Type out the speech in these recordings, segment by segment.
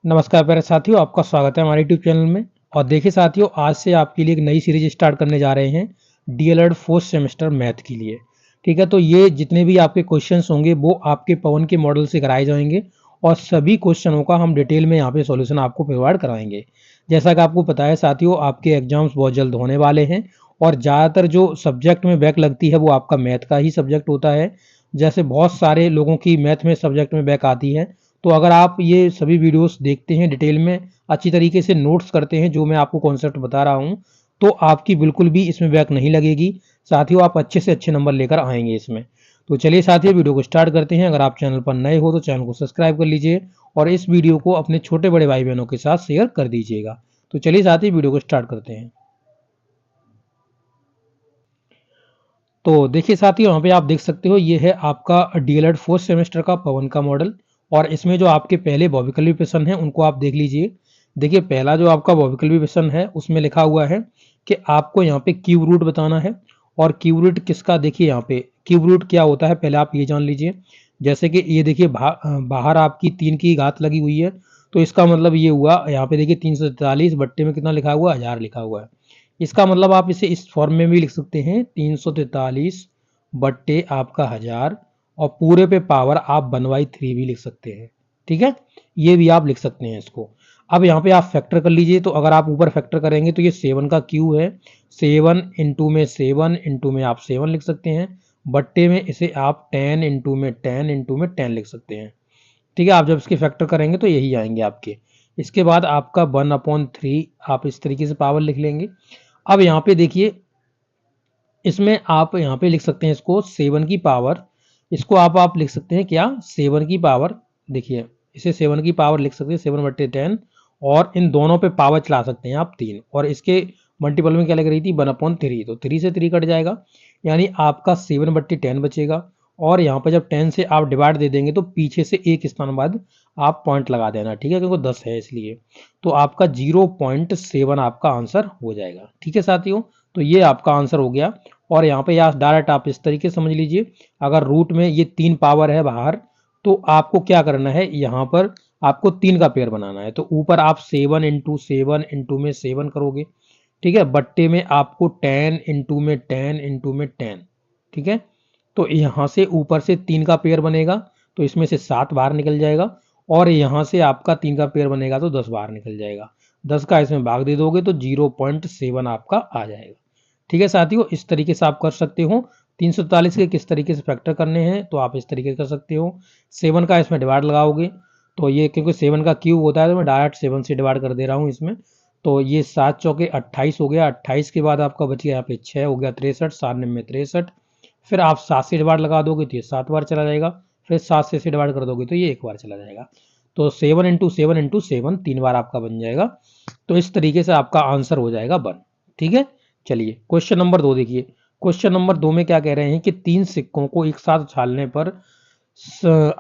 नमस्कार प्यारे साथियों, आपका स्वागत है हमारे यूट्यूब चैनल में। और देखिए साथियों, आज से आपके लिए एक नई सीरीज स्टार्ट करने जा रहे हैं डीएलएड फोर्थ सेमेस्टर मैथ के लिए। ठीक है, तो ये जितने भी आपके क्वेश्चंस होंगे वो आपके पवन के मॉडल से कराए जाएंगे और सभी क्वेश्चनों का हम डिटेल में यहाँ पे सॉल्यूशन आपको प्रोवाइड कराएंगे। जैसा कि आपको पता है साथियों, आपके एग्जाम्स बहुत जल्द होने वाले हैं और ज़्यादातर जो सब्जेक्ट में बैक लगती है वो आपका मैथ का ही सब्जेक्ट होता है। जैसे बहुत सारे लोगों की मैथ में सब्जेक्ट में बैक आती है, तो अगर आप ये सभी वीडियोस देखते हैं डिटेल में, अच्छी तरीके से नोट्स करते हैं जो मैं आपको कॉन्सेप्ट बता रहा हूं, तो आपकी बिल्कुल भी इसमें बैक नहीं लगेगी। साथियों, आप अच्छे से अच्छे नंबर लेकर आएंगे इसमें। तो चलिए साथियों, वीडियो को स्टार्ट करते हैं। अगर आप चैनल पर नए हो तो चैनल को सब्सक्राइब कर लीजिए और इस वीडियो को अपने छोटे बड़े भाई बहनों के साथ शेयर कर दीजिएगा। तो चलिए साथियों, वीडियो को स्टार्ट करते हैं। तो देखिए साथियों, यहाँ पे आप देख सकते हो, ये है आपका डीएलएड फोर्थ सेमेस्टर का पवन का मॉडल। और इसमें जो आपके पहले बहुविकल्पी प्रश्न है उनको आप देख लीजिए। देखिए, पहला जो आपका बहुविकल्पी प्रश्न है उसमें लिखा हुआ है कि आपको यहाँ पे क्यूब रूट बताना है। और क्यूब रूट किसका, देखिए यहाँ पे क्यूब रूट क्या होता है पहले आप ये जान लीजिए। जैसे कि ये देखिए बाहर आपकी 3 की घात लगी हुई है, तो इसका मतलब ये हुआ, यहाँ पे देखिए 343 बट्टे में कितना लिखा हुआ, 1000 लिखा हुआ है। इसका मतलब आप इसे इस फॉर्म में भी लिख सकते हैं, 343 बट्टे आपका 1000 और पूरे पे पावर आप 1/3 भी लिख सकते हैं। ठीक है, ये भी आप लिख सकते हैं इसको। अब यहाँ पे आप फैक्टर कर लीजिए, तो अगर आप ऊपर फैक्टर करेंगे तो ये 7 का क्यू है, 7 इंटू में 7 इंटू में आप 7 लिख सकते हैं, बट्टे में इसे आप 10 इंटू में 10 इंटू में 10 लिख सकते हैं। ठीक है, आप जब इसके फैक्टर करेंगे तो यही आएंगे आपके। इसके बाद आपका 1/3 आप इस तरीके से पावर लिख लेंगे। अब यहाँ पे देखिए, इसमें आप यहाँ पे लिख सकते हैं इसको 7 की पावर, इसको आप लिख सकते हैं क्या, 7 की पावर। देखिए, इसे 7 की पावर लिख सकते हैं 7/10, और इन दोनों पे पावर चला सकते हैं आप 3, और इसके मल्टीपल में क्या लग रही थी 1/3, तो 3 से 3 कट जाएगा, यानी आपका 7/10 बचेगा। और यहाँ पर जब 10 से आप डिवाइड दे देंगे तो पीछे से एक स्थान बाद आप पॉइंट लगा देना। ठीक है, क्योंकि 10 है इसलिए, तो आपका 0.7 आपका आंसर हो जाएगा। ठीक है साथियों, तो ये आपका आंसर हो गया। और यहाँ पे या डायरेक्ट आप इस तरीके से समझ लीजिए, अगर रूट में ये 3 पावर है बाहर, तो आपको क्या करना है, यहाँ पर आपको 3 का पेयर बनाना है। तो ऊपर आप 7 इंटू 7 इंटू में 7 करोगे। ठीक है, बट्टे में आपको 10 इंटू में 10 इंटू में 10। ठीक है, तो यहाँ से ऊपर से 3 का पेयर बनेगा, तो इसमें से 7 बाहर निकल जाएगा, और यहाँ से आपका 3 का पेयर बनेगा तो 10 बाहर निकल जाएगा। 10 का इसमें भाग दे दोगे तो 0.7 आपका आ जाएगा। ठीक है साथियों, इस तरीके से आप कर सकते हो। 343 के किस तरीके से फैक्टर करने हैं तो आप इस तरीके से कर सकते हो। 7 का इसमें डिवाइड लगाओगे, तो ये क्योंकि 7 का क्यूब होता है तो मैं डायरेक्ट 7 से डिवाइड कर दे रहा हूँ इसमें। तो ये 7 चौके 28 हो गया, 28 के बाद आपका बच गया यहाँ पे 6 हो गया 63, 7 में 63। फिर आप 7 से डिवाइड लगा दोगे तो ये 7 बार चला जाएगा, फिर 7 से इसे डिवाइड कर दोगे तो ये 1 बार चला जाएगा। तो 7 इंटू 7 इंटू 7 3 बार आपका बन जाएगा। तो इस तरीके से आपका आंसर हो जाएगा 1। ठीक है, चलिए क्वेश्चन नंबर 2 देखिए। क्वेश्चन नंबर 2 में क्या कह रहे हैं कि 3 सिक्कों को एक साथ उछालने पर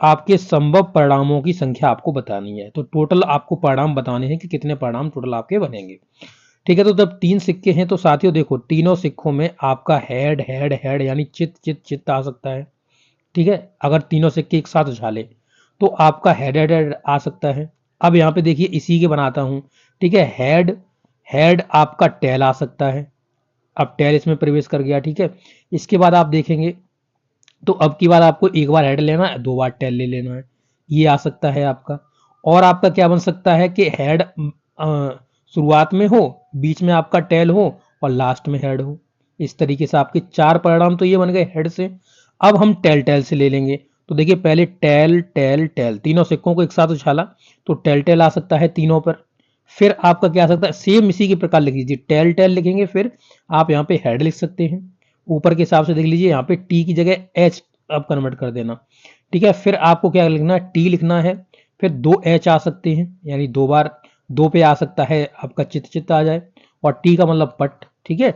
आपके संभव परिणामों की संख्या आपको बतानी है। तो टोटल आपको परिणाम बताने हैं कि कितने परिणाम टोटल आपके बनेंगे। ठीक है, तो जब 3 सिक्के हैं तो साथियों देखो, तीनों सिक्कों में आपका हेड हेड हेड यानी चित चित चित आ सकता है। ठीक है, अगर तीनों सिक्के एक साथ उछाले तो आपका हेड हेड हेड आ सकता है। अब यहाँ पे देखिए, इसी के बनाता हूं। ठीक है, हेड हेड आपका टेल आ सकता है। अब टेल इसमें प्रवेश कर गया। ठीक है, इसके बाद आप देखेंगे तो अब की बार आपको एक बार हेड लेना है, 2 बार टेल ले लेना है, ये आ सकता है आपका। और आपका क्या बन सकता है कि हेड शुरुआत में हो, बीच में आपका टेल हो और लास्ट में हेड हो। इस तरीके से आपके 4 परिणाम तो ये बन गए हेड से। अब हम टेल टेल से ले लेंगे, तो देखिए पहले टेल टेल टेल, तीनों सिक्कों को एक साथ उछाला तो टेल टेल आ सकता है तीनों पर। फिर आपका क्या आ सकता है, सेम इसी के प्रकार लिख लीजिए, टेल टेल लिखेंगे, फिर आप यहाँ पे हेड लिख सकते हैं। ऊपर के हिसाब से देख लीजिए, यहाँ पे टी की जगह एच आप कन्वर्ट कर देना। ठीक है, फिर आपको क्या लिखना है, टी लिखना है, फिर 2 एच आ सकते हैं, यानी 2 बार 2 पे आ सकता है आपका चित चित आ जाए, और टी का मतलब पट। ठीक है,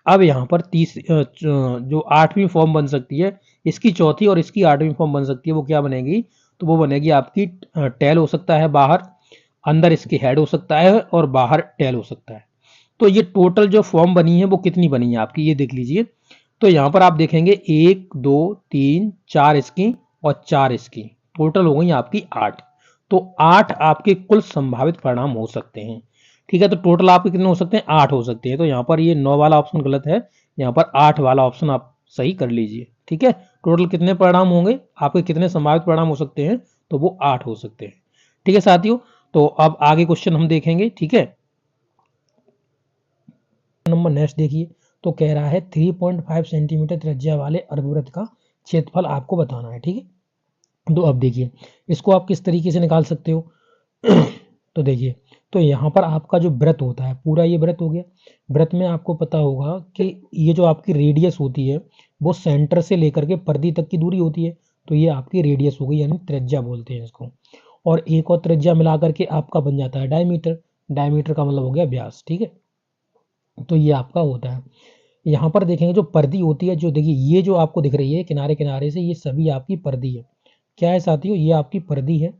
अब यहाँ पर जो 8वीं फॉर्म बन सकती है, इसकी चौथी और इसकी 8वीं फॉर्म बन सकती है, वो क्या बनेगी, तो वो बनेगी आपकी टेल हो सकता है बाहर, अंदर इसके हेड हो सकता है और बाहर टेल हो सकता है। तो ये टोटल जो फॉर्म बनी है वो कितनी बनी है आपकी, ये देख लीजिए। तो यहाँ पर आप देखेंगे 1 2 3 4 इसकी और 4 इसकी, टोटल हो गई आपकी 8। तो 8 आपके कुल संभावित परिणाम हो सकते हैं। ठीक है, तो टोटल आपके कितने हो सकते हैं? 8 हो सकते हैं। तो यहाँ पर ये 9 वाला ऑप्शन गलत है, यहाँ पर 8 वाला ऑप्शन आप सही कर लीजिए। ठीक है, टोटल कितने परिणाम होंगे आपके, कितने संभावित परिणाम हो सकते हैं? तो वो 8 हो सकते हैं। ठीक है साथियों, तो अब आगे क्वेश्चन हम देखेंगे। ठीक है, नंबर नेक्स्ट देखिए, तो कह रहा है 3.5 सेंटीमीटर त्रिज्या वाले अर्धवृत्त का क्षेत्रफल आपको बताना है। ठीक है, तो अब देखिए इसको आप किस तरीके से निकाल सकते हो। तो देखिए, तो यहाँ पर आपका जो वृत्त होता है, पूरा ये वृत्त हो गया। वृत्त में आपको पता होगा कि ये जो आपकी रेडियस होती है वो सेंटर से लेकर के परिधि तक की दूरी होती है। तो ये आपकी रेडियस हो गई, यानी त्रिज्या बोलते हैं इसको। और एक और त्रिज्या मिलाकर के आपका बन जाता है डायमीटर। डायमीटर का मतलब हो गया व्यास। ठीक है, तो ये आपका होता है। यहाँ पर देखेंगे जो परिधि होती है, जो देखिए ये जो आपको दिख रही है किनारे किनारे से, ये सभी आपकी परिधि है। क्या है साथियों? ये आपकी परिधि है।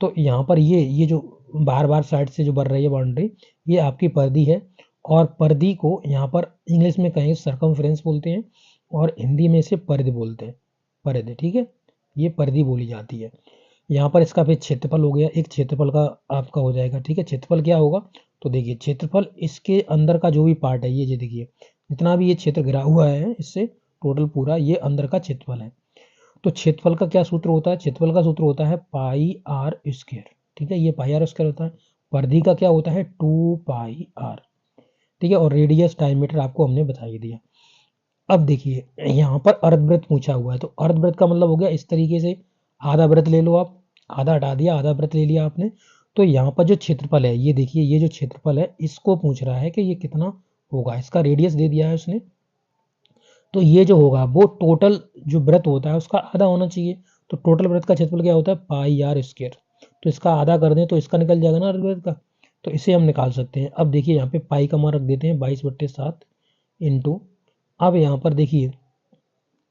तो यहाँ पर ये जो बार बार साइड से जो बन रही है बाउंड्री, ये आपकी परिधि है। और परिधि को यहाँ पर इंग्लिश में कहेंगे सरकमफ्रेंस बोलते हैं, और हिंदी में इसे परिधि बोलते हैं। परिधि, ठीक है, ये परिधि बोली जाती है। यहाँ पर इसका फिर क्षेत्रफल हो गया, एक क्षेत्रफल का आपका हो जाएगा। ठीक है, क्षेत्रफल क्या होगा? तो देखिए क्षेत्रफल इसके अंदर का जो भी पार्ट है, ये देखिए जितना भी ये क्षेत्र घिरा हुआ है, इससे टोटल पूरा ये अंदर का क्षेत्रफल है। तो क्षेत्रफल का क्या सूत्र होता है? क्षेत्रफल का सूत्र होता है पाई आर स्क्वायर। ठीक है, ये पाई आर स्क्वायर होता है। परिधि का क्या होता है? 2 पाई आर। ठीक है, और रेडियस डायमीटर आपको हमने बता ही दिया। अब देखिए यहाँ पर अर्धवृत्त पूछा हुआ है, तो अर्धवृत्त का मतलब हो गया इस तरीके से, आधा वृत्त ले लो आप, आधा हटा दिया, आधा वृत्त ले लिया आपने। तो यहाँ पर जो क्षेत्रफल है, ये देखिए ये जो क्षेत्रफल है, इसको पूछ रहा है कि ये कितना होगा। इसका रेडियस दे दिया है उसने, तो ये जो होगा वो टोटल जो वृत्त होता है उसका आधा होना चाहिए। तो टोटल वृत्त का क्षेत्रफल क्या होता है? पाई आर स्क्वायर। तो इसका आधा कर दें तो इसका निकल जाएगा ना अर्धवृत्त का, तो इसे हम निकाल सकते हैं। अब देखिए यहाँ पे पाई का मान रख देते हैं 22/7 इंटू, अब यहाँ पर देखिए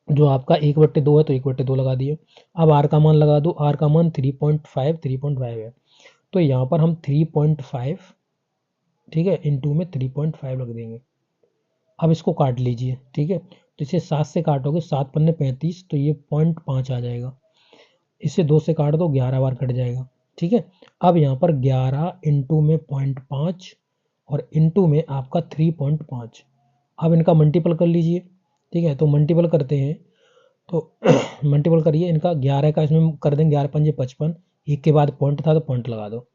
जो आपका 1/2 है तो 1/2 लगा दिए। अब आर का मान लगा दो, आर का मान 3.5 है। तो यहाँ पर हम 3.5, ठीक है, इंटू में 3.5 लग देंगे। अब इसको काट लीजिए। ठीक है, तो इसे 7 से काटोगे, 7 पन्ने 35, तो ये 0.5 आ जाएगा। इसे 2 से काट दो, 11 बार कट जाएगा। ठीक है, अब यहाँ पर 11 इंटू में 0.5 और इंटू में आपका 3.5। अब इनका मल्टीपल कर लीजिए। ठीक है, तो मल्टीपल करते हैं तो मल्टीपल करिए इनका, 11 का इसमें कर देंगे, 11 पंजे 55, एक के बाद पॉइंट था तो पॉइंट लगा दो,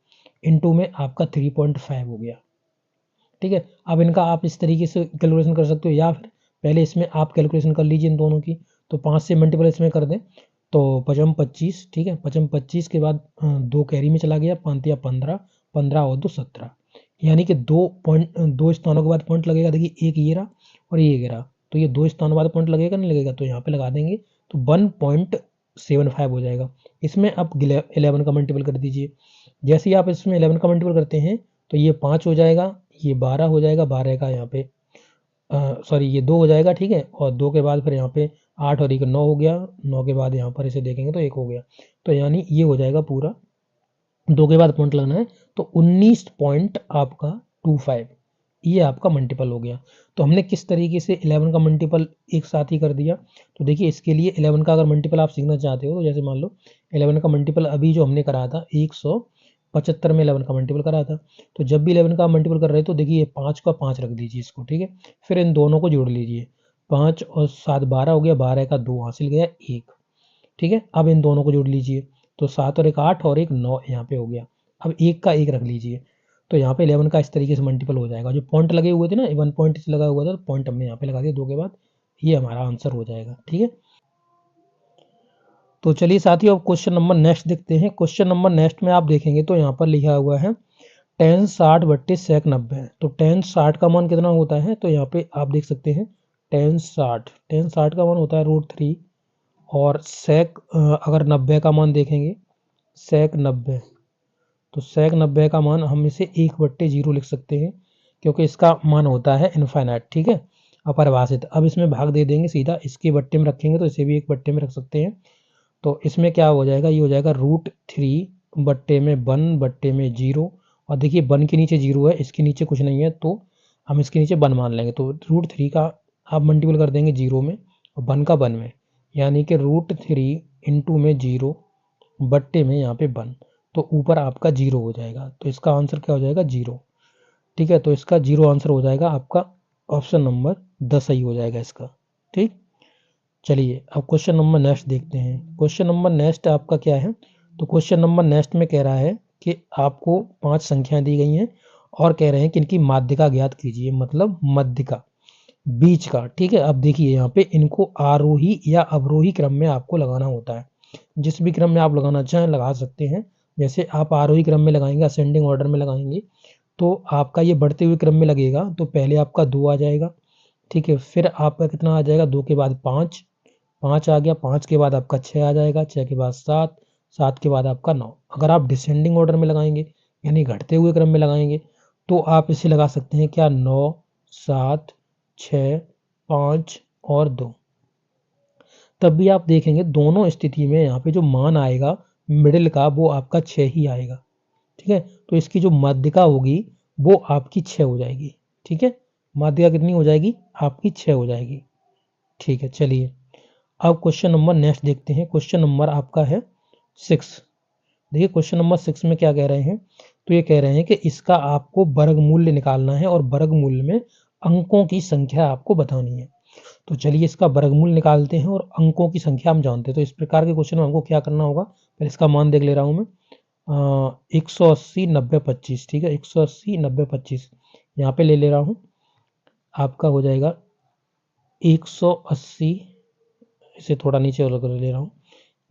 इंटू में आपका 3.5 हो गया। ठीक है, अब इनका आप इस तरीके से कैलकुलेशन कर सकते हो, या फिर पहले इसमें आप कैलकुलेशन कर लीजिए इन दोनों की। तो 5 से मल्टीपल इसमें कर दें तो 55, ठीक है, 55 के बाद 2 कैरी में चला गया, 5 या 15, 15 और 2 17, यानी कि 2 स्थानों के बाद पॉइंट लगेगा। देखिए एक ये रहा और ये गिरा, तो ये 2 स्थानों बाद पॉइंट लगेगा नहीं लगेगा? तो यहाँ पे लगा देंगे तो 1.75 हो जाएगा। इसमें आप 11 का मल्टीपल कर दीजिए। जैसे ही आप इसमें 11 का मल्टीपल करते हैं तो ये 5 हो जाएगा, ये 12 हो जाएगा, 12 का यहाँ पे सॉरी ये 2 हो जाएगा। ठीक है, और 2 के बाद फिर यहाँ पे 8 और 1 9 हो गया, 9 के बाद यहाँ पर इसे देखेंगे तो 1 हो गया। तो यानी ये हो जाएगा पूरा, 2 के बाद पॉइंट लगना है, तो 19 पॉइंट आपका 25, ये आपका मल्टीपल हो गया। तो हमने किस तरीके से 11 का मल्टीपल एक साथ ही कर दिया। तो देखिए इसके लिए 11 का अगर मल्टीपल आप सीखना चाहते हो, तो जैसे मान लो 11 का मल्टीपल अभी जो हमने करा था 175 में 11 का मल्टीपल करा था, तो जब भी 11 का मल्टीपल कर रहे हो तो देखिए 5 का 5 रख दीजिए इसको। ठीक है, फिर इन दोनों को जोड़ लीजिए, 5 और 7 12 हो गया, 12 का 2 हासिल गया 1। ठीक है, अब इन दोनों को जोड़ लीजिए, तो 7 और 1 8 और 1 9 यहाँ पे हो गया। अब 1 का 1 रख लीजिए, तो यहाँ पे 11 का इस तरीके से मल्टीपल हो जाएगा। जो पॉइंट लगे हुए थे ना, 1 पॉइंट लगा हुआ था, तो पॉइंट हमने यहाँ पे लगा दिया 2 के बाद, ये हमारा आंसर हो जाएगा। ठीक है, तो चलिए साथियों अब क्वेश्चन नंबर नेक्स्ट देखते हैं। क्वेश्चन नंबर नेक्स्ट में आप देखेंगे तो यहाँ पर लिखा हुआ है tan 60 बट्टे sec 90। तो tan 60 का मान कितना होता है? तो यहाँ पे आप देख सकते हैं tan 60 का मान होता है √3, और sec अगर 90 का मान देखेंगे, sec 90, तो sec 90 का मान हम इसे 1/0 लिख सकते हैं, क्योंकि इसका मान होता है इनफाइनाइट। ठीक है, अपरिभाषित। अब इसमें भाग दे देंगे सीधा, इसके बट्टे में रखेंगे तो इसे भी 1/0 में रख सकते हैं। तो इसमें क्या हो जाएगा? ये हो जाएगा √3/1/0। और देखिए 1 के नीचे 0 है, इसके नीचे कुछ नहीं है, तो हम इसके नीचे 1 मान लेंगे। तो √3 का आप मल्टीपल कर देंगे 0 में और 1 का 1 में, यानी कि √3 इंटू में 0 बट्टे में यहाँ पे 1। तो ऊपर आपका 0 हो जाएगा, तो इसका आंसर क्या हो जाएगा 0। ठीक है, तो इसका 0 आंसर हो जाएगा आपका ऑप्शन नंबर 10 सही हो जाएगा इसका। ठीक, चलिए अब क्वेश्चन नंबर नेक्स्ट देखते हैं। क्वेश्चन नंबर नेक्स्ट आपका क्या है, तो क्वेश्चन नंबर नेक्स्ट में कह रहा है कि आपको 5 संख्याएं दी गई हैं और कह रहे हैं कि इनकी माध्यिका ज्ञात कीजिए, मतलब मध्यिका, बीच का। ठीक है, अब देखिए यहाँ पे इनको आरोही या अवरोही क्रम में आपको लगाना होता है। जिस भी क्रम में आप लगाना चाहें लगा सकते हैं। जैसे आप आरोही क्रम में लगाएंगे, असेंडिंग ऑर्डर में लगाएंगे, तो आपका ये बढ़ते हुए क्रम में लगेगा, तो पहले आपका 2 आ जाएगा। ठीक है, फिर आपका कितना आ जाएगा, 2 के बाद 5, 5 आ गया, 5 के बाद आपका 6 आ जाएगा, 6 के बाद 7, 7 के बाद आपका 9। अगर आप डिसेंडिंग ऑर्डर में लगाएंगे यानी घटते हुए क्रम में लगाएंगे, तो आप इसे लगा सकते हैं क्या, 9, 7, 6, 5 और 2। तब भी आप देखेंगे दोनों स्थिति में यहाँ पे जो मान आएगा मिडिल का वो आपका 6 ही आएगा। ठीक है, तो इसकी जो माध्यिका होगी वो आपकी 6 हो जाएगी। ठीक है, माध्यिका कितनी हो जाएगी, आपकी 6 हो जाएगी। ठीक है, चलिए अब क्वेश्चन नंबर नेक्स्ट देखते हैं। क्वेश्चन नंबर आपका है 6। देखिए क्वेश्चन नंबर 6 में क्या कह रहे हैं, तो ये कह रहे हैं कि इसका आपको वर्गमूल्य निकालना है और वर्गमूल्य में अंकों की संख्या आपको बतानी है। तो चलिए इसका वर्गमूल निकालते हैं और अंकों की संख्या हम जानते हैं। तो इस प्रकार के क्वेश्चन में हमको क्या करना होगा, पहले इसका मान देख ले रहा हूं मैं। 180 90 25। ठीक है, 180 90 25 यहाँ पे ले ले रहा हूँ। आपका हो जाएगा 180, इसे थोड़ा नीचे और कर ले रहा हूँ,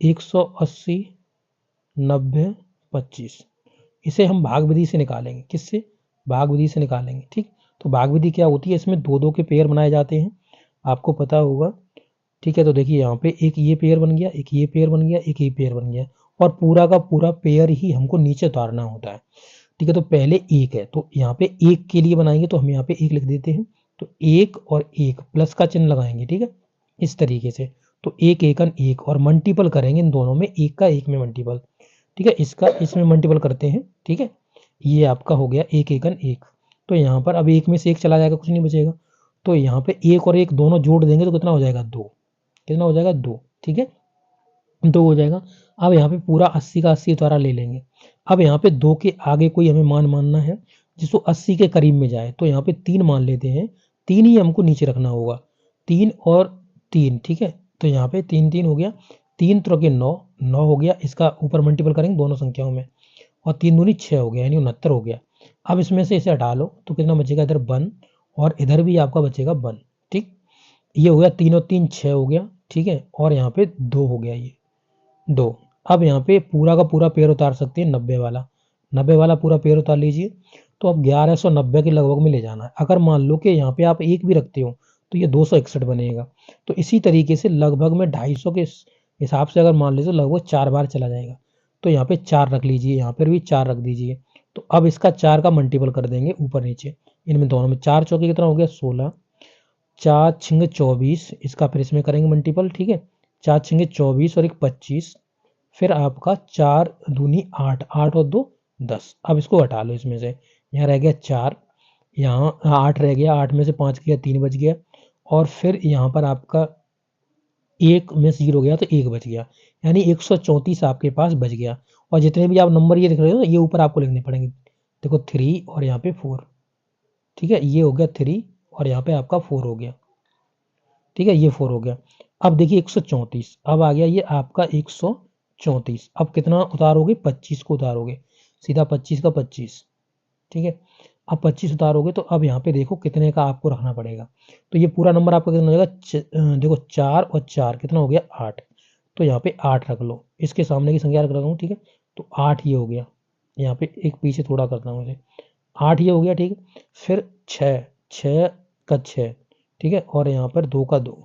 180 90 25। इसे हम भाग विधि से निकालेंगे। किससे, भाग विधि से निकालेंगे। ठीक, तो भाग विधि क्या होती है, इसमें दो दो के पेयर बनाए जाते हैं, आपको पता होगा। ठीक है, तो देखिए यहाँ पे एक ये पेयर बन गया, एक ये पेयर बन गया, एक ये पेयर बन गया, और पूरा का पूरा पेयर ही हमको नीचे उतारना होता है। ठीक है, तो पहले एक है, तो यहाँ पे एक के लिए बनाएंगे तो हम यहाँ पे एक लिख देते हैं। तो एक और एक प्लस का चिन्ह लगाएंगे। ठीक है, इस तरीके से। तो एक एकन एक, और मल्टीपल करेंगे इन दोनों में, एक का एक में मल्टीपल। ठीक है, इसका इसमें मल्टीपल करते हैं। ठीक है, ये आपका हो गया एक एकन एक। तो यहाँ पर अब एक में से एक चला जाएगा, कुछ नहीं बचेगा। तो यहाँ पे एक और एक दोनों जोड़ देंगे तो कितना हो जाएगा, 2। कितना हो जाएगा, 2। ठीक है, 2 हो जाएगा। अब यहाँ पे पूरा 80 का 80 उतारा ले लेंगे। अब यहाँ पे 2 के आगे कोई हमें मान मानना है जिसको 80 के करीब में जाए, तो यहाँ पे 3 मान लेते हैं। 3 ही हमको नीचे रखना होगा, 3 और 3। ठीक है, तो यहाँ पे 3 3 हो गया, 3 3 के 9, 9 हो गया। इसका ऊपर मल्टीपल करेंगे दोनों संख्याओं में, और 3 दूनी 6 हो गया, यानी 69 हो गया। अब इसमें से इसे हटा लो तो कितना बचेगा, इधर 1 और इधर भी आपका बचेगा 1। ठीक, ये हो गया, 3 और 3 6 हो गया। ठीक है, और यहाँ पे 2 हो गया, ये 2। अब यहाँ पे पूरा का पूरा पेयर उतार सकते हैं, 90 वाला, 90 वाला पूरा पेयर उतार लीजिए। तो अब 1190 के लगभग में ले जाना है। अगर मान लो कि यहाँ पे आप एक भी रखते हो तो ये 261 बनेगा। तो इसी तरीके से लगभग में 250 के हिसाब से अगर मान लीजिए तो लगभग 4 बार चला जाएगा। तो यहाँ पे 4 रख लीजिए, यहाँ पर भी 4 रख दीजिए। तो अब इसका 4 का मल्टीपल कर देंगे ऊपर नीचे, इनमें दोनों में 4 चौके कितना हो गया, 16, 4 छिंगे 24, इसका फिर इसमें करेंगे मल्टीपल। ठीक है, 4 छिंगे 24 और एक 25, फिर आपका 4 दूनी 8, 8 और 2 10। अब इसको हटा लो इसमें से, यहाँ रह गया 4, यहाँ 8 रह गया, 8 में से 5 गया, 3 बच गया, और फिर यहाँ पर आपका एक में से 0 गया तो 1 बच गया, यानी 134 आपके पास बच गया। और जितने भी आप नंबर ये लिख रहे हो ये ऊपर आपको लिखने पड़ेंगे। देखो 3 और यहाँ पे 4। ठीक है, ये हो गया 3 और यहाँ पे आपका 4 हो गया। ठीक है, ये 4 हो गया। अब देखिए 134, अब आ गया ये आपका 134। अब कितना उतारोगे, 25 को उतारोगे, सीधा 25 का 25। ठीक है, अब 25 उतारोगे तो अब यहाँ पे देखो कितने का आपको रखना पड़ेगा। तो ये पूरा नंबर आपका कितना हो जाएगा, देखो 4 और 4 कितना हो गया, 8। तो यहाँ पे 8 रख लो, इसके सामने की संख्या रख रहा हूँ। ठीक है, तो 8 ये हो गया। यहाँ पे एक पीछे थोड़ा करता हूँ इसे, 8 ये हो गया। ठीक है, फिर 6, 6 का 6। ठीक है, और यहाँ पर 2 का 2।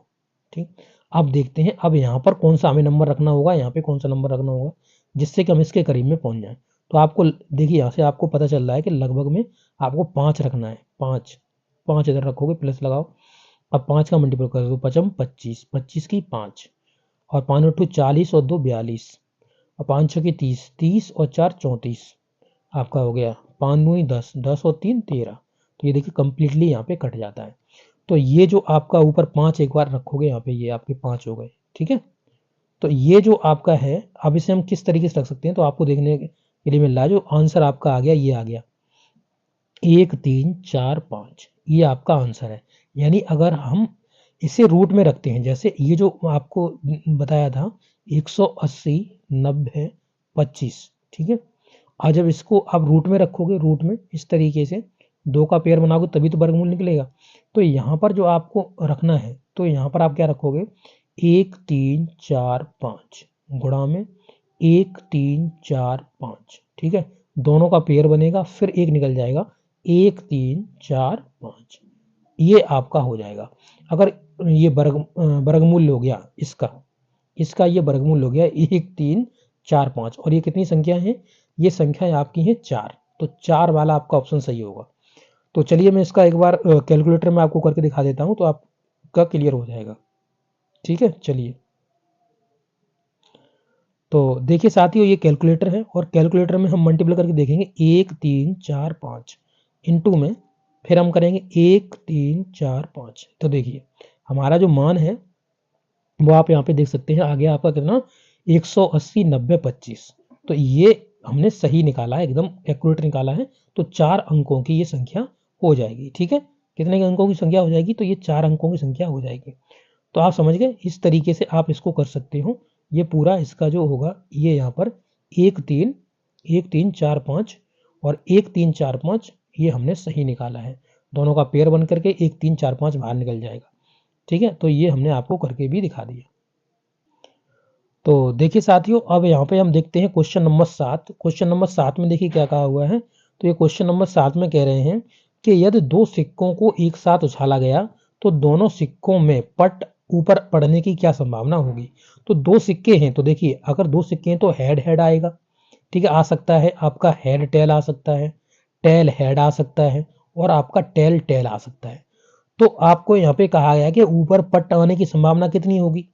ठीक, अब देखते हैं अब यहाँ पर कौन सा हमें नंबर रखना होगा, यहाँ पे कौन सा नंबर रखना होगा जिससे कि हम इसके करीब में पहुंच जाएं। तो आपको देखिए यहाँ से आपको पता चल रहा है कि लगभग में आपको 5 रखना है। 5, 5 इधर रखोगे, प्लस लगाओ। अब 5 का मल्टीपल कर दो, 5 25, 25 की 5, और 5 और 2 40 और 2 42, और 5 6 की 30, 30 और 4 34 आपका हो गया। 5 दूनी 10, 10 और 3 13। तो ये देखिए कंप्लीटली यहाँ पे कट जाता है। तो ये जो आपका ऊपर 5 एक बार रखोगे यहाँ पे, ये आपके 5 हो गए। ठीक है, तो ये जो आपका है, अब इसे हम किस तरीके से रख सकते हैं, तो आपको ये मिल रहा है। जो आंसर आपका आ गया ये आ गया 1 3 4 5, ये आपका आंसर है। यानी अगर हम इसे रूट में रखते हैं, जैसे ये जो आपको बताया था 180 90 25, ठीक है। आज जब इसको आप रूट में रखोगे, रूट में इस तरीके से 2 का पेयर बनाओगे तभी तो वर्गमूल निकलेगा। तो यहाँ पर जो आपको रखना है, तो यहाँ पर आप क्या रखोगे 1 3 4 5 गुणा में 1 3 4 5, ठीक है। दोनों का पेयर बनेगा, फिर एक निकल जाएगा 1 3 4 5, ये आपका हो जाएगा। अगर ये वर्गमूल हो गया इसका ये वर्गमूल हो गया 1 3 4 5, और ये कितनी संख्या है, ये संख्या आपकी है 4, तो 4 वाला आपका ऑप्शन सही होगा। तो चलिए मैं इसका एक बार कैलकुलेटर में आपको करके दिखा देता हूं, तो आपका क्लियर हो जाएगा। ठीक है, चलिए। तो देखिए साथियों, ये कैलकुलेटर है और कैलकुलेटर में हम मल्टीप्लाई करके देखेंगे 1 3 4 5 इंटू में, फिर हम करेंगे 1 3 4 5। तो देखिए हमारा जो मान है वो आप यहाँ पे देख सकते हैं, आ गया आपका कितना 180 90 25। तो ये हमने सही निकाला है, एकदम एक्यूरेट निकाला है। तो 4 अंकों की ये संख्या हो जाएगी। ठीक है, कितने अंकों की संख्या हो जाएगी, तो ये 4 अंकों की संख्या हो जाएगी। तो आप समझ गए, इस तरीके से आप इसको कर सकते हो। ये पूरा इसका जो होगा ये यहाँ पर 1 3 4 5 और 1 3 4 5 ये हमने सही निकाला है। दोनों का पेयर बन करके 1 3 4 5 बाहर निकल जाएगा। ठीक है, तो ये हमने आपको करके भी दिखा दिया। तो देखिए साथियों, अब यहाँ पे हम देखते हैं क्वेश्चन नंबर 7। क्वेश्चन नंबर 7 में देखिए क्या कहा हुआ है। तो ये क्वेश्चन नंबर 7 में कह रहे हैं कि यदि 2 सिक्कों को एक साथ उछाला गया तो दोनों सिक्कों में पट ऊपर पड़ने की क्या संभावना होगी। तो 2 सिक्के हैं, तो देखिए अगर 2 सिक्के हैं तो हेड हेड आएगा। ठीक है, आ सकता है आपका हेड टेल आ सकता है, टेल हेड आ सकता है, और आपका टेल टेल आ सकता है। तो आपको यहाँ पे कहा गया कि ऊपर पट आने की संभावना कितनी होगी।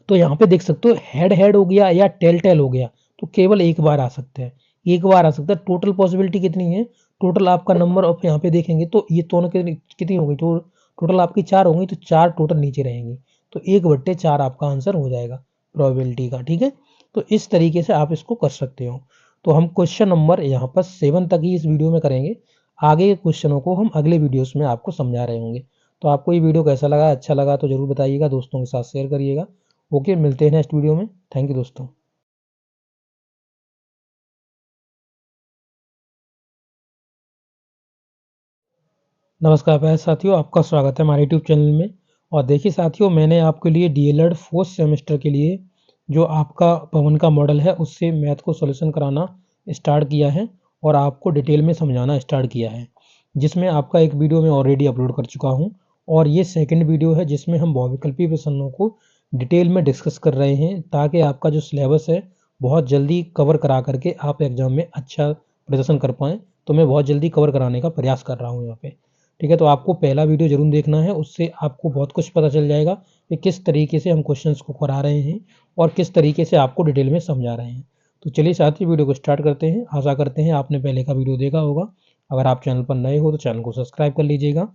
तो यहाँ पे देख सकते हो हेड हेड हो गया या टेल टेल हो गया, तो केवल एक बार आ सकता है, एक बार आ सकता है। टोटल पॉसिबिलिटी कितनी है, टोटल आपका नंबर ऑफ यहाँ पे देखेंगे तो ये दोनों कितनी हो गई, तो टोटल आपकी 4 होंगी, तो 4 टोटल नीचे रहेंगी, तो 1/4 आपका आंसर हो जाएगा प्रोबेबिलिटी का। ठीक है, तो इस तरीके से आप इसको कर सकते हो। तो हम क्वेश्चन नंबर यहाँ पर 7 तक ही इस वीडियो में करेंगे, आगे के क्वेश्चनों को हम अगले वीडियोस में आपको समझा रहे होंगे। तो आपको ये वीडियो कैसा लगा, अच्छा लगा तो जरूर बताइएगा, दोस्तों के साथ शेयर करिएगा। ओके, मिलते हैं नेक्स्ट वीडियो में। थैंक यू दोस्तों। नमस्कार प्यारे साथियों, आपका स्वागत है हमारे यूट्यूब चैनल में। और देखिए साथियों, मैंने आपके लिए डीएलएड 4th सेमेस्टर के लिए जो आपका पवन का मॉडल है उससे मैथ को सॉल्यूशन कराना स्टार्ट किया है और आपको डिटेल में समझाना स्टार्ट किया है, जिसमें आपका एक वीडियो मैं ऑलरेडी अपलोड कर चुका हूँ और ये सेकंड वीडियो है जिसमें हम बहुविकल्पी प्रश्नों को डिटेल में डिस्कस कर रहे हैं, ताकि आपका जो सिलेबस है बहुत जल्दी कवर करा करके आप एग्जाम में अच्छा प्रदर्शन कर पाएँ। तो मैं बहुत जल्दी कवर कराने का प्रयास कर रहा हूँ यहाँ पे। ठीक है, तो आपको पहला वीडियो जरूर देखना है, उससे आपको बहुत कुछ पता चल जाएगा कि किस तरीके से हम क्वेश्चंस को करा रहे हैं और किस तरीके से आपको डिटेल में समझा रहे हैं। तो चलिए साथियों, वीडियो को स्टार्ट करते हैं। आशा करते हैं आपने पहले का वीडियो देखा होगा। अगर आप चैनल पर नए हो तो चैनल को सब्सक्राइब कर लीजिएगा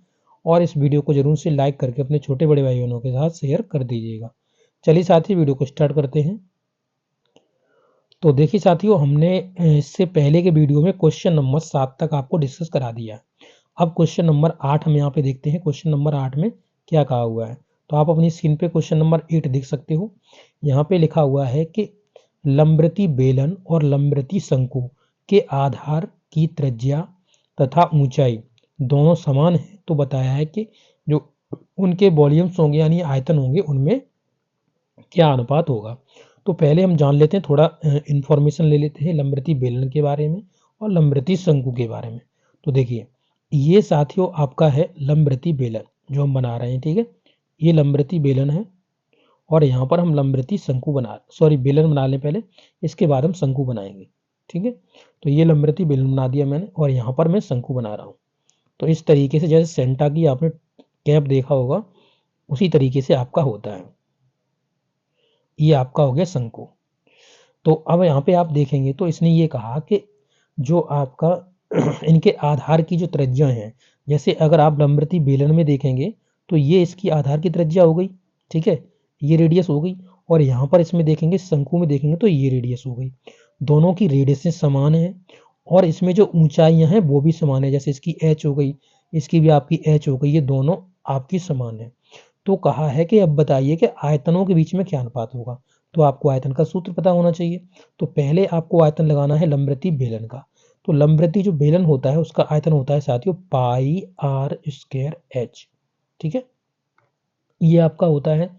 और इस वीडियो को जरूर से लाइक करके अपने छोटे बड़े भाई बहनों के साथ शेयर कर दीजिएगा। चलिए साथियों, वीडियो को स्टार्ट करते हैं। तो देखिए साथियों, हमने इससे पहले के वीडियो में क्वेश्चन नंबर 7 तक आपको डिस्कस करा दिया है। अब क्वेश्चन नंबर 8 हम यहाँ पे देखते हैं। क्वेश्चन नंबर 8 में क्या कहा हुआ है, तो आप अपनी स्क्रीन पे क्वेश्चन नंबर 8 देख सकते हो। यहाँ पे लिखा हुआ है कि लंबृति बेलन और लंबृति शंकु के आधार की त्रिज्या तथा ऊंचाई दोनों समान है। तो बताया है कि जो उनके वॉल्यूम्स होंगे यानी आयतन होंगे उनमें क्या अनुपात होगा। तो पहले हम जान लेते हैं, थोड़ा इंफॉर्मेशन ले लेते हैं लंबृति बेलन के बारे में और लंबृति शंकु के बारे में। तो देखिए ये साथियों आपका है लंबृति बेलन जो हम बना रहे हैं। ठीक है, ये लंबृति बेलन है और यहाँ पर हम लंबृति शंकु बेलन बना लें पहले, इसके बाद हम शंकु बनाएंगे। ठीक है, तो ये लंबृति बेलन बना दिया मैंने और यहाँ पर मैं शंकु बना रहा हूँ। तो इस तरीके से जैसे सेंटा की आपने कैप देखा होगा उसी तरीके से आपका होता है। ये आपका हो गया शंकु। तो अब यहाँ पे आप देखेंगे तो इसने ये कहा कि जो आपका इनके आधार की जो त्रिज्या है, जैसे अगर आप लंबृति बेलन में देखेंगे तो ये इसकी आधार की त्रिज्या हो गई। ठीक है, ये रेडियस हो गई, और यहाँ पर इसमें देखेंगे शंकु में देखेंगे तो ये रेडियस हो गई। दोनों की रेडियसेस समान है और इसमें जो ऊंचाइयां हैं वो भी समान है, जैसे इसकी h हो गई, इसकी भी आपकी h हो गई, ये दोनों आपकी समान है। तो कहा है कि अब बताइए कि आयतनों के बीच में क्या अनुपात होगा। तो आपको आयतन का सूत्र पता होना चाहिए। तो पहले आपको आयतन लगाना है लंबवृत्तीय बेलन का। तो लंबवृत्तीय जो बेलन होता है उसका आयतन होता है साथियों पाई आर स्क्वायर एच। ठीक है, ये आपका होता है।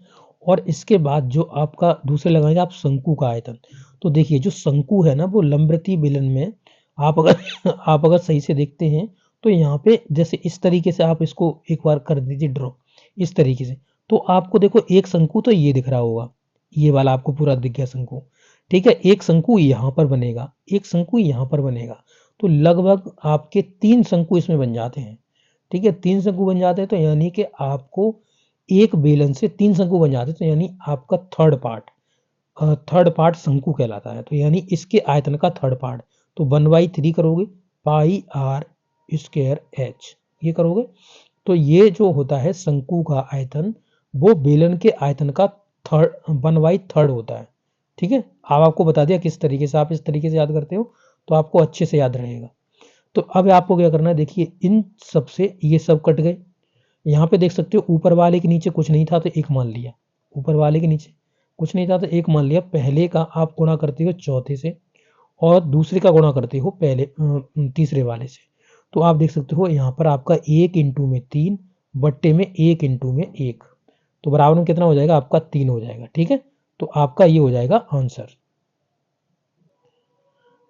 और इसके बाद जो आपका दूसरे लगाएंगे आप शंकु का आयतन। तो देखिए जो शंकु है ना वो लंबवृत्तीय बेलन में आप अगर आप अगर सही से देखते हैं तो यहाँ पे जैसे इस तरीके से आप इसको एक बार कर दीजिए ड्रॉ, इस तरीके से। तो आपको देखो एक शंकु तो ये दिख रहा होगा, ये वाला आपको पूरा दिख गया शंकु। ठीक है, एक शंकु यहाँ पर बनेगा, एक शंकु यहाँ पर बनेगा। तो लगभग आपके 3 शंकु इसमें बन जाते हैं। ठीक है, 3 शंकु बन जाते हैं तो यानी कि आपको एक बेलन से 3 शंकु बन जाते हैं। तो यानी आपका थर्ड पार्ट शंकु कहलाता है। तो यानी इसके आयतन का थर्ड पार्ट। तो 1/3 करोगे पाई आर स्क्वायर एच, ये करोगे तो ये जो होता है शंकु का आयतन वो बेलन के आयतन का 1/3 होता है। ठीक है, अब आपको बता दिया किस तरीके से, आप इस तरीके से याद करते हो तो आपको अच्छे से याद रहेगा। तो अब आपको क्या करना है, देखिए इन सब से ये सब कट गए। यहाँ पे देख सकते हो ऊपर वाले के नीचे कुछ नहीं था तो एक मान लिया, ऊपर वाले के नीचे कुछ नहीं था तो एक मान लिया। पहले का आप गुणा करते हो चौथे से और दूसरे का गुणा करते हो पहले तीसरे वाले से। तो आप देख सकते हो यहाँ पर आपका 1 इंटू में 3 बट्टे में 1 इंटू में 1, तो बराबर में कितना हो जाएगा आपका 3 हो जाएगा। ठीक है, तो आपका ये हो जाएगा आंसर।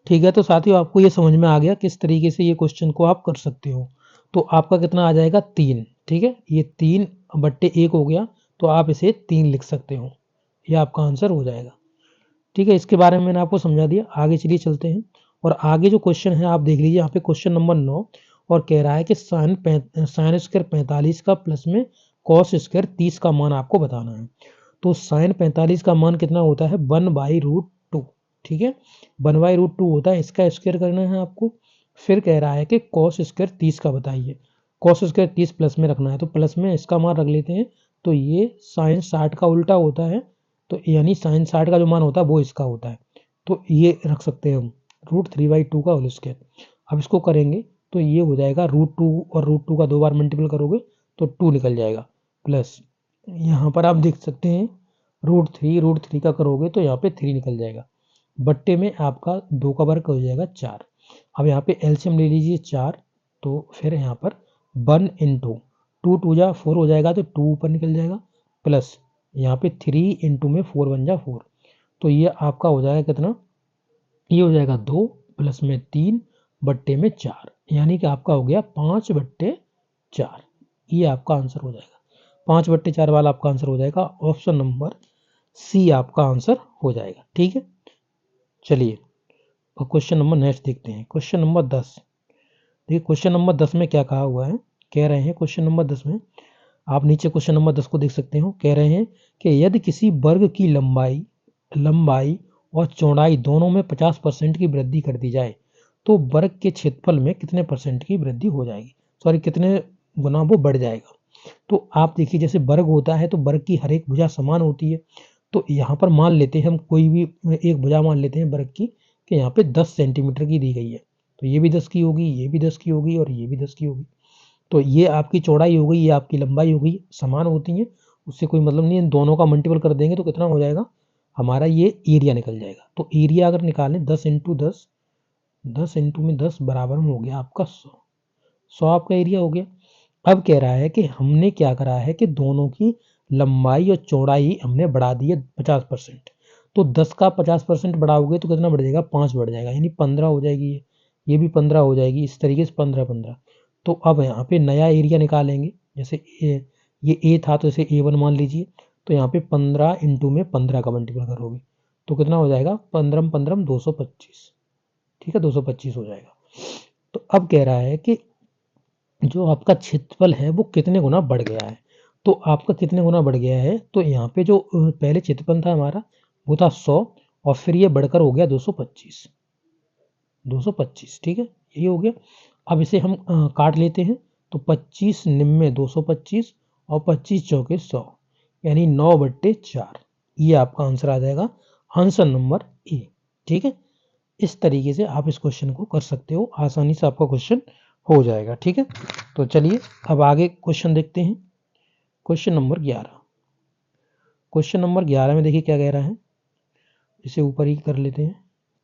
ठीक है, तो साथियों आपको ये समझ में आ गया किस तरीके से ये क्वेश्चन को आप कर सकते हो। तो आपका कितना आ जाएगा 3। ठीक है, ये 3 बट्टे 1 हो गया तो आप इसे 3 लिख सकते हो, ये आपका आंसर हो जाएगा। ठीक है, इसके बारे में मैंने आपको समझा दिया। आगे चलिए चलते हैं और आगे जो क्वेश्चन है आप देख लीजिए। यहाँ पे क्वेश्चन नंबर 9 और कह रहा है कि साइन स्क्वायर 45 का प्लस में कॉस स्क्वायर 30 का मान आपको बताना है। तो साइन 45 का मान कितना होता है 1/√2। ठीक है, 1/√2 होता है, इसका स्क्वायर करना है आपको। फिर कह रहा है कि कॉस स्क्वायर 30 का बताइए। कॉस स्क्वायर 30 प्लस में रखना है तो प्लस में इसका मान रख लेते हैं। तो ये साइन 60 का उल्टा होता है, तो यानी साइन 60 का जो मान होता है वो इसका होता है। तो ये रख सकते हैं हम √3/2 का होल स्क्वायर। अब इसको करेंगे तो ये हो जाएगा √2 और √2 का 2 बार मल्टीपल करोगे तो 2 निकल जाएगा, प्लस यहाँ पर आप देख सकते हैं √3 का करोगे तो यहाँ पे 3 निकल जाएगा, बट्टे में आपका 2 का वर्ग हो जाएगा 4। अब यहाँ पे एलसीएम ले लीजिए 4, तो फिर यहाँ पर 1 इंटू 2 2 जा 4 हो जाएगा तो 2 ऊपर निकल जाएगा, प्लस यहाँ पे 3 इंटू में 4 1 जा 4। तो ये आपका हो जाएगा कितना, ये हो जाएगा 2 प्लस में 3 बट्टे में 4, यानी कि आपका हो गया 5/4। ये आपका आंसर हो जाएगा, 5/4 वाला आपका आंसर हो जाएगा। ऑप्शन नंबर सी आपका आंसर हो जाएगा। ठीक है, चलिए और क्वेश्चन नंबर नेक्स्ट देखते हैं। Question number 10। देखिए क्वेश्चन नंबर 10 में क्या कहा हुआ है, कह रहे हैं क्वेश्चन नंबर 10 में, आप नीचे क्वेश्चन नंबर 10 को देख सकते हो। कह रहे हैं कि यदि किसी वर्ग की लंबाई और चौड़ाई दोनों में 50% की वृद्धि कर दी जाए तो वर्ग के क्षेत्रफल में कितने परसेंट की वृद्धि हो जाएगी, सॉरी कितने गुना वो बढ़ जाएगा। तो आप देखिए जैसे वर्ग होता है तो वर्ग की हर एक भुजा समान होती है। तो यहाँ पर मान लेते हैं हम कोई भी एक भुजा मान लेते हैं वर्ग की कि यहाँ पे 10 सेंटीमीटर की दी गई है, तो ये भी 10 की होगी, ये भी 10 की होगी और ये भी 10 की होगी। तो ये आपकी चौड़ाई हो गई, ये आपकी लंबाई हो गई, समान होती है, उससे कोई मतलब नहीं है। दोनों का मल्टीपल कर देंगे तो कितना हो जाएगा हमारा, ये एरिया निकल जाएगा। तो एरिया अगर निकालें 10 इंटू 10, 10 इंटू में 10 बराबर में हो गया आपका 100 आपका एरिया हो गया। अब कह रहा है कि हमने क्या करा है कि दोनों की लंबाई और चौड़ाई हमने बढ़ा दी है 50%। तो 10 का 50% बढ़ाओगे तो कितना बढ़ जाएगा, 5 बढ़ जाएगा, यानी 15 हो जाएगी। ये भी 15 हो जाएगी, इस तरीके से 15 15। तो अब यहाँ पे नया एरिया निकालेंगे। जैसे ये ए था तो इसे A1 मान लीजिए। तो यहाँ पे 15 इंटू में 15 का मल्टीपल करोगे तो कितना हो जाएगा, 15 15 225। ठीक है, 225 हो जाएगा। तो अब कह रहा है कि जो आपका क्षेत्रफल है वो कितने गुना बढ़ गया है। तो आपका कितने गुना बढ़ गया है, तो यहाँ पे जो पहले क्षेत्रफल था हमारा वो था 100 और फिर ये बढ़कर हो गया 225। 225 ठीक है, यही हो गया। अब इसे हम काट लेते हैं तो 25 निम्न 225 और 25 चौके 100, यानी 9/4। ये आपका आंसर आ जाएगा, आंसर नंबर ए। ठीक है, इस तरीके से आप इस क्वेश्चन को कर सकते हो, आसानी से आपका क्वेश्चन हो जाएगा। ठीक है, तो चलिए अब आगे क्वेश्चन देखते हैं। Question number 11। क्वेश्चन नंबर 11 में देखिए क्या कह रहा है, इसे ऊपर ही कर लेते हैं।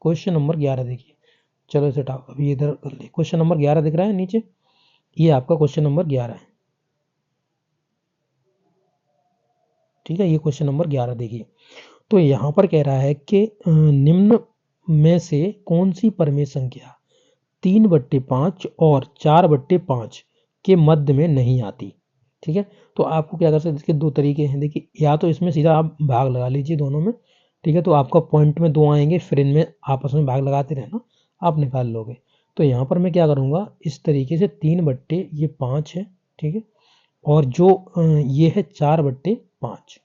क्वेश्चन नंबर 11 देखिए, चलो इसे हटाओ, अभी इधर कर ले। क्वेश्चन नंबर 11 दिख रहा है नीचे, ये आपका क्वेश्चन नंबर 11 है। ठीक है, ये क्वेश्चन नंबर 11 देखिए। तो यहाँ पर कह रहा है कि निम्न में से कौन सी परमेय संख्या 3/5 और 4/5 के मध्य में नहीं आती। ठीक है, तो आपको क्या कर सकते हैं, इसके दो तरीके हैं। देखिए, या तो इसमें सीधा आप भाग लगा लीजिए दोनों में। ठीक है, तो आपका पॉइंट में 2 आएंगे, फिर इनमें आपस में भाग लगाते रहना, आप निकाल लोगे। तो यहाँ पर मैं क्या करूँगा, इस तरीके से 3/5 है। ठीक है, और जो ये है 4/5,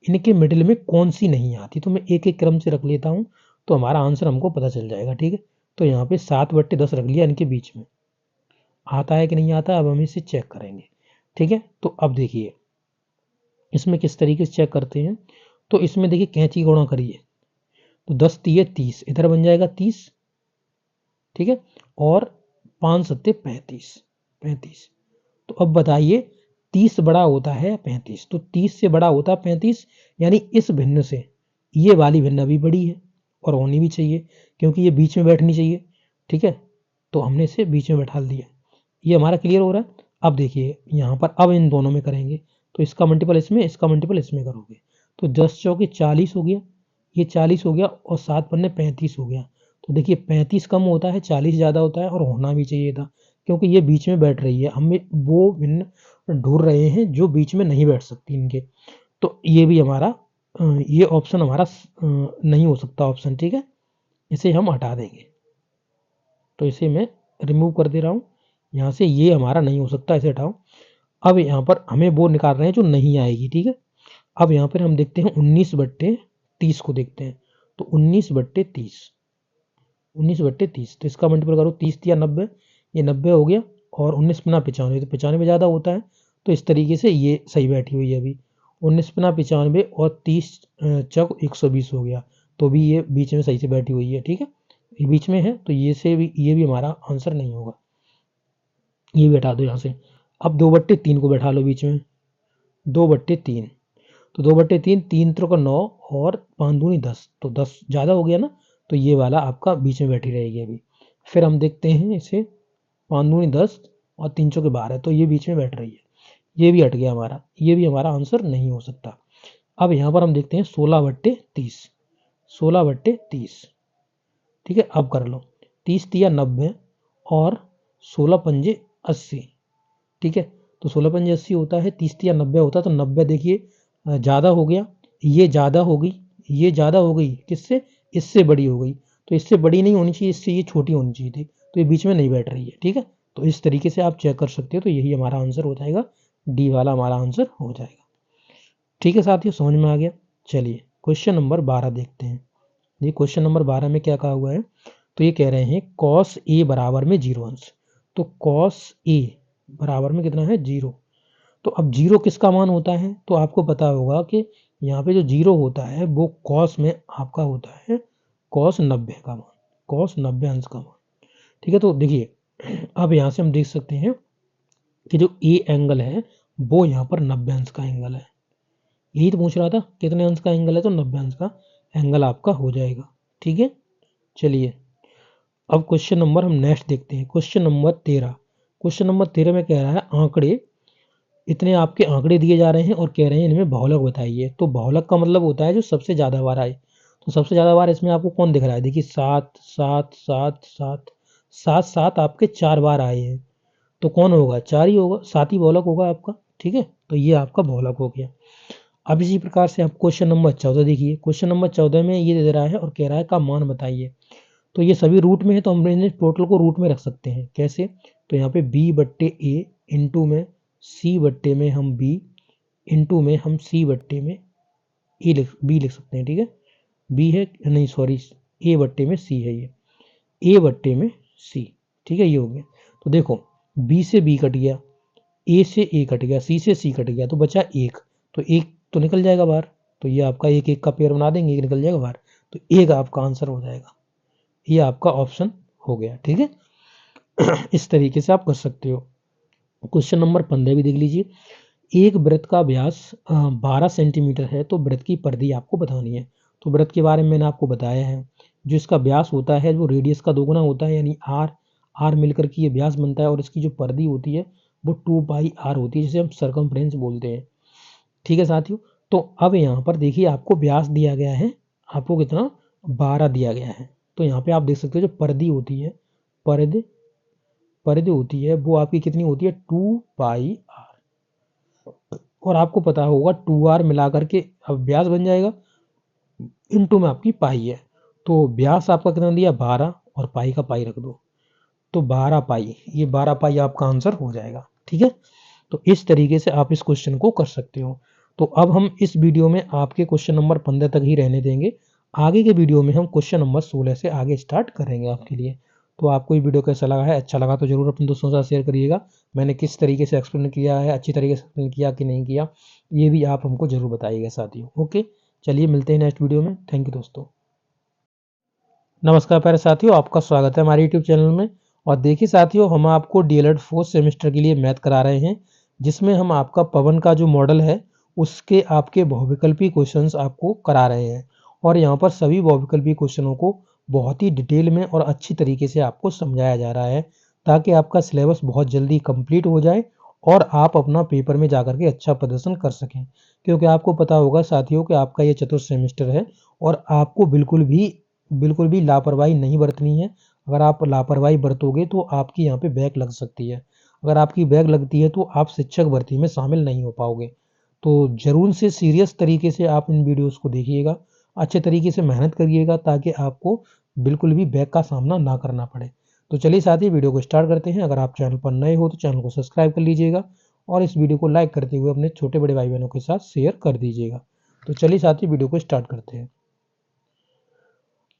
इनके मिडिल में कौन सी नहीं आती, तो मैं एक एक क्रम से रख लेता हूँ, तो हमारा आंसर हमको पता चल जाएगा। ठीक है, तो यहाँ पे 7/10 रख लिया, इनके बीच में आता है कि नहीं आता, अब हम इसे चेक करेंगे। ठीक है, तो अब देखिए इसमें किस तरीके से चेक करते हैं। तो इसमें देखिए कैंची गुणा करिए, तो 10 तिये 30, इधर बन जाएगा 30। ठीक है, और 5 सत्ते 35। तो अब बताइए 30 बड़ा होता है 35, तो 30 से बड़ा होता है 35, यानी इस भिन्न से ये वाली भिन्न भी बड़ी है और होनी भी चाहिए, क्योंकि ये बीच में बैठनी चाहिए। ठीक है, तो हमने इसे बीच में बैठा दिया, ये हमारा क्लियर हो रहा है। अब देखिए यहाँ पर अब इन दोनों में करेंगे, तो इसका मल्टीपल इसमें, इसका मल्टीपल इसमें करोगे, तो 10 चौके 40 हो गया, ये 40 हो गया, और 7 पन्ने 35 हो गया। तो देखिए 35 कम होता है, 40 ज़्यादा होता है, और होना भी चाहिए था, क्योंकि ये बीच में बैठ रही है। हम वो भिन्न ढूंढ रहे हैं जो बीच में नहीं बैठ सकती इनके, तो ये भी हमारा ये ऑप्शन हमारा नहीं हो सकता ऑप्शन। ठीक है, इसे हम हटा देंगे, तो इसे मैं रिमूव कर दे रहा हूँ यहाँ से, ये हमारा नहीं हो सकता, इसे हटाओ। अब यहाँ पर हमें वो निकाल रहे हैं जो नहीं आएगी। ठीक है, अब यहाँ पर हम देखते हैं 19/30 को देखते हैं, तो 19/30, 19/30, तो इसका मल्टीपल करो, 30 या 90, ये 90 हो गया, और 19 पना 95, तो 95 ज़्यादा होता है, तो इस तरीके से ये सही बैठी हुई है अभी। 19 पना 95 और 30 चौक 120 हो गया, तो भी ये बीच में सही से बैठी हुई है। ठीक है, ये बीच में है, तो ये भी हमारा आंसर नहीं होगा, ये भी हटा दो यहाँ से। अब 2/3 को बैठा लो बीच में, 2/3, तो 2/3, 3 त्रिक 9 और 5 दूनी 10, तो 10 ज़्यादा हो गया ना, तो ये वाला आपका बीच में बैठी रहेगी अभी। फिर हम देखते हैं इसे, 5 दूनी 10 और 3 चौके 12, तो ये बीच में बैठ रही है, ये भी हट गया हमारा, ये भी हमारा आंसर नहीं हो सकता। अब यहाँ पर हम देखते हैं 16/30, 16/30। ठीक है, अब कर लो, 30 तिया 90 और 16 पंजे 80। ठीक है, तो 16 पंजे 80 होता है, 30 तिया 90 होता है, तो 90 देखिए ज़्यादा हो गया, ये ज़्यादा हो गई, ये ज़्यादा हो गई, किससे, इससे बड़ी हो गई, तो इससे बड़ी नहीं होनी चाहिए, इससे ये छोटी होनी चाहिए थी, तो ये बीच में नहीं बैठ रही है। ठीक है, तो इस तरीके से आप चेक कर सकते हो, तो यही हमारा आंसर हो जाएगा, डी वाला हमारा आंसर हो जाएगा। ठीक है साथियों, समझ में आ गया। चलिए क्वेश्चन नंबर 12 देखते हैं। ये क्वेश्चन नंबर 12 में क्या कहा हुआ है, तो ये कह रहे हैं कॉस ए बराबर में 0 अंश, तो कॉस ए बराबर में कितना है, 0। तो अब 0 किसका मान होता है, तो आपको पता होगा कि यहाँ पे जो 0 होता है वो कॉस में आपका होता है कॉस 90 का मान, कॉस 90 अंश का मान। ठीक है, तो देखिए अब यहाँ से हम देख सकते हैं कि जो ए एंगल है वो यहाँ पर 90 अंश का एंगल है, यही तो पूछ रहा था कितने अंश का एंगल है, तो 90 अंश का एंगल आपका हो जाएगा। ठीक है, चलिए अब क्वेश्चन नंबर हम नेक्स्ट देखते हैं, क्वेश्चन नंबर 13। क्वेश्चन नंबर 13 में कह रहा है आंकड़े, इतने आपके आंकड़े दिए जा रहे हैं और कह रहे हैं इनमें बहुलक बताइए। तो बहुलक का मतलब होता है जो सबसे ज़्यादा बार आए, तो सबसे ज़्यादा बार इसमें आपको कौन दिख रहा है, देखिए 7 7 7 7 7 7 आपके 4 बार आए हैं, तो कौन होगा, 4 ही होगा, 7 ही बहुलक होगा आपका। ठीक है, तो ये आपका बहुलक हो गया। अब इसी प्रकार से आप क्वेश्चन नंबर 14 देखिए, क्वेश्चन नंबर 14 में ये दे रहा है और कह रहा है का मान बताइए। तो ये सभी रूट में है, तो हम इन्हें टोटल को रूट में रख सकते हैं, कैसे, तो यहाँ पे b/a इंटू में c/में हम b इंटू में हम c/में b लिख सकते हैं। ठीक है, b है नहीं सॉरी, a/में c है, ये a/में c। ठीक है, ये हो गया। तो देखो b से b कट गया, a से a कट गया, c से c कट गया, तो बचा 1, तो 1 तो निकल जाएगा बाहर, तो ये आपका 1 1 का पेयर बना देंगे, 1 निकल जाएगा बाहर, तो 1 आपका आंसर हो जाएगा। ये आपका ऑप्शन हो गया। ठीक है, इस तरीके से आप कर सकते हो। क्वेश्चन नंबर 15 भी देख लीजिए। एक वृत्त का व्यास 12 सेंटीमीटर है, तो वृत्त की परिधि आपको बतानी है। तो वृत्त के बारे में मैंने आपको बताया है, जो इसका व्यास होता है वो रेडियस का दोगुना होता है, यानी आर मिलकर के ये व्यास बनता है, और इसकी जो परिधि होती है वो 2πr होती है, जिसे हम सरकमफ्रेंस बोलते हैं। ठीक है साथियों, तो अब यहाँ पर देखिए आपको व्यास दिया गया है, आपको कितना 12 दिया गया है। तो यहाँ पे आप देख सकते हो जो परिधि होती है, परिधि परिधि होती है वो आपकी कितनी होती है 2πr, और आपको पता होगा 2r मिला करके अब व्यास बन जाएगा, इनटू में आपकी पाई है। तो व्यास आपका कितना दिया 12, और पाई का पाई रख दो, तो 12 पाई, ये 12 पाई आपका आंसर हो जाएगा। ठीक है, तो इस तरीके से आप इस क्वेश्चन को कर सकते हो। तो अब हम इस वीडियो में आपके क्वेश्चन नंबर 15 तक ही रहने देंगे। आगे के वीडियो में हम क्वेश्चन नंबर 16 से आगे स्टार्ट करेंगे आपके लिए। तो आपको ये वीडियो कैसा लगा है, अच्छा लगा तो जरूर अपने दोस्तों के साथ शेयर करिएगा। मैंने किस तरीके से एक्सप्लेन किया है, अच्छी तरीके से एक्सप्लेन किया कि नहीं किया, ये भी आप हमको जरूर बताइएगा साथियों। ओके, चलिए मिलते हैं नेक्स्ट वीडियो में। थैंक यू दोस्तों। नमस्कार प्यारे साथियों, आपका स्वागत है हमारे यूट्यूब चैनल में। और देखिए साथियों, हम आपको डीएलएड 4th सेमेस्टर के लिए मैथ करा रहे हैं, जिसमें हम आपका पवन का जो मॉडल है उसके आपके बहुविकल्पी क्वेश्चंस आपको करा रहे हैं। और यहाँ पर सभी बहुविकल्पी क्वेश्चनों को बहुत ही डिटेल में और अच्छी तरीके से आपको समझाया जा रहा है, ताकि आपका सिलेबस बहुत जल्दी कंप्लीट हो जाए और आप अपना पेपर में जाकर के अच्छा प्रदर्शन कर सकें। क्योंकि आपको पता होगा साथियों कि आपका ये चतुर्थ सेमेस्टर है, और आपको बिल्कुल भी लापरवाही नहीं बरतनी है। अगर आप लापरवाही बरतोगे तो आपकी यहाँ पे बैक लग सकती है। अगर आपकी बैक लगती है तो आप शिक्षक भर्ती में शामिल नहीं हो पाओगे। तो ज़रूर से सीरियस तरीके से आप इन वीडियोस को देखिएगा, अच्छे तरीके से मेहनत करिएगा, ताकि आपको बिल्कुल भी बैक का सामना ना करना पड़े। तो चलिए साथी, वीडियो को स्टार्ट करते हैं। अगर आप चैनल पर नए हो तो चैनल को सब्सक्राइब कर लीजिएगा, और इस वीडियो को लाइक करते हुए अपने छोटे बड़े भाई बहनों के साथ शेयर कर दीजिएगा। तो चलिए साथी, वीडियो को स्टार्ट करते हैं।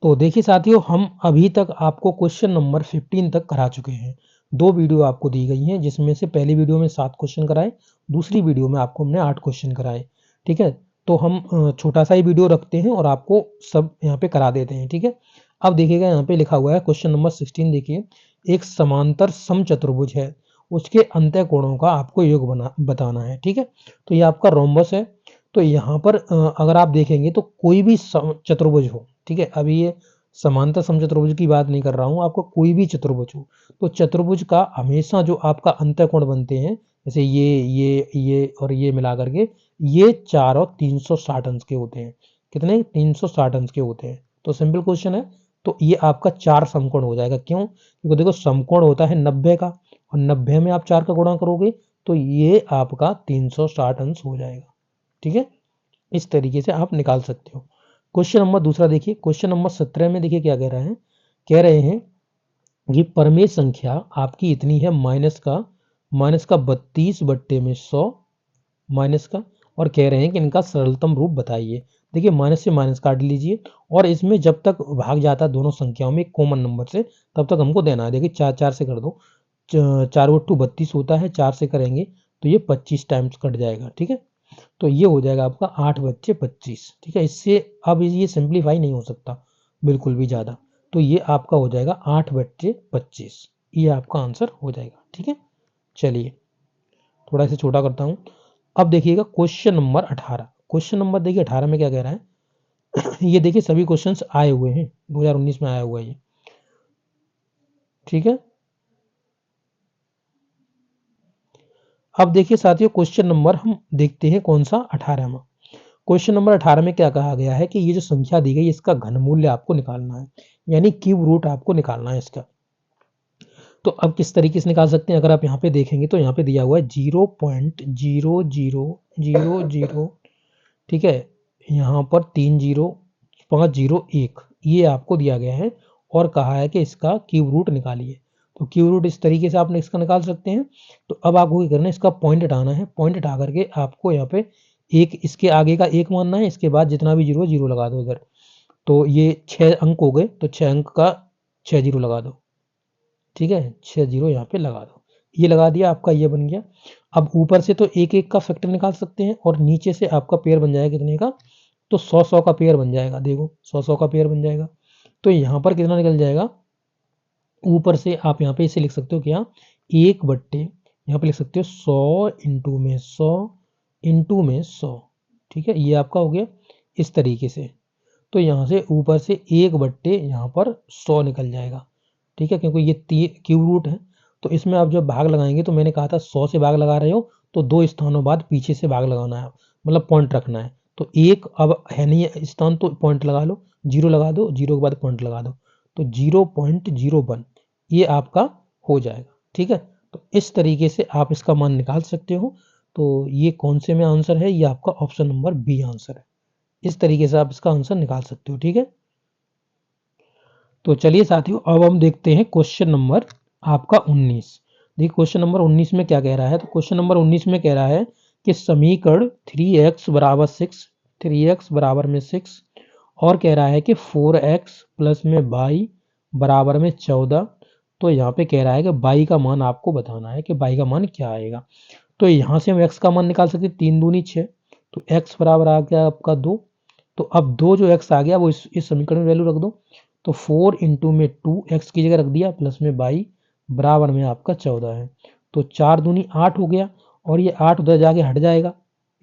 तो देखिए साथियों, हम अभी तक आपको क्वेश्चन नंबर 15 तक करा चुके हैं। 2 वीडियो आपको दी गई हैं, जिसमें से पहली वीडियो में 7 क्वेश्चन कराए, दूसरी वीडियो में आपको हमने 8 क्वेश्चन कराए। ठीक है, तो हम छोटा सा ही वीडियो रखते हैं और आपको सब यहाँ पे करा देते हैं। ठीक है, अब देखिएगा यहाँ पे लिखा हुआ है क्वेश्चन नंबर 16। देखिए, एक समांतर समचतुर्भुज है, उसके अंतः कोणों का आपको योग बताना है। ठीक है, तो ये आपका रोम्बस है। तो यहाँ पर अगर आप देखेंगे तो कोई भी चतुर्भुज हो, ठीक है, अभी ये समांतर समचतुर्भुज की बात नहीं कर रहा हूँ, आपको कोई भी चतुर्भुज हो, तो चतुर्भुज का हमेशा जो आपका अंतःकोण बनते हैं, जैसे ये और ये मिला करके, ये 4 और 360 अंश के होते हैं। कितने? 360 अंश के होते हैं। तो सिंपल क्वेश्चन है, तो ये आपका 4 समकोण हो जाएगा। क्यों? क्योंकि देखो समकोण होता है 90 का, और 90 में आप 4 का गुणा करोगे तो ये आपका 360 अंश हो जाएगा। ठीक है, इस तरीके से आप निकाल सकते हो। क्वेश्चन नंबर दूसरा देखिए, क्वेश्चन नंबर 17 में देखिए क्या कह रहे हैं। कह रहे हैं कि परमेय संख्या आपकी इतनी है माइनस का 32 बट्टे में 100 माइनस का, और कह रहे हैं कि इनका सरलतम रूप बताइए। देखिए, माइनस से माइनस काट लीजिए, और इसमें जब तक भाग जाता है दोनों संख्याओं में कॉमन नंबर से, तब तक हमको देना है। देखिए 4 से कर दो, 4 बट्टू 32 होता है, 4 से करेंगे तो ये 25 टाइम्स कट जाएगा। ठीक है, तो ये हो जाएगा आपका 8 बच्चे 25। ठीक है, इससे अब ये सिंप्लीफाई नहीं हो सकता बिल्कुल भी ज़्यादा, तो ये आपका हो जाएगा 8 बच्चे 25, ये आपका आंसर हो जाएगा। ठीक है, चलिए थोड़ा सा छोटा करता हूँ। अब देखिएगा क्वेश्चन नंबर 18। क्वेश्चन नंबर देखिए 18 में क्या कह रहा है ये देखिए सभी क्वेश्चंस आए हुए हैं, 2019 में आया हुआ है ये। ठीक है, अब देखिए साथियों, क्वेश्चन नंबर हम देखते हैं कौन सा, 18वां। क्वेश्चन नंबर 18 में क्या कहा गया है कि ये जो संख्या दी गई इसका घनमूल्य आपको निकालना है, यानी क्यूब रूट आपको निकालना है इसका। तो अब किस तरीके से निकाल सकते हैं, अगर आप यहाँ पे देखेंगे तो यहाँ पे दिया हुआ है 0.00000, ठीक है, यहाँ पर 30501, ये आपको दिया गया है, और कहा है कि इसका क्यूब रूट निकालिए। तो क्यूब रूट इस तरीके से आपने इसका निकाल सकते हैं। तो अब आपको क्या करना है, इसका पॉइंट हटाना है। पॉइंट हटा करके आपको यहाँ पे एक, इसके आगे का 1 मानना है, इसके बाद जितना भी जीरो जीरो लगा दो इधर। तो ये 6 अंक हो गए, तो 6 अंक का 6 जीरो लगा दो। ठीक है, 6 जीरो यहाँ पे लगा दो, ये लगा दिया, आपका ये बन गया। अब ऊपर से तो एक एक का फैक्टर निकाल सकते हैं, और नीचे से आपका पेयर बन जाएगा कितने का, तो 100 100 का पेयर बन जाएगा। देखो 100 100 का पेयर बन जाएगा। तो यहाँ पर कितना निकल जाएगा, ऊपर से आप यहाँ पे इसे लिख सकते हो क्या, 1/, यहाँ पे लिख सकते हो 100 इंटू में 100 इंटू में 100, ठीक है, ये आपका हो गया इस तरीके से। तो यहाँ से ऊपर से 1/, यहाँ पर 100 निकल जाएगा, ठीक है, क्योंकि ये क्यूब रूट है। तो इसमें आप जब भाग लगाएंगे, तो मैंने कहा था 100 से भाग लगा रहे हो तो 2 स्थानों बाद पीछे से भाग लगाना है, मतलब पॉइंट रखना है। तो एक अब है नहीं है स्थान, तो पॉइंट लगा लो, 0 लगा दो, 0 के बाद पॉइंट लगा दो, तो 0.01 ये आपका हो जाएगा, ठीक है। तो इस तरीके से आप इसका मान निकाल सकते हो। तो ये कौन से में आंसर है, ये आपका ऑप्शन नंबर बी आंसर है। इस तरीके से आप इसका आंसर निकाल सकते हो, ठीक है। तो चलिए साथियों, अब हम देखते हैं क्वेश्चन नंबर आपका 19। देखिए क्वेश्चन नंबर 19 में क्या कह रहा है। तो क्वेश्चन नंबर 19 में कह रहा है कि समीकरण 3x बराबर 6, 3x बराबर में 6, और कह रहा है कि 4x प्लस में y बराबर में 14। तो यहाँ पे कह रहा है कि y का मान आपको बताना है कि y का मान क्या आएगा। तो यहाँ से हम x का मान निकाल सकते हैं, 3 दूनी 6, तो x बराबर आ गया आपका 2। तो अब 2 जो x आ गया वो इस समीकरण में वैल्यू रख दो। तो 4 इंटू में 2 x की जगह रख दिया, प्लस में 22 बराबर में आपका 14 है। तो 4 दूनी 8 हो गया, और ये 8 उधर जाके हट जाएगा,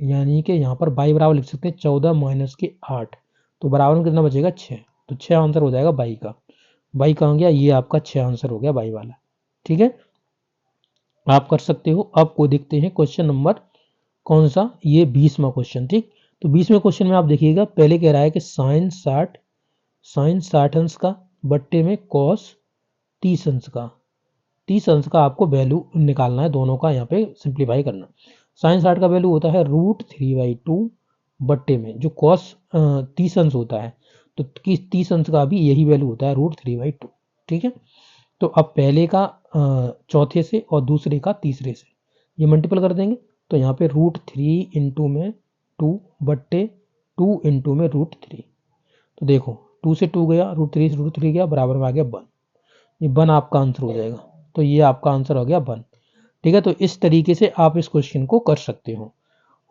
यानी कि यहाँ पर 22 बराबर लिख सकते हैं 14 माइनस के 8, तो बराबर में कितना बचेगा 6। तो 6 आंसर हो जाएगा 22 का। 22 कहाँ गया, ये आपका 6 आंसर हो गया 22 वाला, ठीक है, आप कर सकते हो। अब को देखते हैं क्वेश्चन नंबर कौन सा, ये 20वां क्वेश्चन, ठीक। तो 20वें क्वेश्चन में आप देखिएगा, पहले कह रहा है कि साइन 60 अंश का बट्टे में कॉस 30 अंश का, 30 अंश का आपको वैल्यू निकालना है, दोनों का यहाँ पे सिंप्लीफाई करना। साइन 60 का वैल्यू होता है √3/2 बट्टे में जो कॉस 30 अंश होता है, तो 30 अंश का भी यही वैल्यू होता है √3/2, ठीक है। तो अब पहले का चौथे से और दूसरे का तीसरे से ये मल्टीपल कर देंगे, तो यहाँ पे √3 इंटू में 2 बट्टे 2 इंटू में √3। तो देखो 2 से 2 गया, √3 से √3 गया, बराबर में आ गया 1। ये 1 आपका आंसर हो जाएगा। तो ये आपका आंसर हो गया 1, ठीक है। तो इस तरीके से आप इस क्वेश्चन को कर सकते हो।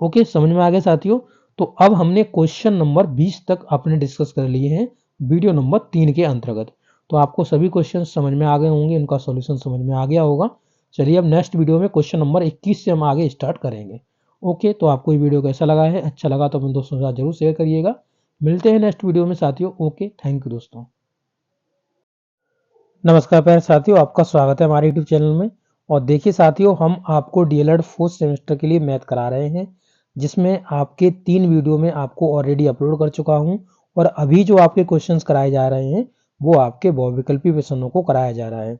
ओके, समझ में आ गया साथियों। तो अब हमने क्वेश्चन नंबर 20 तक अपने डिस्कस कर लिए हैं वीडियो नंबर 3 के अंतर्गत। तो आपको सभी क्वेश्चन समझ में आ गए होंगे, इनका सॉल्यूशन समझ में आ गया होगा। चलिए अब नेक्स्ट वीडियो में क्वेश्चन नंबर 21 से हम आगे स्टार्ट करेंगे। ओके, तो आपको ये वीडियो कैसा लगा है, अच्छा लगा तो अपने दोस्तों के साथ जरूर शेयर करिएगा। मिलते हैं नेक्स्ट वीडियो में साथियों। ओके, थैंक यू दोस्तों। नमस्कार प्यारे साथियों, आपका स्वागत है हमारे यूट्यूब चैनल में। और देखिए साथियों, हम आपको डीएलएड 4th सेमेस्टर के लिए मैथ करा रहे हैं, जिसमें आपके 3 वीडियो में आपको ऑलरेडी अपलोड कर चुका हूं। और अभी जो आपके क्वेश्चंस कराए जा रहे हैं वो आपके बहुविकल्पी प्रश्नों को कराया जा रहा है।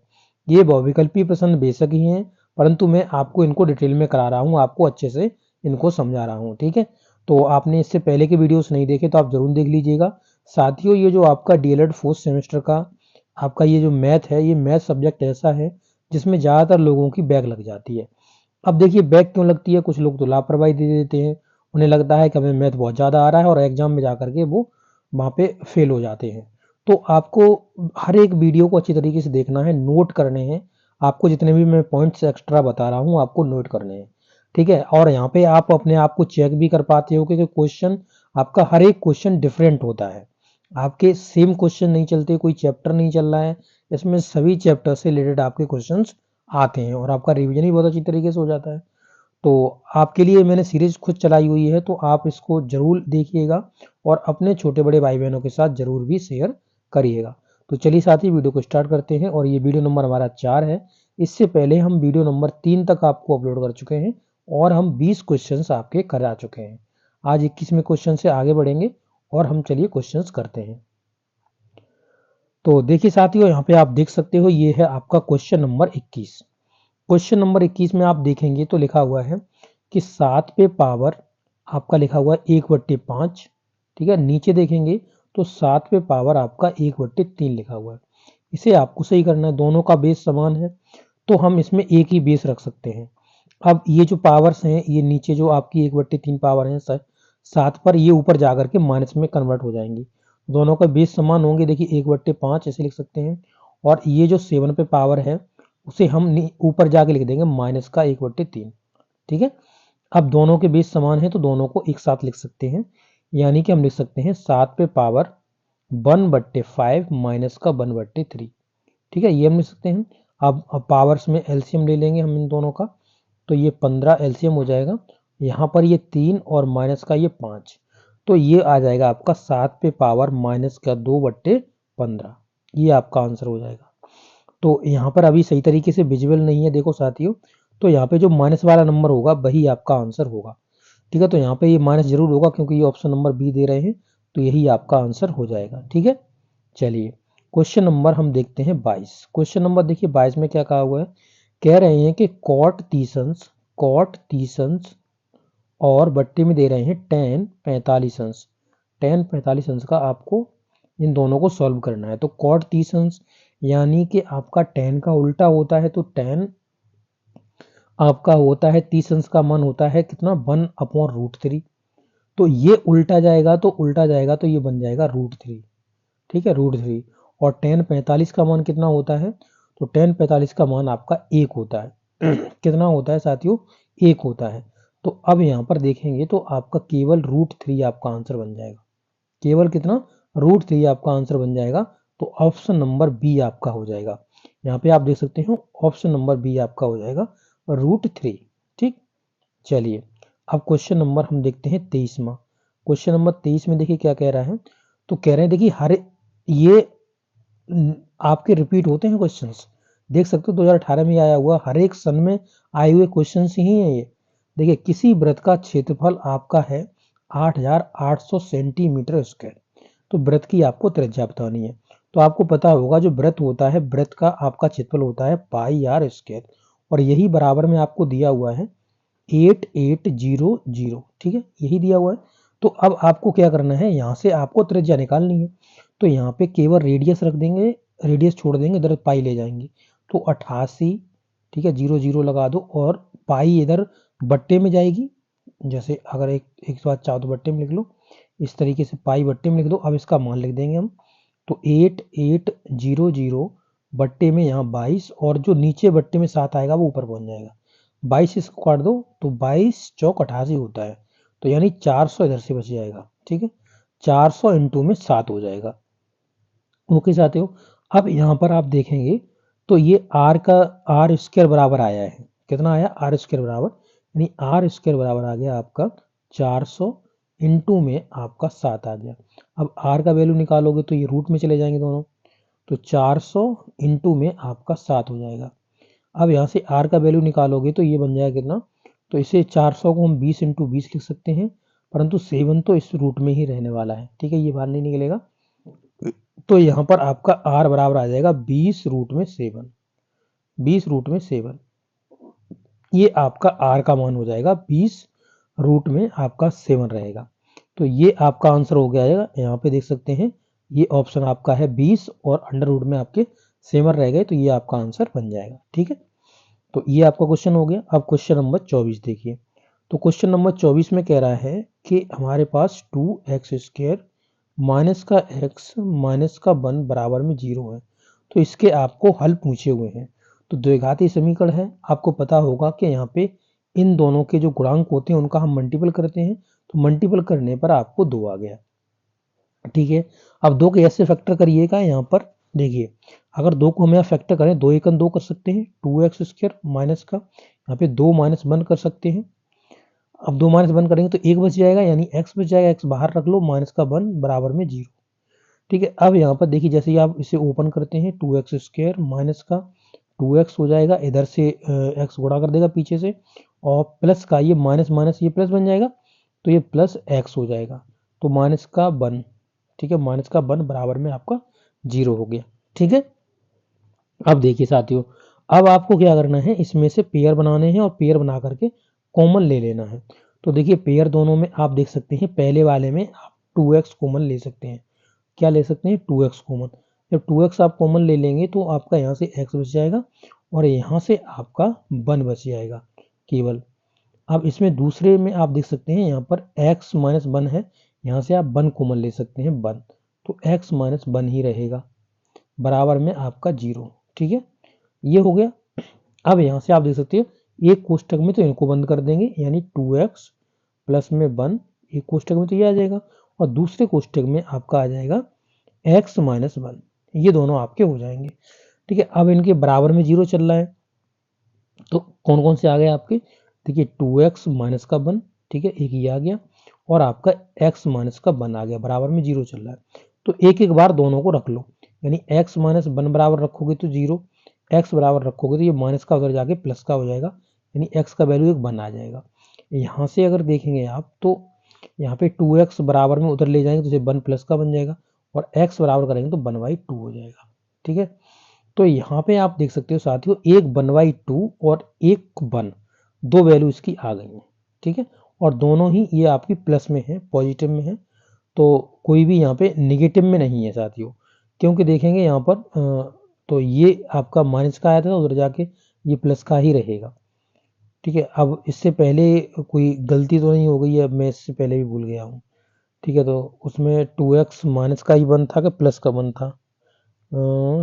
ये बहुविकल्पी प्रश्न बेशक ही हैं, परंतु मैं आपको इनको डिटेल में करा रहा हूँ, आपको अच्छे से इनको समझा रहा हूँ, ठीक है। तो आपने इससे पहले के वीडियोस नहीं देखे तो आप जरूर देख लीजिएगा। साथियों, ये जो आपका डीएलएड 4th सेमेस्टर का आपका ये जो मैथ है, ये मैथ सब्जेक्ट ऐसा है जिसमें ज़्यादातर लोगों की बैक लग जाती है। अब देखिए बैक क्यों लगती है, कुछ लोग तो लापरवाही दे देते हैं, उन्हें लगता है कि हमें मैथ बहुत ज़्यादा आ रहा है और एग्जाम में जा करके वो वहाँ पे फेल हो जाते हैं। तो आपको हर एक वीडियो को अच्छी तरीके से देखना है, नोट करने हैं। आपको जितने भी मैं पॉइंट्स एक्स्ट्रा बता रहा हूँ आपको नोट करने हैं, ठीक है। और यहाँ पे आप अपने आप को चेक भी कर पाते हो क्योंकि क्वेश्चन आपका हर एक क्वेश्चन डिफरेंट होता है। आपके सेम क्वेश्चन नहीं चलते, कोई चैप्टर नहीं चल रहा है, इसमें सभी चैप्टर से रिलेटेड आपके क्वेश्चंस आते हैं और आपका रिवीजन भी बहुत अच्छी तरीके से हो जाता है। तो आपके लिए मैंने सीरीज खुद चलाई हुई है, तो आप इसको जरूर देखिएगा और अपने छोटे बड़े भाई बहनों के साथ जरूर भी शेयर करिएगा। तो चलिए साथी वीडियो को स्टार्ट करते हैं। और ये वीडियो नंबर हमारा 4 है। इससे पहले हम वीडियो नंबर 3 तक आपको अपलोड कर चुके हैं और हम 20 क्वेश्चन आपके करा चुके हैं। आज 21वें क्वेश्चन से आगे बढ़ेंगे और हम चलिए क्वेश्चंस करते हैं। तो देखिए साथियों, यहाँ पे आप देख सकते हो ये है आपका क्वेश्चन नंबर 21। क्वेश्चन नंबर 21 में आप देखेंगे तो लिखा हुआ है कि 7 पे पावर आपका लिखा हुआ है 1/5, ठीक है। नीचे देखेंगे तो 7 पे पावर आपका 1/3 लिखा हुआ है। इसे आपको सही करना है, दोनों का बेस समान है तो हम इसमें एक ही बेस रख सकते हैं। अब ये जो पावर्स हैं, ये नीचे जो आपकी 1/3 पावर है 7 पर, ये ऊपर जाकर के माइनस में कन्वर्ट हो जाएंगी, दोनों का बेस समान होंगे। देखिए 1/5 ऐसे लिख सकते हैं, और ये जो 7 पे पावर है उसे हम ऊपर जाके लिख देंगे माइनस का 1/3, ठीक है। अब दोनों के बेस समान है तो दोनों को एक साथ लिख सकते हैं, यानी कि हम लिख सकते हैं 7 पे पावर 1/5 माइनस का 1/3। ठीक है, ये हम लिख सकते हैं। अब पावर्स में एलसीएम ले लेंगे हम इन दोनों का, तो ये 15 एलसीएम हो जाएगा। यहाँ पर ये 3 और माइनस का ये 5, तो ये आ जाएगा आपका 7 पे पावर माइनस का 2/15। ये आपका आंसर हो जाएगा। तो यहाँ पर अभी सही तरीके से विजुअल नहीं है, देखो साथियों, तो यहाँ पे जो माइनस वाला नंबर होगा वही आपका आंसर होगा। ठीक है, तो यहाँ पे ये माइनस जरूर होगा क्योंकि ये ऑप्शन नंबर बी दे रहे हैं, तो यही आपका आंसर हो जाएगा। ठीक है, चलिए क्वेश्चन नंबर हम देखते हैं 22। क्वेश्चन नंबर देखिए 22 में क्या कहा हुआ है, कह रहे हैं कि कॉट 30 अंश और बट्टे में दे रहे हैं tan 45 अंश। tan 45 अंश का आपको इन दोनों को सॉल्व करना है। तो कॉट 30 अंश यानी कि आपका tan का उल्टा होता है, तो tan आपका होता है 30 अंश का मान होता है कितना, 1/√3। तो ये उल्टा जाएगा, तो ये बन जाएगा √3। ठीक है, √3। और tan 45 का मान कितना होता है, तो tan 45 का मान आपका 1 होता है। कितना होता है साथियों, 1 होता है। तो अब यहाँ पर देखेंगे तो आपका केवल √3 आपका आंसर बन जाएगा। केवल कितना, √3 आपका आंसर बन जाएगा। तो ऑप्शन नंबर बी आपका हो जाएगा। यहाँ पे आप देख सकते हो ऑप्शन नंबर बी आपका हो जाएगा √3। ठीक, चलिए अब क्वेश्चन नंबर हम देखते हैं 23वां। क्वेश्चन नंबर 23 में देखिए क्या कह रहा है, तो कह रहे हैं देखिए हर ये आपके रिपीट होते हैं क्वेश्चंस, देख सकते हो 2018 में आया हुआ, हर एक सन में आए हुए क्वेश्चंस ही है ये। देखिए किसी वृत्त का क्षेत्रफल आपका है 8800 सेंटीमीटर स्क्वायर। तो वृत्त की आपको त्रिज्या बतानी है। तो आपको पता होगा जो वृत्त होता है, वृत्त का आपका क्षेत्रफल होता है πr², और यही बराबर में आपको दिया हुआ है 8800। ठीक है, यही दिया हुआ है। तो अब आपको क्या करना है, यहाँ से आपको त्रिज्या निकालनी है। तो यहाँ पे केवल रेडियस रख देंगे, रेडियस छोड़ देंगे, इधर पाई ले जाएंगे। तो 88, ठीक है, 00 लगा दो, और पाई इधर बट्टे में जाएगी। जैसे अगर एक बात चाहो तो बट्टे में लिख लो, इस तरीके से पाई बट्टे में लिख दो। अब इसका मान लिख देंगे हम, तो 8800 बट्टे में यहाँ 22, और जो नीचे बट्टे में 7 आएगा वो ऊपर पहुंच जाएगा। 22 इसको काट दो, तो 22 चौक 88 होता है। तो यानी 400 इधर से बच जाएगा। ठीक है, 400 इंटू में 7 हो जाएगा। ओके साथियों, अब यहाँ पर आप देखेंगे तो ये r² बराबर आया है। कितना आया, r² बराबर, यानी r² बराबर आ गया आपका 400 इंटू में आपका 7 आ गया। अब r का वैल्यू निकालोगे तो ये रूट में चले जाएंगे दोनों, तो 400 इंटू में आपका 7 हो जाएगा। अब यहाँ से r का वैल्यू निकालोगे तो ये बन जाएगा कितना, तो इसे 400 को हम 20 इंटू 20 लिख सकते हैं, परंतु 7 तो इस रूट में ही रहने वाला है। ठीक है, ये बाहर नहीं निकलेगा। तो यहाँ पर आपका r बराबर आ जाएगा 20 रूट में 7। 20 रूट में 7, ये आपका r का मान हो जाएगा। 20 रूट में आपका 7 रहेगा। तो ये आपका आंसर हो गया है। यहाँ पे देख सकते हैं ये ऑप्शन आपका है 20 और अंडर रूट में आपके 7 रह गए, तो ये आपका आंसर बन जाएगा। ठीक है, तो ये आपका क्वेश्चन हो गया। अब क्वेश्चन नंबर 24 देखिए। तो क्वेश्चन नंबर 24 में कह रहा है कि हमारे पास 2x² माइनस का x माइनस का 1 बराबर में 0 है। तो इसके आपको हल पूछे हुए हैं। तो द्विघाती समीकरण है, आपको पता होगा कि यहाँ पे इन दोनों के जो गुणांक होते हैं उनका हम मल्टीपल करते हैं, तो मल्टीपल करने पर आपको 2 आ गया। ठीक है, अब 2 के ऐसे फैक्टर करिएगा। यहाँ पर देखिए अगर 2 को हम यहाँ फैक्टर करें, 2 एकन 2 कर सकते हैं, 2x² माइनस का यहाँ पे 2 माइनस 1 कर सकते हैं। अब 2 माइनस 1 करेंगे तो 1 बच जाएगा, यानी x बच जाएगा, x बाहर रख लो, माइनस का 1 बराबर में 0। ठीक है, अब यहाँ पर देखिए जैसे ही आप इसे ओपन करते हैं, 2x² माइनस का 2x हो जाएगा, इधर से x गुणा कर देगा पीछे से, और प्लस का ये माइनस माइनस ये प्लस बन जाएगा, तो ये प्लस x हो जाएगा, तो माइनस का 1। ठीक है, माइनस का 1 बराबर में आपका 0 हो गया। ठीक है, अब देखिए साथियों, अब आपको क्या करना है, इसमें से पेयर बनाने हैं, और पेयर बना करके कॉमन ले लेना है। तो देखिए पेयर दोनों में आप देख सकते हैं, पहले वाले में आप 2x कॉमन ले सकते हैं। क्या ले सकते हैं, 2x कॉमन। जब 2x आप कॉमन ले लेंगे तो आपका यहाँ से x बच जाएगा, और यहाँ से आपका 1 बच जाएगा केवल। अब इसमें दूसरे में आप देख सकते हैं यहाँ पर x माइनस 1 है, यहाँ से आप 1 कॉमन ले सकते हैं, 1, तो x माइनस 1 ही रहेगा, बराबर में आपका 0। ठीक है, ये हो गया। अब यहाँ से आप देख सकते हो एक कोष्टक में तो इनको बंद कर देंगे, यानी 2x प्लस में 1, एक कोष्टक में तो ये आ जाएगा, और दूसरे कोष्टक में आपका आ जाएगा x माइनस 1, ये दोनों आपके हो जाएंगे। ठीक है, अब इनके बराबर में 0 चल रहा है, तो कौन कौन से आ गए आपके, देखिए 2x माइनस का 1, ठीक है, एक ये आ गया, और आपका x माइनस का 1 आ गया, बराबर में 0 चल रहा है। तो एक एक बार दोनों को रख लो, यानी x माइनस 1 बराबर रखोगे तो 0, x बराबर रखोगे तो ये माइनस का उधर जाके प्लस का हो जाएगा, यानी x का वैल्यू एक 1 आ जाएगा। यहाँ से अगर देखेंगे आप तो यहाँ पे 2x बराबर में उधर ले जाएंगे तो इसे 1 प्लस का बन जाएगा, और x बराबर करेंगे तो 1/2 हो जाएगा। ठीक है, तो यहाँ पे आप देख सकते हो साथियों, एक 1/2 और एक 1, दो वैल्यू इसकी आ गई हैं। ठीक है, और दोनों ही ये आपकी प्लस में है, पॉजिटिव में है, तो कोई भी यहाँ पे निगेटिव में नहीं है साथियों, क्योंकि देखेंगे यहाँ पर तो ये आपका माइनस का आया था, उधर जाके ये प्लस का ही रहेगा। ठीक है, अब इससे पहले कोई गलती तो नहीं हो गई है, अब मैं इससे पहले भी भूल गया हूँ। ठीक है, तो उसमें 2x माइनस का ही 1 था कि प्लस का 1 था,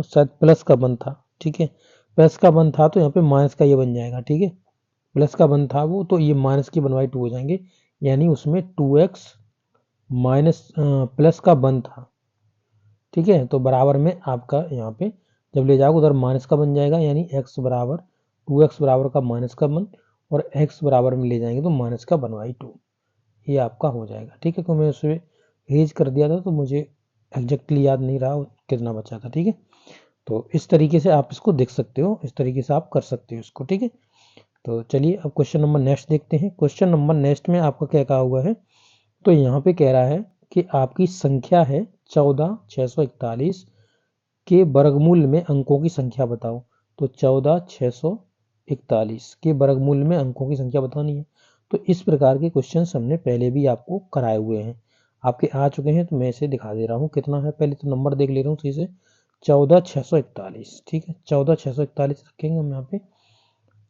शायद प्लस का 1 था। ठीक है, प्लस का 1 था तो यहाँ पे माइनस का ये बन जाएगा। ठीक है, प्लस का 1 था वो, तो ये माइनस की 1/2 हो जाएंगे, यानी उसमें 2x माइनस प्लस का 1 था। ठीक है, तो बराबर में आपका यहाँ पे जब ले जाओगे उधर माइनस का बन जाएगा, यानी x बराबर 2x बराबर का माइनस का 1, और x बराबर में ले जाएंगे तो माइनस का 1/2, ये आपका हो जाएगा। ठीक है, तो मैं उसे रेज कर दिया था तो मुझे एग्जैक्टली याद नहीं रहा कितना बचा था। ठीक है, तो इस तरीके से आप इसको देख सकते हो, इस तरीके से आप कर सकते हो इसको। ठीक है, तो चलिए अब क्वेश्चन नंबर नेक्स्ट देखते हैं। क्वेश्चन नंबर नेक्स्ट में आपका क्या कहा हुआ है, तो यहाँ पे कह रहा है कि आपकी संख्या है 14,641 के वर्गमूल में अंकों की संख्या बताओ। तो 14,641 के वर्गमूल में अंकों की संख्या बतानी है। तो इस प्रकार के क्वेश्चन हमने पहले भी आपको कराए हुए हैं, आपके आ चुके हैं, तो मैं इसे दिखा दे रहा हूँ कितना है। पहले तो नंबर देख ले रहा हूँ सही से, 14,641। ठीक है, 14,641 रखेंगे हम यहाँ पे,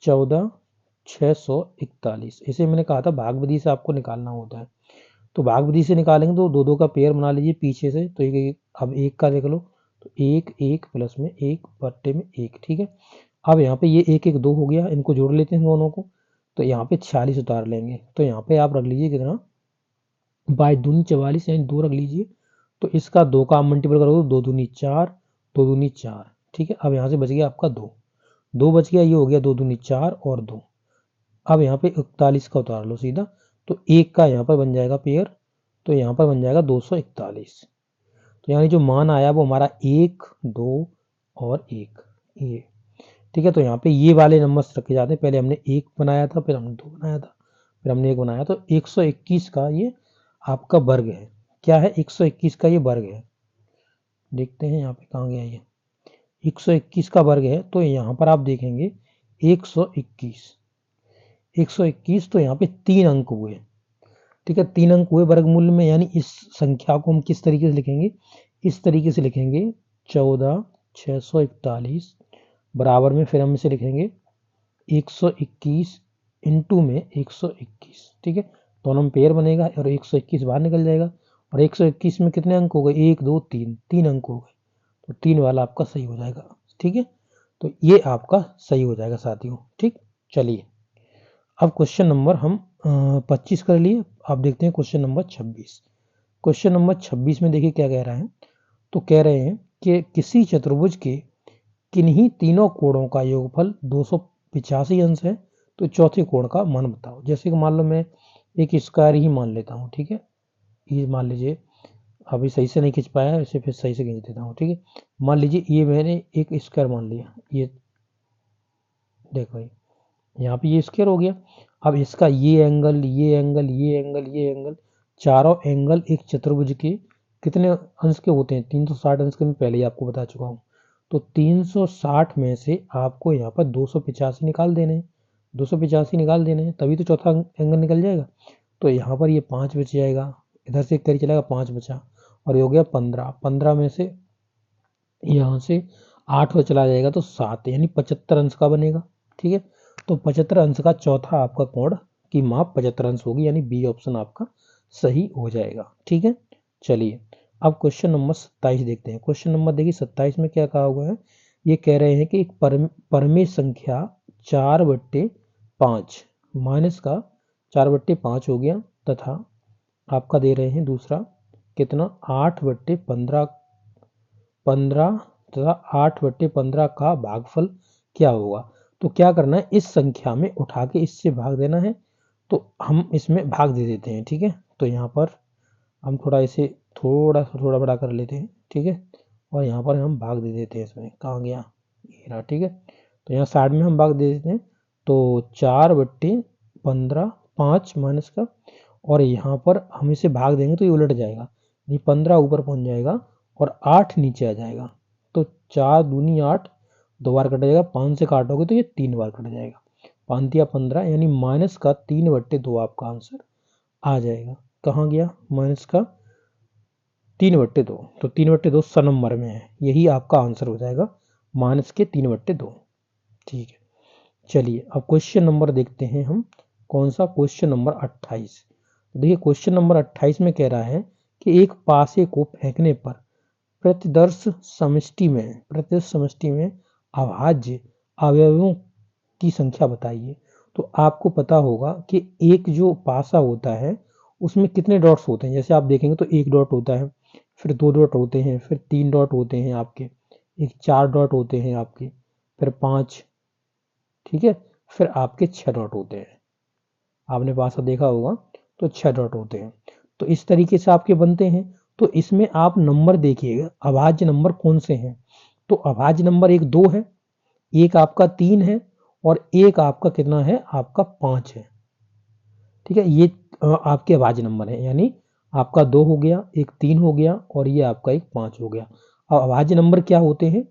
14,641। इसे मैंने कहा था भाग विधि से आपको निकालना होता है, तो भाग विधि से निकालेंगे तो दो दो का पेयर बना लीजिए पीछे से, तो अब एक का देख लो, तो एक एक प्लस में एक बट्टे में एक। ठीक है, अब यहाँ पे ये एक एक दो हो गया, इनको जोड़ लेते हैं दोनों को, तो यहाँ पे 46 उतार लेंगे, तो यहाँ पे आप रख लीजिए कितना, बाई दूनी 44, यानी 2 रख लीजिए, तो इसका 2 का आप मल्टीपल करोगे, 2 दूनी 4, 2 दूनी 4। ठीक है, अब यहाँ से बच गया आपका 2, 2 बच गया, ये हो गया 2 दूनी 4 और 2। अब यहाँ पे 41 का उतार लो सीधा, तो एक का यहाँ पर बन जाएगा पेयर, तो यहाँ पर बन जाएगा 241। तो यानी जो मान आया वो हमारा 1, 2 और 1, ये। ठीक है, तो यहाँ पे ये वाले नंबर्स रखे जाते हैं, पहले हमने 1 बनाया था, फिर हमने 2 बनाया था, फिर हमने 1 बनाया, तो 121 का ये आपका वर्ग है। क्या है, 121 का ये वर्ग है। देखते हैं यहाँ पे कहाँ गया ये, 121 का वर्ग है, तो यहाँ पर आप देखेंगे 121, 121, तो यहाँ पे 3 अंक हुए। ठीक है, 3 अंक हुए वर्गमूल में, यानी इस संख्या को हम किस तरीके से लिखेंगे, इस तरीके से लिखेंगे, 14,641 बराबर में फिर हम इसे लिखेंगे 121 इंटू में 121। ठीक है, दोनों में पेयर बनेगा और 121 बाहर निकल जाएगा, और 121 में कितने अंक हो गए, 1 2 3, 3 अंक हो गए, तो 3 वाला आपका सही हो जाएगा। ठीक है, तो ये आपका सही हो जाएगा साथियों। ठीक, चलिए अब क्वेश्चन नंबर हम 25 कर लिए, आप देखते हैं क्वेश्चन नंबर 26। क्वेश्चन नंबर 26 में देखिए क्या कह रहा है, तो कह रहे हैं कि किसी चतुर्भुज के किन्हीं तीनों कोणों का योगफल 285 अंश है, तो चौथे कोण का मान बताओ। जैसे कि मान लो मैं एक स्क्वायर ही मान लेता हूँ। ठीक है, ये मान लीजिए, अभी सही से नहीं खींच पाया, इसे फिर सही से खींच देता हूँ। ठीक है, मान लीजिए ये मैंने एक स्क्वायर मान लिया, ये देखो भाई, यहाँ पे ये स्क्वायर हो गया। अब इसका ये एंगल, ये एंगल, ये एंगल, ये एंगल, चारों एंगल एक चतुर्भुज के कितने अंश के होते हैं, 360 अंश के, मैं पहले ही आपको बता चुका हूँ। तो 360 में से आपको यहाँ पर 285 निकाल देने हैं, 285 निकाल देने हैं, तभी तो चौथा एंगल निकल जाएगा। तो यहाँ पर ये 5 बच जाएगा, इधर से एक करी चलेगा, 5 बचा, और ये हो गया 15, 15 में से यहाँ से 8 हो चला जाएगा तो 7, यानी 75 अंश का बनेगा। ठीक है, तो 75 अंश का चौथा आपका कोण की माप 75 अंश होगी, यानी बी ऑप्शन आपका सही हो जाएगा। ठीक है, चलिए अब क्वेश्चन नंबर 27 देखते हैं। क्वेश्चन नंबर देखिए 27 में क्या कहा हुआ है, ये कह रहे हैं कि एक परमेय संख्या 4/5 माइनस का 4/5 हो गया, तथा आपका दे रहे हैं दूसरा कितना, 8/15 15 तथा 8/15 का भागफल क्या होगा। तो क्या करना है, इस संख्या में उठा के इससे भाग देना है। तो हम इसमें भाग दे देते हैं, ठीक है। तो यहाँ पर हम थोड़ा इसे थोड़ा बड़ा कर लेते हैं, ठीक है। और यहाँ पर हम भाग दे देते हैं, इसमें कहाँ गया, ये रहा, ठीक है। तो यहाँ साइड में हम भाग दे देते हैं। तो 4/15, 5 माइनस का, और यहाँ पर हम इसे भाग देंगे तो ये उलट जाएगा, ये 15 ऊपर पहुंच जाएगा और 8 नीचे आ जाएगा। तो 4 दूनी 8, 2 बार कट जाएगा, 5 से काटोगे तो ये 3 बार कट जाएगा, 5 या 15, यानी माइनस का 3/2 आपका आंसर आ जाएगा। कहाँ गया माइनस का 3/2, तो 3/2 स नंबर में है, यही आपका आंसर हो जाएगा, माइनस के 3/2। ठीक है, चलिए अब क्वेश्चन नंबर देखते हैं हम, कौन सा, क्वेश्चन नंबर 28। देखिए क्वेश्चन नंबर 28 में कह रहा है कि एक पासे को फेंकने पर प्रतिदर्श समष्टि में अभाज्य अवयवों की संख्या बताइए। तो आपको पता होगा कि एक जो पासा होता है उसमें कितने डॉट्स होते हैं। जैसे आप देखेंगे तो 1 डॉट होता है, फिर 2 डॉट होते हैं, फिर 3 डॉट होते हैं आपके, एक 4 डॉट होते हैं आपके, फिर 5, ठीक है, फिर आपके 6 डॉट होते हैं। आपने पासा देखा होगा तो 6 डॉट होते हैं। तो इस तरीके से आपके बनते हैं। तो इसमें आप नंबर देखिएगा, अभाज्य नंबर कौन से हैं। तो अभाज्य नंबर एक 2 है, एक आपका 3 है, और एक आपका कितना है, आपका 5 है, ठीक है। ये आपके अभाज्य नंबर है, यानी आपका 2 हो गया, एक 3 हो गया, और ये आपका एक 5 हो गया। अब अभाज्य नंबर क्या होते हैं,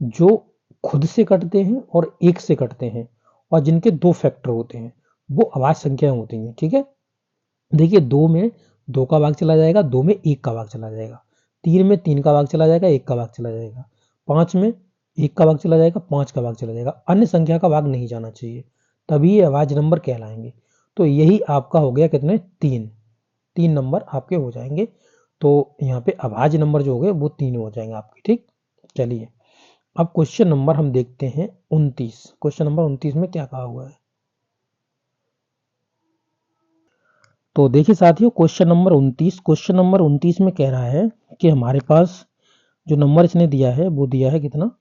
जो खुद से कटते हैं और एक से कटते हैं, और जिनके 2 फैक्टर होते हैं, वो अभाज्य संख्या होती हैं, ठीक है। देखिए 2 में 2 का भाग चला जाएगा, 2 में 1 का भाग चला जाएगा, 3 में 3 का भाग चला जाएगा, 1 का भाग चला जाएगा, 5 में 1 का भाग चला जाएगा, 5 का भाग चला जाएगा, अन्य संख्या का भाग नहीं जाना चाहिए, तभी ये अभाज्य नंबर कहलाएंगे। तो यही आपका हो गया कितने, 3 नंबर आपके हो जाएंगे। तो यहाँ पे अभाज्य नंबर जो हो गए वो 3 हो जाएंगे आपके, ठीक। चलिए अब क्वेश्चन नंबर हम देखते हैं 29। क्वेश्चन नंबर 29 में क्या कहा हुआ है। तो देखिए साथियों क्वेश्चन नंबर 29 में कह रहा है कि हमारे पास जो नंबर इसने दिया है वो दिया है कितना,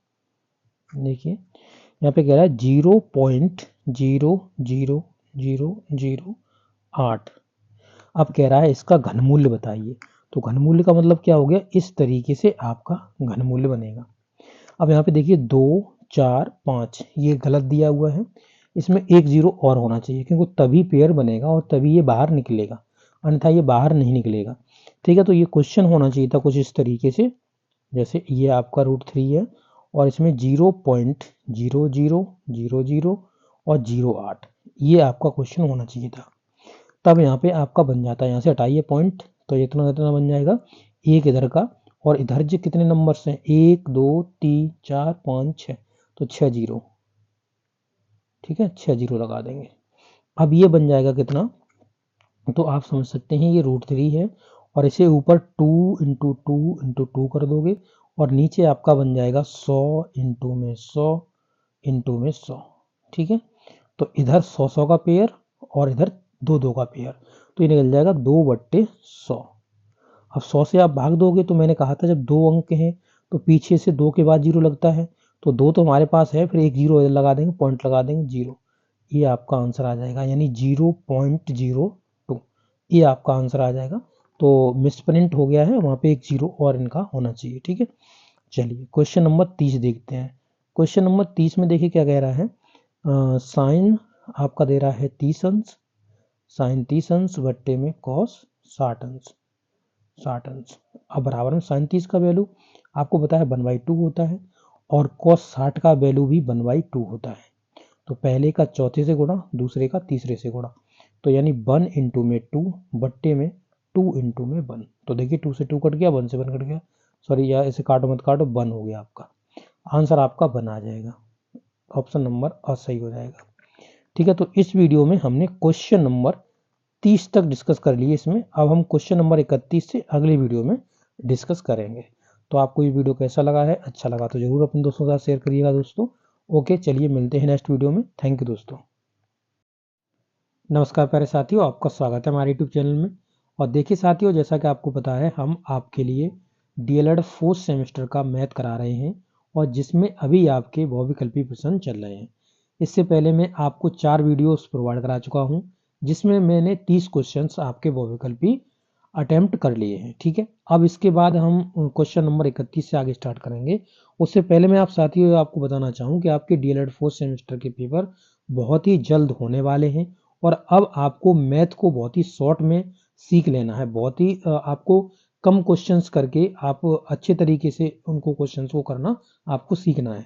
देखिए यहाँ पे कह रहा है 0.00008। अब कह रहा है इसका घनमूल्य बताइए। तो घनमूल्य का मतलब क्या हो गया, इस तरीके से आपका घनमूल्य बनेगा। अब यहाँ पे देखिए 2, 4, 5 ये गलत दिया हुआ है, इसमें एक जीरो और होना चाहिए, क्योंकि तभी पेयर बनेगा और तभी ये बाहर निकलेगा, अन्यथा ये बाहर नहीं निकलेगा, ठीक है। तो ये क्वेश्चन होना चाहिए था कुछ इस तरीके से, जैसे ये आपका √3 है, और इसमें 0.0000 और 08, ये आपका क्वेश्चन होना चाहिए था। तब यहाँ पे आपका बन जाता है, यहाँ से हटाइए पॉइंट, तो इतना इतना बन जाएगा, एक इधर का, और इधर जो कितने नंबर्स हैं, 1 2 3 4 5 6, तो 6 जीरो, ठीक है, 6 जीरो लगा देंगे। अब ये बन जाएगा कितना, तो आप समझ सकते हैं ये √3 है, और इसे ऊपर 2 × 2 × 2 कर दोगे, और नीचे आपका बन जाएगा 100 इंटू में 100 इंटू में 100, ठीक है। तो इधर 100 का पेयर, और इधर 2 का पेयर, तो ये निकल जाएगा 2/100। अब 100 से आप भाग दोगे, तो मैंने कहा था जब 2 अंक हैं तो पीछे से 2 के बाद जीरो लगता है, तो 2 तो हमारे पास है, फिर एक जीरो लगा देंगे, पॉइंट लगा देंगे, जीरो, ये आपका आंसर आ जाएगा, यानी 0.02, ये आपका आंसर आ जाएगा। तो मिसप्रिंट हो गया है, वहाँ पे एक जीरो और इनका होना चाहिए, ठीक है। चलिए क्वेश्चन नंबर 30 देखते हैं। क्वेश्चन नंबर 30 में देखिए क्या कह रहा है, साइन आपका दे रहा है 30 अंश, साइन 30 अंश बट्टे में कॉस 60 अंश, 60 अंश। अब बराबर में साइन 30 का वैल्यू आपको पता है 1/2 होता है, और कॉस 60 का वैल्यू भी 1/2 होता है। तो पहले का चौथे से गुणा, दूसरे का तीसरे से गुणा, तो यानी 1 इंटू में 2 बट्टे में 2 इंटू में 1। तो देखिए 2 से 2 कट गया, 1 से 1 कट गया, सॉरी यार इसे काटो मत काटो, 1 हो गया आपका आंसर, आपका 1 आ जाएगा, ऑप्शन नंबर अ सही हो जाएगा, ठीक है। तो इस वीडियो में हमने क्वेश्चन नंबर 30 तक डिस्कस कर लिए इसमें। अब हम क्वेश्चन नंबर 31 से अगले वीडियो में डिस्कस करेंगे। तो आपको ये वीडियो कैसा लगा है, अच्छा लगा तो जरूर अपने दोस्तों के साथ शेयर करिएगा दोस्तों। ओके चलिए मिलते हैं नेक्स्ट वीडियो में, थैंक यू दोस्तों। नमस्कार प्यारे साथियों, आपका स्वागत है हमारे यूट्यूब चैनल में। और देखिए साथियों, जैसा कि आपको पता है हम आपके लिए डीएलएड फोर्थ सेमेस्टर का मैथ करा रहे हैं और जिसमें अभी आपके बहुविकल्पी प्रश्न चल रहे हैं। इससे पहले मैं आपको 4 वीडियोस प्रोवाइड करा चुका हूं जिसमें मैंने 30 क्वेश्चंस आपके बहुविकल्पी अटेम्प्ट कर लिए हैं। ठीक है, अब इसके बाद हम क्वेश्चन नंबर 31 से आगे स्टार्ट करेंगे। उससे पहले मैं आप साथियों आपको बताना चाहूँ कि आपके डीएलएड फोर्थ सेमेस्टर के पेपर बहुत ही जल्द होने वाले हैं और अब आपको मैथ को बहुत ही शॉर्ट में सीख लेना है। बहुत ही आपको कम क्वेश्चंस करके आप अच्छे तरीके से उनको क्वेश्चंस को करना आपको सीखना है।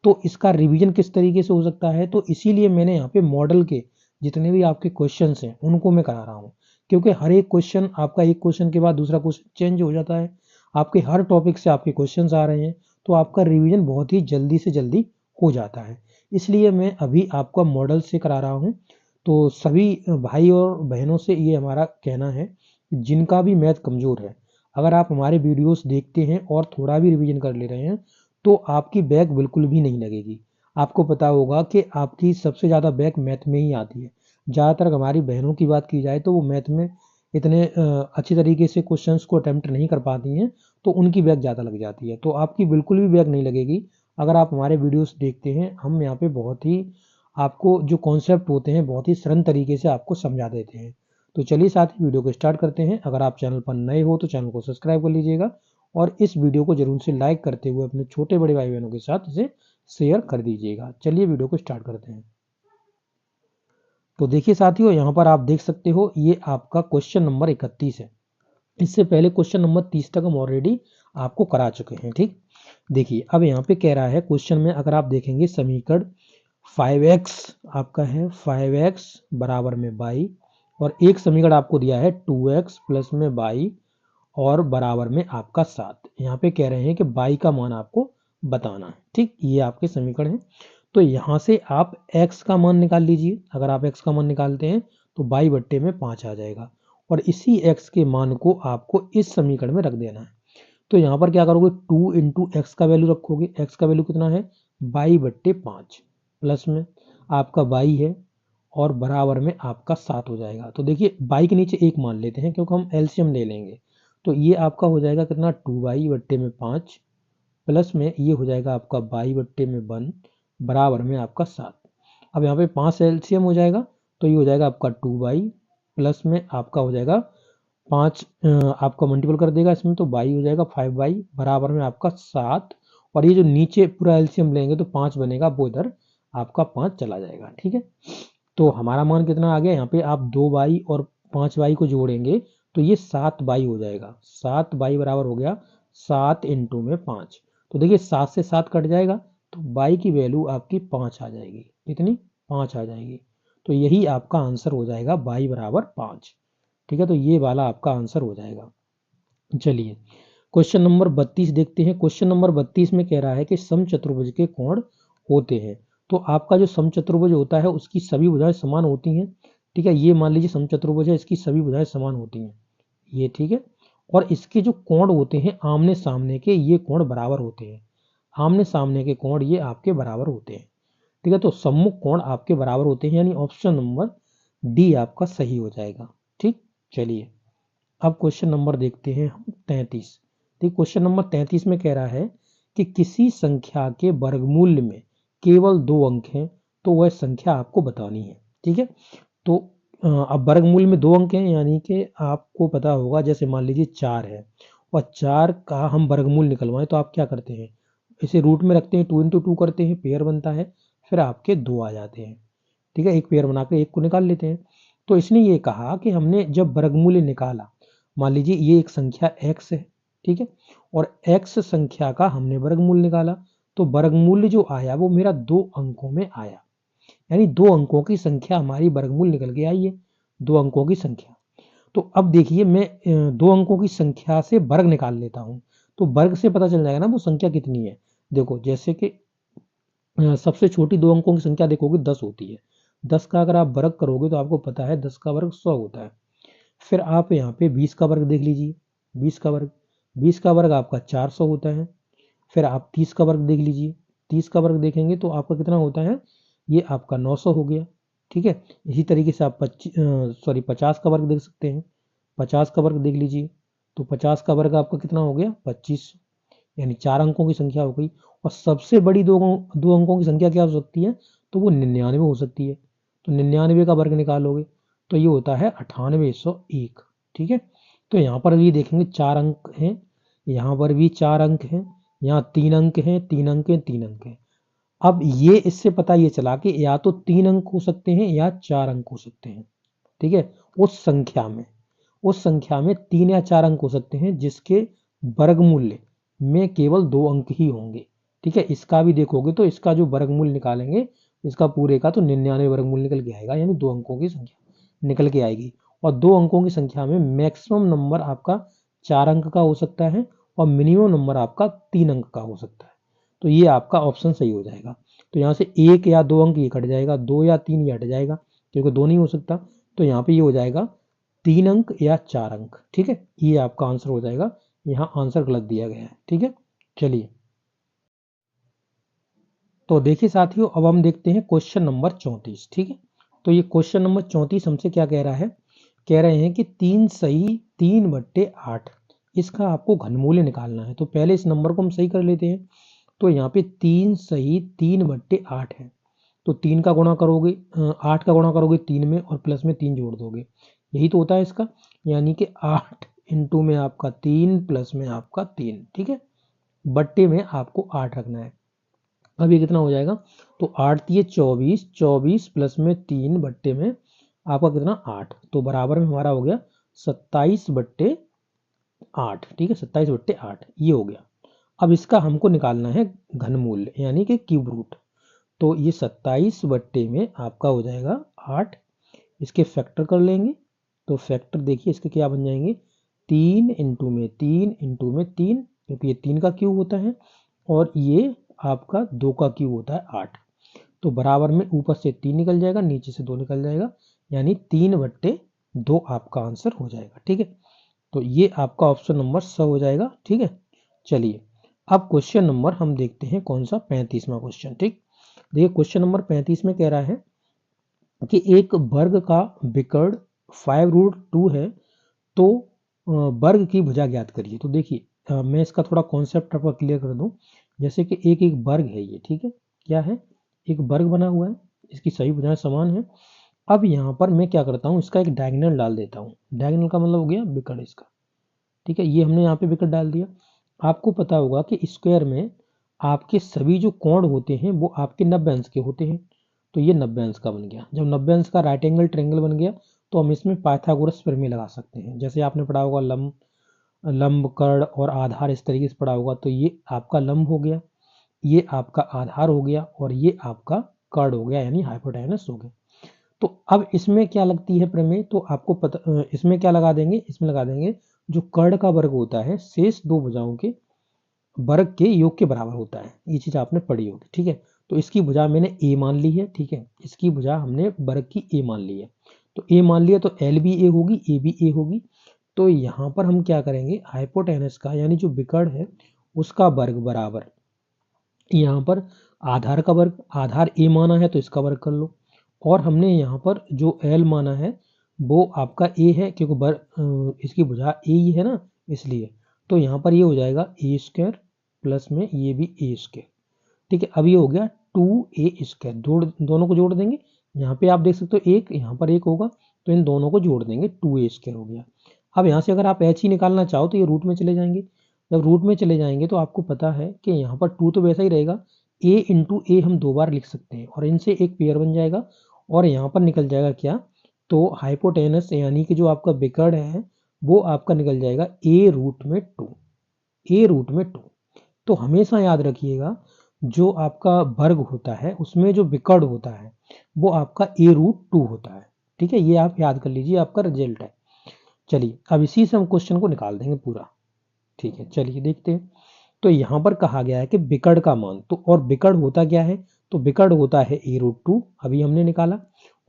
तो इसका रिवीजन किस तरीके से हो सकता है, तो इसीलिए मैंने यहाँ पे मॉडल के जितने भी आपके क्वेश्चंस हैं उनको मैं करा रहा हूँ, क्योंकि हर एक क्वेश्चन आपका एक क्वेश्चन के बाद दूसरा क्वेश्चन चेंज हो जाता है। आपके हर टॉपिक से आपके क्वेश्चंस आ रहे हैं, तो आपका रिवीजन बहुत ही जल्दी से जल्दी हो जाता है। इसलिए मैं अभी आपका मॉडल से करा रहा हूँ। तो सभी भाई और बहनों से ये हमारा कहना है, जिनका भी मैथ कमज़ोर है, अगर आप हमारे वीडियोस देखते हैं और थोड़ा भी रिवीजन कर ले रहे हैं तो आपकी बैक बिल्कुल भी नहीं लगेगी। आपको पता होगा कि आपकी सबसे ज़्यादा बैक मैथ में ही आती है। ज़्यादातर हमारी बहनों की बात की जाए तो वो मैथ में इतने अच्छी तरीके से क्वेश्चंस को अटेम्प्ट नहीं कर पाती हैं, तो उनकी बैक ज़्यादा लग जाती है। तो आपकी बिल्कुल भी बैक नहीं लगेगी अगर आप हमारे वीडियोस देखते हैं। हम यहाँ पे बहुत ही आपको जो कॉन्सेप्ट होते हैं बहुत ही सरल तरीके से आपको समझा देते हैं। तो चलिए साथ ही वीडियो को स्टार्ट करते हैं। अगर आप चैनल पर नए हो तो चैनल को सब्सक्राइब कर लीजिएगा और इस वीडियो को जरूर से लाइक करते हुए अपने छोटे बड़े भाई बहनों के साथ इसे शेयर कर दीजिएगा। चलिए वीडियो को स्टार्ट करते हैं। तो देखिए साथियों, यहाँ पर आप देख सकते हो ये आपका क्वेश्चन नंबर 31 है। इससे पहले क्वेश्चन नंबर 30 तक हम ऑलरेडी आपको करा चुके हैं। ठीक, देखिए अब यहाँ पे कह रहा है क्वेश्चन में, अगर आप देखेंगे समीकरण 5x आपका है 5x बराबर में 22 और एक समीकरण आपको दिया है 2x प्लस में 22 और बराबर में आपका 7। यहाँ पे कह रहे हैं कि 22 का मान आपको बताना है। ठीक, ये आपके समीकरण है। तो यहाँ से आप x का मान निकाल लीजिए। अगर आप x का मान निकालते हैं तो 22 बट्टे में 5 आ जाएगा और इसी x के मान को आपको इस समीकरण में रख देना है। तो यहाँ पर क्या करोगे, 2 इंटू एक्स का वैल्यू रखोगे। x का वैल्यू कितना है 22 बट्टे 5 प्लस में आपका 22 है और बराबर में आपका 7 हो जाएगा। तो देखिए 22 के नीचे एक मान लेते हैं क्योंकि हम एलसीएम ले लेंगे। तो ये आपका हो जाएगा कितना 2y बट्टे में 5 प्लस में ये हो जाएगा आपका 22 बट्टे में 1 बराबर में आपका 7। अब यहाँ पे 5 एलसीएम हो जाएगा तो ये हो जाएगा आपका 2y प्लस में आपका हो जाएगा 5 आपका मल्टीपल कर देगा इसमें, तो 22 हो जाएगा 5y बराबर में आपका 7। और ये जो नीचे पूरा एलसीएम लेंगे तो 5 बनेगा, वो इधर आपका 5 चला जाएगा। ठीक है, तो हमारा मान कितना आ गया, यहाँ पे आप 2y और 5y को जोड़ेंगे तो ये 7y हो जाएगा। 7y बराबर हो गया 7 इंटू में 5। तो देखिए 7 से 7 कट जाएगा तो y की वैल्यू आपकी 5 आ जाएगी। कितनी, 5 आ जाएगी। तो यही आपका आंसर हो जाएगा y बराबर 5। ठीक है, तो ये वाला आपका आंसर हो जाएगा। चलिए क्वेश्चन नंबर 32 देखते हैं। क्वेश्चन नंबर 32 में कह रहा है कि समचतुर्भुज के कोण होते हैं। तो आपका जो समचतुर्भुज होता है उसकी सभी भुजाएं समान होती हैं। ठीक है, ये मान लीजिए समचतुर्भुज है, इसकी सभी भुजाएं समान होती हैं ये। ठीक है, और इसके जो कोण होते हैं आमने सामने के, ये कोण बराबर होते हैं। आमने सामने के कोण ये आपके बराबर होते हैं। ठीक है, तो सम्मुख कोण आपके बराबर होते हैं, यानी ऑप्शन नंबर डी आपका सही हो जाएगा। ठीक, चलिए अब क्वेश्चन नंबर देखते हैं हम 33। ठीक, क्वेश्चन नंबर 33 में कह रहा है कि किसी संख्या के वर्गमूल में केवल 2 अंक हैं तो वह संख्या आपको बतानी है। ठीक है, तो अब वर्गमूल में 2 अंक हैं, यानी कि आपको पता होगा जैसे मान लीजिए 4 है और 4 का हम वर्गमूल निकलवाएं तो आप क्या करते हैं, इसे रूट में रखते हैं, 2 इंटू 2 करते हैं, पेयर बनता है, फिर आपके 2 आ जाते हैं। ठीक है, एक पेयर बनाकर एक को निकाल लेते हैं। तो इसने ये कहा कि हमने जब वर्गमूल निकाला, मान लीजिए ये एक संख्या x है। ठीक है, और x संख्या का हमने वर्गमूल निकाला तो वर्गमूल जो आया वो मेरा 2 अंकों में आया, यानी 2 अंकों की संख्या हमारी वर्गमूल निकल के आई है, 2 अंकों की संख्या। तो अब देखिए मैं 2 अंकों की संख्या से वर्ग निकाल लेता हूं, तो वर्ग से पता चल जाएगा ना वो संख्या कितनी है। देखो जैसे कि सबसे छोटी 2 अंकों की संख्या देखोगे 10 होती है। 10 का अगर आप वर्ग करोगे तो आपको पता है 10 का वर्ग 100 होता है। फिर आप यहाँ पे 20 का वर्ग देख लीजिए, 20 का वर्ग, 20 का वर्ग आपका 400 होता है। फिर आप 30 का वर्ग देख लीजिए, 30 का वर्ग देखेंगे तो आपका कितना होता है, ये आपका 900 हो गया। ठीक है, इसी तरीके से आप 50 का वर्ग देख सकते हैं, 50 का वर्ग देख लीजिए तो 50 का वर्ग आपका कितना हो गया 25, यानी 4 अंकों की संख्या हो गई। और सबसे बड़ी दो अंकों की संख्या क्या हो सकती है, तो वो 99 हो सकती है। तो 99 का वर्ग निकालोगे तो ये होता है 9801। ठीक है, तो यहाँ पर भी देखेंगे 4 अंक हैं, यहाँ पर भी 4 अंक हैं, यहाँ 3 अंक हैं, 3 अंक हैं, 3 अंक हैं। अब ये इससे पता ये चला कि या तो 3 अंक हो सकते हैं या 4 अंक हो सकते हैं। ठीक है, उस संख्या में 3 या 4 अंक हो सकते हैं जिसके वर्गमूल्य में केवल 2 अंक ही होंगे। ठीक है, इसका भी देखोगे तो इसका जो वर्गमूल निकालेंगे इसका पूरे का तो 99 वर्गमूल निकल के आएगा, यानी 2 अंकों की संख्या निकल के आएगी। और 2 अंकों की संख्या में मैक्सिमम नंबर आपका 4 अंक का हो सकता है और मिनिमम नंबर आपका 3 अंक का हो सकता है। तो ये आपका ऑप्शन सही हो जाएगा। तो यहाँ से 1 या 2 अंक ये कट जाएगा, 2 या 3 ये हट जाएगा, क्योंकि 2 नहीं हो सकता। तो यहाँ पे ये हो जाएगा 3 अंक या 4 अंक। ठीक है, ये आपका आंसर हो जाएगा। यहाँ आंसर गलत दिया गया है। ठीक है, चलिए तो देखिए साथियों, अब हम देखते हैं क्वेश्चन नंबर 34। ठीक है, तो ये क्वेश्चन नंबर 34 हमसे क्या कह रहा है, कह रहे हैं कि 3 सही 3/8 इसका आपको घनमूल्य निकालना है। तो पहले इस नंबर को हम सही कर लेते हैं। तो यहाँ पे 3 सही 3/8 है, तो 3 का गुणा करोगे 8 का गुणा करोगे 3 में और प्लस में 3 जोड़ दोगे, यही तो होता है इसका। यानी कि 8 इंटू में आपका 3 प्लस में आपका 3। ठीक है, बट्टे में आपको 8 रखना है। अब ये कितना हो जाएगा, तो 8 दिए 24, 24 प्लस में 3 बट्टे में आपका कितना 8, तो बराबर में हमारा हो गया 27/8। ठीक है, 27/8 ये हो गया। अब इसका हमको निकालना है घनमूल यानी कि क्यूब रूट। तो ये 27 बट्टे में आपका हो जाएगा 8, इसके फैक्टर कर लेंगे। तो फैक्टर देखिए इसके क्या बन जाएंगे, 3 इंटू में 3 इंटू में 3, क्योंकि ये 3 का क्यूब होता है और ये आपका 2 का क्यूब होता है 8। तो बराबर में ऊपर से 3 निकल जाएगा, नीचे से 2 निकल जाएगा, यानी 3/2 आपका आंसर हो जाएगा। ठीक है, तो ये आपका ऑप्शन नंबर स हो जाएगा। ठीक है, चलिए अब क्वेश्चन नंबर हम देखते हैं कौन सा 35वां क्वेश्चन। ठीक, देखिए क्वेश्चन नंबर 35 में कह रहा है कि एक वर्ग का विकर्ण 5√2 है, तो वर्ग की भुजा ज्ञात करिए। तो देखिए मैं इसका थोड़ा कॉन्सेप्ट आपको क्लियर कर दूं। जैसे कि एक एक वर्ग है ये, ठीक है, क्या है, एक वर्ग बना हुआ है, इसकी सभी भुजाएं समान है। अब यहाँ पर मैं क्या करता हूँ, इसका एक डायगोनल डाल देता हूँ। डायगोनल का मतलब हो गया विकर्ण इसका। ठीक है, ये हमने यहाँ पे विकर्ण डाल दिया। आपको पता होगा कि स्क्वायर में आपके सभी जो कोण होते हैं वो आपके 90 अंश के होते हैं। तो ये 90 अंश का बन गया। जब 90 अंश का राइट एंगल ट्रायंगल बन गया तो हम इसमें पाइथागोरस प्रमेय लगा सकते हैं। जैसे आपने पढ़ा होगा लंब कर्ण और आधार, इस तरीके से पढ़ा होगा। तो ये आपका लंब हो गया, ये आपका आधार हो गया और ये आपका कर्ण हो गया, यानी हाइपोटेनस हो गया। तो अब इसमें क्या लगती है प्रमेय, तो आपको पता, इसमें क्या लगा देंगे, इसमें लगा देंगे जो कर्ण का वर्ग होता है शेष दो भुजाओं के वर्ग के योग के बराबर होता है। ये चीज आपने पढ़ी होगी। ठीक है, तो इसकी भुजा मैंने ए मान ली है। ठीक है, इसकी भुजा हमने वर्ग की ए मान ली है। तो ए मान लिया तो एल भी ए होगी, ए भी ए होगी। तो यहाँ पर हम क्या करेंगे, हाइपोटेनस का यानी जो विकर्ण है उसका वर्ग बराबर, यहाँ पर आधार का वर्ग, आधार ए माना है तो इसका वर्ग कर लो। और हमने यहाँ पर जो एल माना है वो आपका ए है, क्योंकि इसकी भुजा ए ही है ना, इसलिए। तो यहाँ पर ये हो जाएगा ए स्क्वायर प्लस में ये भी ए स्क्वायर। ठीक है, अब ये हो गया 2a²। दोनों को जोड़ देंगे, यहाँ पे आप देख सकते हो एक, यहाँ पर एक होगा, तो इन दोनों को जोड़ देंगे, 2a² हो गया। अब यहाँ से अगर आप h ही निकालना चाहो तो ये रूट में चले जाएंगे। जब रूट में चले जाएंगे तो आपको पता है कि यहाँ पर 2 तो वैसा ही रहेगा, a इंटू ए हम 2 बार लिख सकते हैं और इनसे एक पेयर बन जाएगा और यहाँ पर निकल जाएगा क्या, तो हाइपोटेनस यानी कि जो आपका विकर्ण है वो आपका निकल जाएगा a√2। तो हमेशा याद रखिएगा जो आपका वर्ग होता है उसमें जो विकर्ण होता है वो आपका a√2 होता है। ठीक है, ये आप याद कर लीजिए, आपका रिजल्ट है। चलिए अब इसी से हम क्वेश्चन को निकाल देंगे पूरा। ठीक है, चलिए देखते हैं। तो यहाँ पर कहा गया है कि विकर्ण का मान, तो और विकर्ण होता क्या है, तो विकर्ण होता है a√2, अभी हमने निकाला।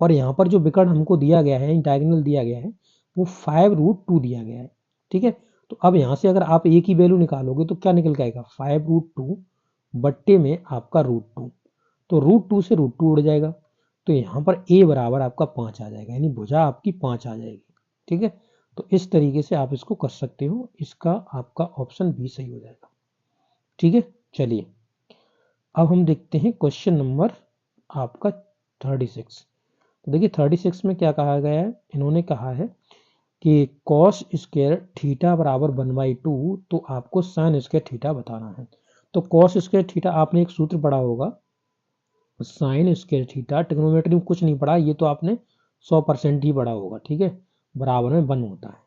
और यहाँ पर जो विकर्ण हमको दिया गया है, डायगोनल दिया गया है, वो 5√2 दिया गया है। ठीक है, तो अब यहाँ से अगर आप a की वैल्यू निकालोगे तो क्या निकल के आएगा, 5√2 बट्टे में आपका √2। तो √2 से √2 उड़ जाएगा, तो यहाँ पर a बराबर आपका 5 आ जाएगा, यानी भुजा आपकी 5 आ जाएगी। ठीक है, तो इस तरीके से आप इसको कर सकते हो, इसका आपका ऑप्शन बी सही हो जाएगा। ठीक है, चलिए अब हम देखते हैं क्वेश्चन नंबर आपका 36। तो देखिए 36 में क्या कहा गया है, इन्होंने कहा है कि कॉस स्क्वायर थीटा बराबर 1/2, तो आपको साइन स्क्वायर थीटा बताना है। तो कॉस स्क्वायर थीटा आपने एक सूत्र पढ़ा होगा, साइन स्क्वायर थीटा, ट्रिग्नोमेट्री में कुछ नहीं पढ़ा, ये तो आपने 100% ही पढ़ा होगा। ठीक है, बराबर में 1 होता है,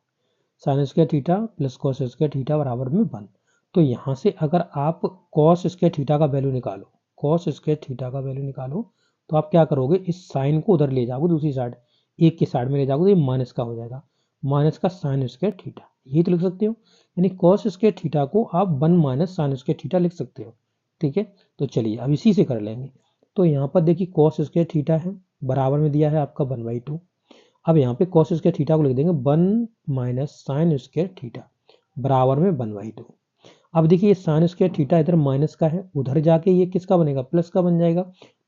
sine square theta plus cos square theta बराबर में 1। तो यहाँ से अगर आप कॉस स्क्वायर थीटा का वैल्यू निकालो, कॉस स्क्वायर थीटा का वैल्यू निकालो, तो आप क्या करोगे, इस साइन को उधर ले जाओगे, दूसरी साइड एक की साइड में ले जाओगे, तो ये माइनस का हो जाएगा, माइनस का साइन स्क्वायर थीटा, ये तो लिख सकते हो। यानी कॉस स्क्वायर थीटा को आप 1 माइनस साइन स्क्वायर थीटा लिख सकते हो। ठीक है, तो चलिए अब इसी से कर लेंगे। तो यहाँ पर देखिए कॉस स्क्वायर थीटा है, बराबर में दिया है आपका 1/2। अब यहाँ पे कॉस स्क्वायर थीटा को लिख देंगे 1 माइनस साइन स्क्वायर थीटा बराबर में 1/2। अब देखिए साइन स्क्वायर थीटा इधर माइनस का है, उधर जाके ये किसका बनेगा, प्लस का बन जाएगा,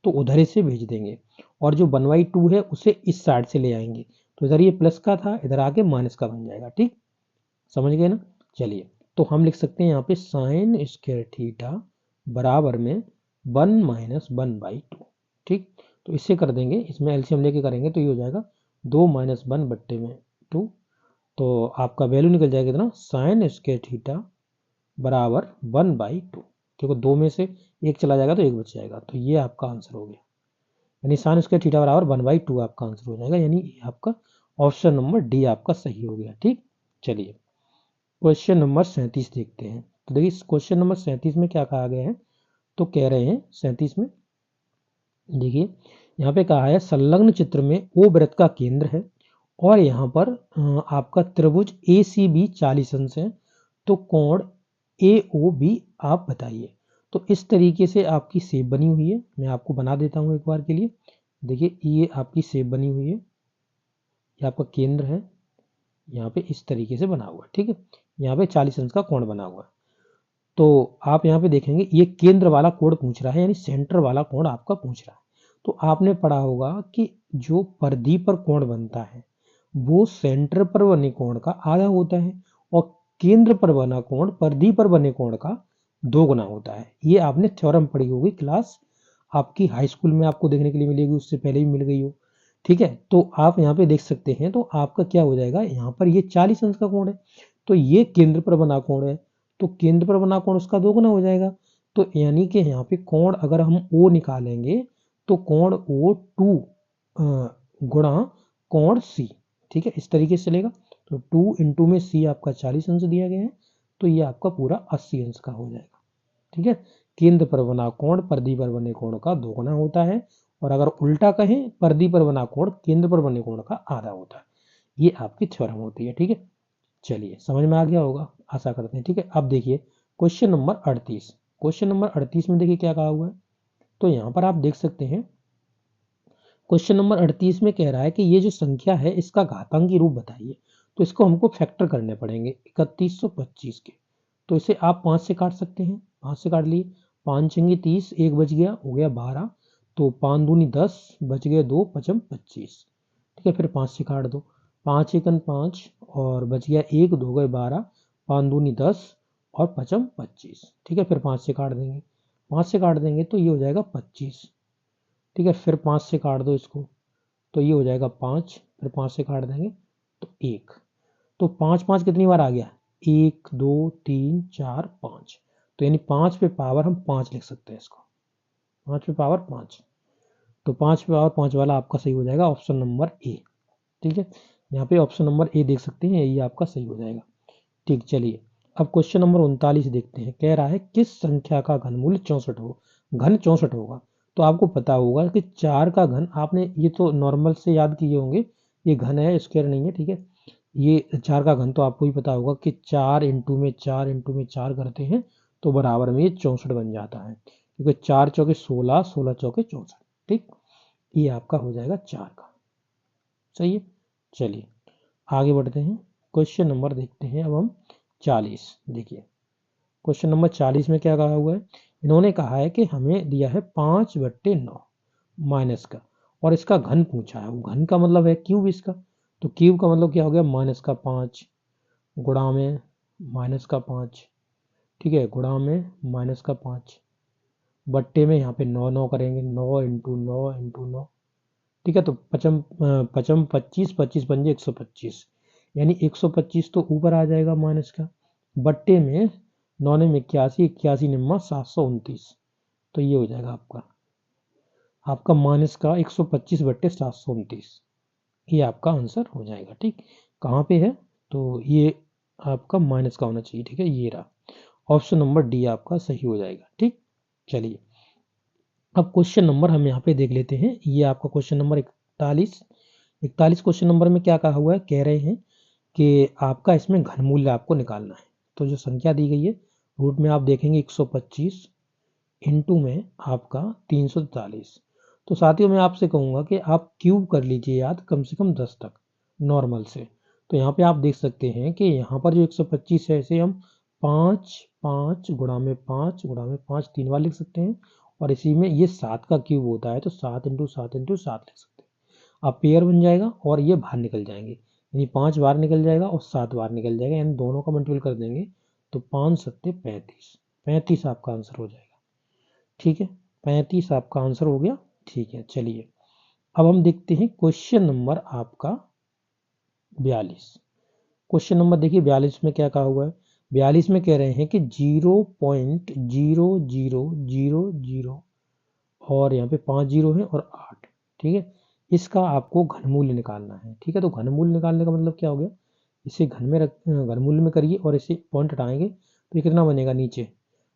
तो उधर से भेज देंगे। और जो 1/2 है उसे इस साइड से ले आएंगे, तो इधर ये प्लस का था, इधर आके माइनस का बन जाएगा। ठीक, समझ गए ना। चलिए तो हम लिख सकते हैं यहाँ पे साइन स्क्वायर थीटा बराबर में 1 माइनस 1/2। ठीक, तो इससे कर देंगे, इसमें एलसीएम लेके करेंगे तो ये हो जाएगा 2 माइनस 1/2। तो आपका वैल्यू निकल जाएगा कितना, साइन स्क्वायर थीटा बराबर 1/2, क्योंकि 2 में से एक चला जाएगा तो एक बच जाएगा, तो ये आपका आंसर हो गया। यानी साइन स्क्वायर थीटा बराबर 1/2 आपका आंसर हो जाएगा, यानी आपका ऑप्शन नंबर डी आपका सही हो गया। ठीक, चलिए क्वेश्चन नंबर 37 देखते हैं। तो देखिए क्वेश्चन नंबर 37 में क्या कहा गया है, तो कह रहे हैं 37 में देखिए यहाँ पे कहा है संलग्न चित्र में ओ वृत्त का केंद्र है और यहाँ पर आपका त्रिभुज ए सी बी 40 अंश है, तो कोण ए ओ बी आप बताइए। तो इस तरीके से आपकी शेप बनी हुई है, मैं आपको बना देता हूँ एक बार के लिए। देखिए ये आपकी शेप बनी हुई है, ये आपका केंद्र है, यहाँ पे इस तरीके से बना हुआ है। ठीक है, यहाँ पे 40 अंश का कोण बना हुआ है। तो आप यहाँ पे देखेंगे ये केंद्र वाला कोण पूछ रहा है, यानी सेंटर वाला कोण आपका पूछ रहा है। तो आपने पढ़ा होगा कि जो परिधि पर कोण बनता है वो सेंटर पर बने कोण का आधा होता है, और केंद्र पर बना कोण परिधि पर बने कोण का 2 गुना होता है। ये आपने थ्योरम पढ़ी होगी, क्लास आपकी हाई स्कूल में आपको देखने के लिए मिलेगी, उससे पहले भी मिल गई हो। ठीक है, तो आप यहाँ पे देख सकते हैं, तो आपका क्या हो जाएगा, यहाँ पर ये 40 अंश का कोण है, तो ये केंद्र पर बना कोण है, तो केंद्र पर बना कोण उसका 2 गुना हो जाएगा। तो यानी कि यहाँ पे कोण अगर हम ओ निकालेंगे तो कोण ओ 2 गुणा कोण सी। ठीक है, इस तरीके से चलेगा। तो 2 इंटू में सी आपका 40 अंश दिया गया है, तो ये आपका पूरा 80 अंश का हो जाएगा। ठीक है, केंद्र पर बना कोण परिधि पर बने कोण का 2 गुना होता है, और अगर उल्टा कहें परिधि पर बना कोण केंद्र पर बने कोण का आधा होता है। ये आपकी थ्योरम होती है। ठीक है, चलिए समझ में आ गया होगा, आशा करते हैं। ठीक है, अब देखिए क्वेश्चन नंबर 38। क्वेश्चन नंबर 38 में देखिए क्या कहा हुआ है, तो यहाँ पर आप देख सकते हैं क्वेश्चन नंबर 38 में कह रहा है कि ये जो संख्या है इसका घातांकी रूप बताइए। तो इसको हमको फैक्टर करने पड़ेंगे 3125 के। तो इसे आप 5 से काट सकते हैं, 5 से काट लिए, 5 छंगे 30, एक बच गया, हो गया 12, तो 5 दूनी 10, बच गए 2, 5 25। ठीक है, फिर 5 से काट दो, 5 एकन 5 और बच गया 1, 2 गए 12, 5 दूनी 10 और 5 25। ठीक है, फिर 5 से काट देंगे, 5 से काट देंगे तो ये हो जाएगा 25। ठीक है, फिर 5 से काट दो इसको, तो ये हो जाएगा 5, फिर 5 से काट देंगे तो 1। तो 5 5 कितनी बार आ गया, 1 2 3 4 5, तो यानी 5 पे पावर हम 5 लिख सकते हैं इसको, 5 पे पावर 5। तो 5 पे पावर 5 वाला आपका सही हो जाएगा ऑप्शन नंबर ए। ठीक है, यहाँ पे ऑप्शन नंबर ए देख सकते हैं, ये आपका सही हो जाएगा। ठीक, चलिए अब क्वेश्चन नंबर 39 देखते हैं। कह रहा है किस संख्या का घनमूल 64 हो, घन 64 होगा। तो आपको पता होगा कि 4 का घन, आपने ये तो नॉर्मल से याद किए होंगे, ये घन है स्क्वायर नहीं है। ठीक है, ये 4 का घन तो आपको ही पता होगा कि 4 इंटू में 4 इंटू में 4 करते हैं तो बराबर में ये 64 बन जाता है, क्योंकि 4 चौके 16, 16 चौके 64। ठीक, ये आपका हो जाएगा 4 का, सही है। चलिए आगे बढ़ते हैं, क्वेश्चन नंबर देखते हैं अब हम 40। देखिए क्वेश्चन नंबर 40 में क्या कहा हुआ है, इन्होंने कहा है कि हमें दिया है 5/9 माइनस का, और इसका घन पूछा है। वो घन का मतलब है क्यूब इसका, तो क्यूब का मतलब क्या हो गया, -5 गुणा में -5, ठीक है, गुणा में -5 बट्टे में यहाँ पे 9 करेंगे, 9 इंटू 9 इंटू 9, ठीक है। तो पचम पचम 25, 25 पंजे 125, यानी 125 तो ऊपर आ जाएगा माइनस का, बट्टे में 9 में 81, 81 निम्मा 729, तो ये हो जाएगा आपका माइनस का 125 बट्टे 729, ये आपका आंसर हो जाएगा। ठीक, कहाँ पे है, तो ये आपका माइनस का होना चाहिए, ठीक है, ये रहा ऑप्शन नंबर डी आपका सही हो जाएगा। ठीक, चलिए अब क्वेश्चन नंबर हम यहाँ पे देख लेते हैं, ये आपका क्वेश्चन नंबर 41 क्वेश्चन नंबर में क्या कहा हुआ है, कह रहे हैं कि आपका इसमें घनमूल्य आपको निकालना है। तो जो संख्या दी गई है रूट में आप देखेंगे 125 इंटू में आपका 343। तो साथियों मैं आपसे कहूँगा कि आप क्यूब कर लीजिए याद कम से कम 10 तक नॉर्मल से। तो यहाँ पे आप देख सकते हैं कि यहाँ पर जो 125 है इसे हम 5 गुणा में 5 3 बार लिख सकते हैं, और इसी में ये 7 का क्यूब होता है तो 7 इंटू 7 इंटू 7 लिख सकते हैं। अब पेयर बन जाएगा और ये बाहर निकल जाएंगे, यानी 5 बार निकल जाएगा और 7 बार निकल जाएगा, यानी दोनों का मल्टीपल कर देंगे तो 5 सत्ते 35, 35 आपका आंसर हो जाएगा। ठीक है, 35 आपका आंसर हो गया। ठीक है, चलिए अब हम देखते हैं क्वेश्चन नंबर आपका 42। क्वेश्चन नंबर देखिए 42 में क्या कहा हुआ है, 42 में कह रहे हैं कि 0.0000 और यहाँ पे 5 जीरो है और 8, ठीक है, इसका आपको घनमूल्य निकालना है। ठीक है, तो घनमूल्य निकालने का मतलब क्या हो गया, इसे घनमूल्य में करिए और इसे पॉइंट हटाएंगे तो ये कितना बनेगा, नीचे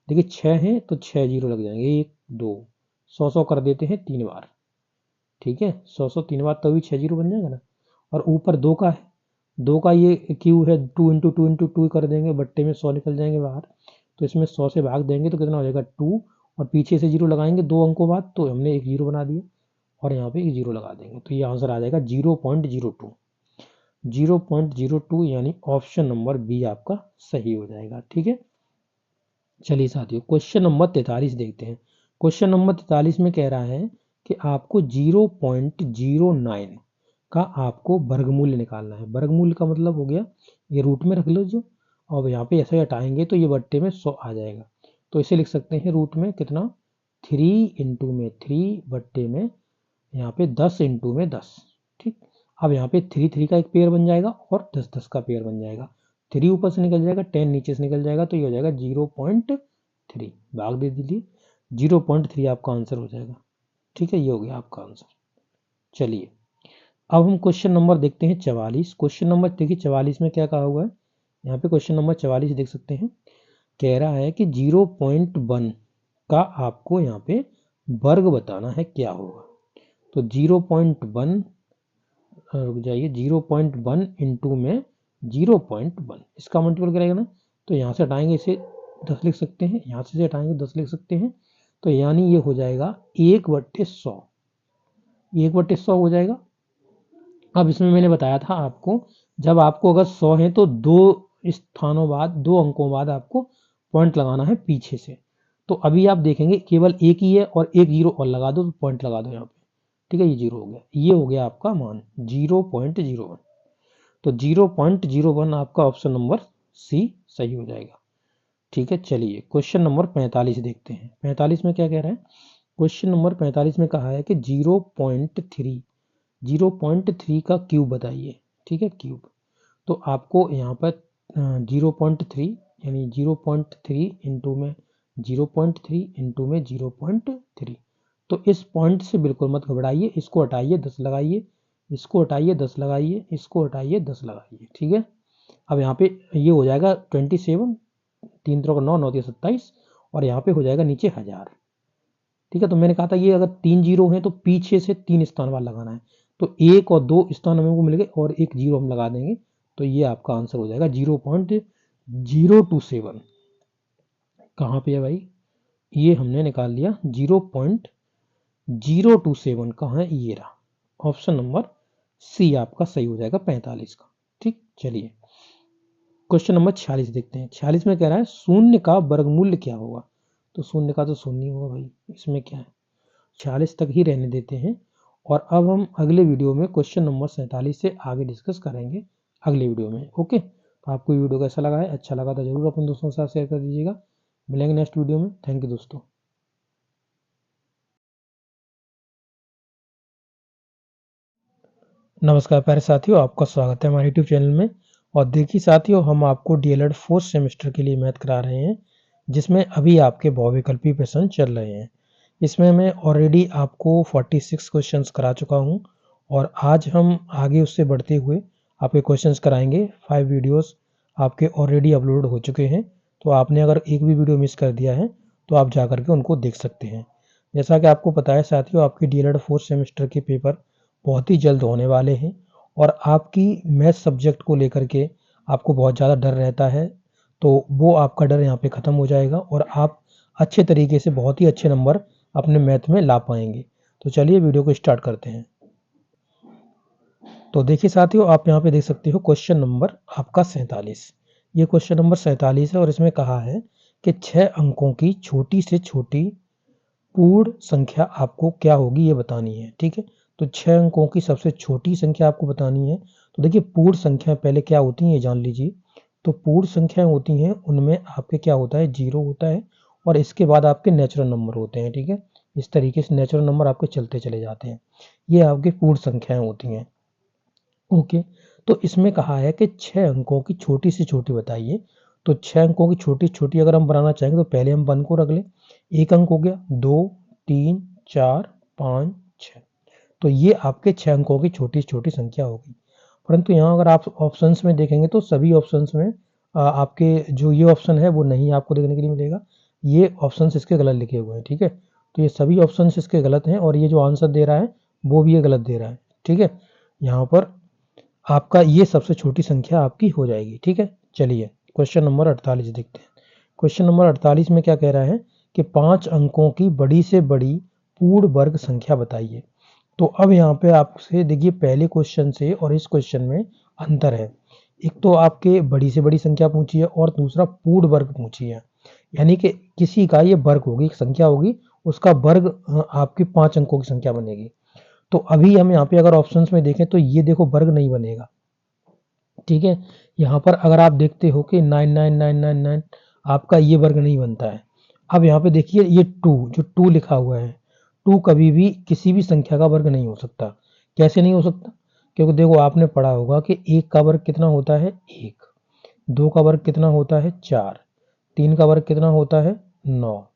देखिए 6 है तो 6 जीरो लग जाएंगे, 1 2 100 कर देते हैं 3 बार, ठीक है, 100 3 बार तभी 6 जीरो बन जाएगा ना। और ऊपर 2 का है, 2 का ये क्यू है, 2 इंटू 2 इंटू 2 कर देंगे, बट्टे में 100 निकल जाएंगे बाहर, तो इसमें 100 से भाग देंगे तो कितना हो जाएगा 2, और पीछे से जीरो लगाएंगे 2 अंकों बाद, तो हमने एक जीरो बना दिया और यहाँ पे एक जीरो लगा देंगे, तो ये आंसर आ जाएगा 0.02, 0.02, यानी ऑप्शन नंबर बी आपका सही हो जाएगा। ठीक है, चलिए साथियों क्वेश्चन नंबर 43 देखते हैं। क्वेश्चन नंबर 43 में कह रहा है कि आपको 0.09 का आपको वर्गमूल्य निकालना है। वर्गमूल्य का मतलब हो गया, ये रूट में रख लो जो, और यहाँ पे ऐसे हटाएंगे तो ये बट्टे में 100 आ जाएगा, तो इसे लिख सकते हैं रूट में कितना 3 इंटू में 3 बट्टे में यहाँ पे 10 इंटू में 10। ठीक, अब यहाँ पे 3 3 का एक पेयर बन जाएगा और 10 10 का पेयर बन जाएगा, 3 ऊपर से निकल जाएगा 10 नीचे से निकल जाएगा, तो ये हो जाएगा 0.3, भाग दे दीजिए 0.3 आपका आंसर हो जाएगा। ठीक है, ये हो गया आपका आंसर। चलिए अब हम क्वेश्चन नंबर देखते हैं 44। क्वेश्चन नंबर देखिए 44 में क्या कहा हुआ है, यहाँ पे क्वेश्चन नंबर 44 देख सकते हैं, कह रहा है कि 0.1 का आपको यहाँ पे वर्ग बताना है क्या होगा। तो 0.1 रुक जाइए 0.1 इंटू में 0.1 इसका मल्टीपल करेगा ना, तो यहाँ से हटाएंगे इसे 10 लिख सकते हैं, यहाँ से हटाएंगे 10 लिख सकते हैं, तो यानी ये हो जाएगा 1/100, 1/100 हो जाएगा। अब इसमें मैंने बताया था आपको, जब आपको अगर 100 है तो 2 स्थानों बाद 2 अंकों बाद आपको पॉइंट लगाना है पीछे से। तो अभी आप देखेंगे केवल एक ही है और एक जीरो और लगा दो तो पॉइंट लगा दो यहाँ पे, ठीक है, ये जीरो हो गया, ये हो गया आपका मान 0.01, तो 0.01 आपका ऑप्शन नंबर सी सही हो जाएगा। ठीक है, चलिए क्वेश्चन नंबर 45 देखते हैं। 45 में क्या कह रहा है, क्वेश्चन नंबर 45 में कहा है कि 0.3 का क्यूब बताइए। ठीक है, क्यूब, तो आपको यहाँ पर 0.3 यानी 0.3 इंटू में 0.3 इंटू में 0.3, तो इस पॉइंट से बिल्कुल मत घबराइए, इसको हटाइए 10 लगाइए, इसको हटाइए 10 लगाइए, इसको हटाइए 10 लगाइए। ठीक है, अब यहाँ पे ये हो जाएगा 27, 3 3 9 9 27, और यहाँ पे हो जाएगा नीचे 1000। ठीक है, तो मैंने कहा था ये अगर 3 जीरो हैं तो पीछे से 3 स्थान वाला लगाना है, तो 1 और 2 स्थान हमें को मिल गए और एक जीरो हम लगा देंगे, तो ये आपका आंसर हो जाएगा 0.027। कहाँ पे है भाई, ये हमने निकाल लिया 0.027 कहाँ है, ये रहा, ऑप्शन नंबर सी आपका सही हो जाएगा 45 का। ठीक, चलिए क्वेश्चन नंबर 46 देखते हैं। 46 में कह रहा है शून्य का वर्गमूल्य क्या होगा। तो शून्य का तो शून्य होगा भाई, इसमें क्या है, 46 तक ही रहने देते हैं, और अब हम अगले वीडियो में क्वेश्चन नंबर 47 से आगे डिस्कस करेंगे अगले वीडियो में। ओके, तो आपको ये वीडियो कैसा लगा है, अच्छा लगा तो जरूर अपने दोस्तों के साथ शेयर कर दीजिएगा। मिलेंगे नेक्स्ट वीडियो में। थैंक यू दोस्तों। नमस्कार प्यारे साथियों, आपका स्वागत है हमारे यूट्यूब चैनल में। और देखिए साथियों, हम आपको डीएलएड फोर्थ सेमेस्टर के लिए मैथ करा रहे हैं, जिसमें अभी आपके बहुविकल्पी प्रश्न चल रहे हैं। इसमें मैं ऑलरेडी आपको 46 क्वेश्चंस करा चुका हूं और आज हम आगे उससे बढ़ते हुए आपके क्वेश्चंस कराएंगे। 5 वीडियोस आपके ऑलरेडी अपलोड हो चुके हैं, तो आपने अगर एक भी वीडियो मिस कर दिया है तो आप जा करके उनको देख सकते हैं। जैसा कि आपको पता है साथियों, आपकी डीएलएड फोर्थ सेमेस्टर के पेपर बहुत ही जल्द होने वाले हैं और आपकी मैथ सब्जेक्ट को लेकर के आपको बहुत ज़्यादा डर रहता है, तो वो आपका डर यहाँ पे ख़त्म हो जाएगा और आप अच्छे तरीके से बहुत ही अच्छे नंबर अपने मैथ में ला पाएंगे। तो चलिए वीडियो को स्टार्ट करते हैं। तो देखिए साथियों, आप यहाँ पे देख सकते हो क्वेश्चन नंबर आपका 47। ये क्वेश्चन नंबर 47 है और इसमें कहा है कि 6 अंकों की छोटी से छोटी पूर्ण संख्या आपको क्या होगी ये बतानी है। ठीक है, तो 6 अंकों की सबसे छोटी संख्या आपको बतानी है। तो देखिए, पूर्ण संख्या पहले क्या होती है ये जान लीजिए। तो पूर्ण संख्याएं होती हैं, उनमें आपके क्या होता है, जीरो होता है और इसके बाद आपके नेचुरल नंबर होते हैं। ठीक है, इस तरीके से नेचुरल नंबर आपके चलते चले जाते हैं। ये आपके पूर्ण संख्याएं होती हैं। ओके, तो इसमें कहा है कि 6 अंकों की छोटी से छोटी बताइए। तो 6 अंकों की छोटी छोटी अगर हम बनाना चाहेंगे तो पहले हम 1 को रख लें। 1 अंक हो गया, 2, 3, 4, 5, 6। तो ये आपके 6 अंकों की छोटी छोटी संख्या होगी। परंतु यहाँ अगर आप ऑप्शंस में देखेंगे तो सभी ऑप्शंस में आपके जो ये ऑप्शन है वो नहीं आपको देखने के लिए मिलेगा। ये ऑप्शंस इसके गलत लिखे हुए हैं। ठीक है, तो ये सभी ऑप्शंस इसके गलत हैं और ये जो आंसर दे रहा है वो भी ये गलत दे रहा है। ठीक है, यहाँ पर आपका ये सबसे छोटी संख्या आपकी हो जाएगी। ठीक है, चलिए क्वेश्चन नंबर 48 देखते हैं। क्वेश्चन नंबर 48 में क्या कह रहा है कि 5 अंकों की बड़ी से बड़ी पूर्ण वर्ग संख्या बताइए। तो अब यहाँ पे आपसे देखिए, पहले क्वेश्चन से और इस क्वेश्चन में अंतर है। एक तो आपके बड़ी से बड़ी संख्या पूछी है और दूसरा पूर्ण वर्ग पूछी है, यानी कि किसी का ये वर्ग होगी, एक संख्या होगी, उसका वर्ग आपकी 5 अंकों की संख्या बनेगी। तो अभी हम यहाँ पे अगर ऑप्शंस में देखें तो ये देखो वर्ग नहीं बनेगा। ठीक है, यहाँ पर अगर आप देखते हो कि 99999 आपका ये वर्ग नहीं बनता है। अब यहाँ पे देखिए ये 2 जो 2 लिखा हुआ है, 2 कभी भी किसी भी संख्या का वर्ग नहीं हो सकता। कैसे नहीं हो सकता? क्योंकि देखो आपने पढ़ा होगा कि 1 का वर्ग कितना होता है 1, 2 का वर्ग कितना होता है 4, 3 का वर्ग कितना होता है 9।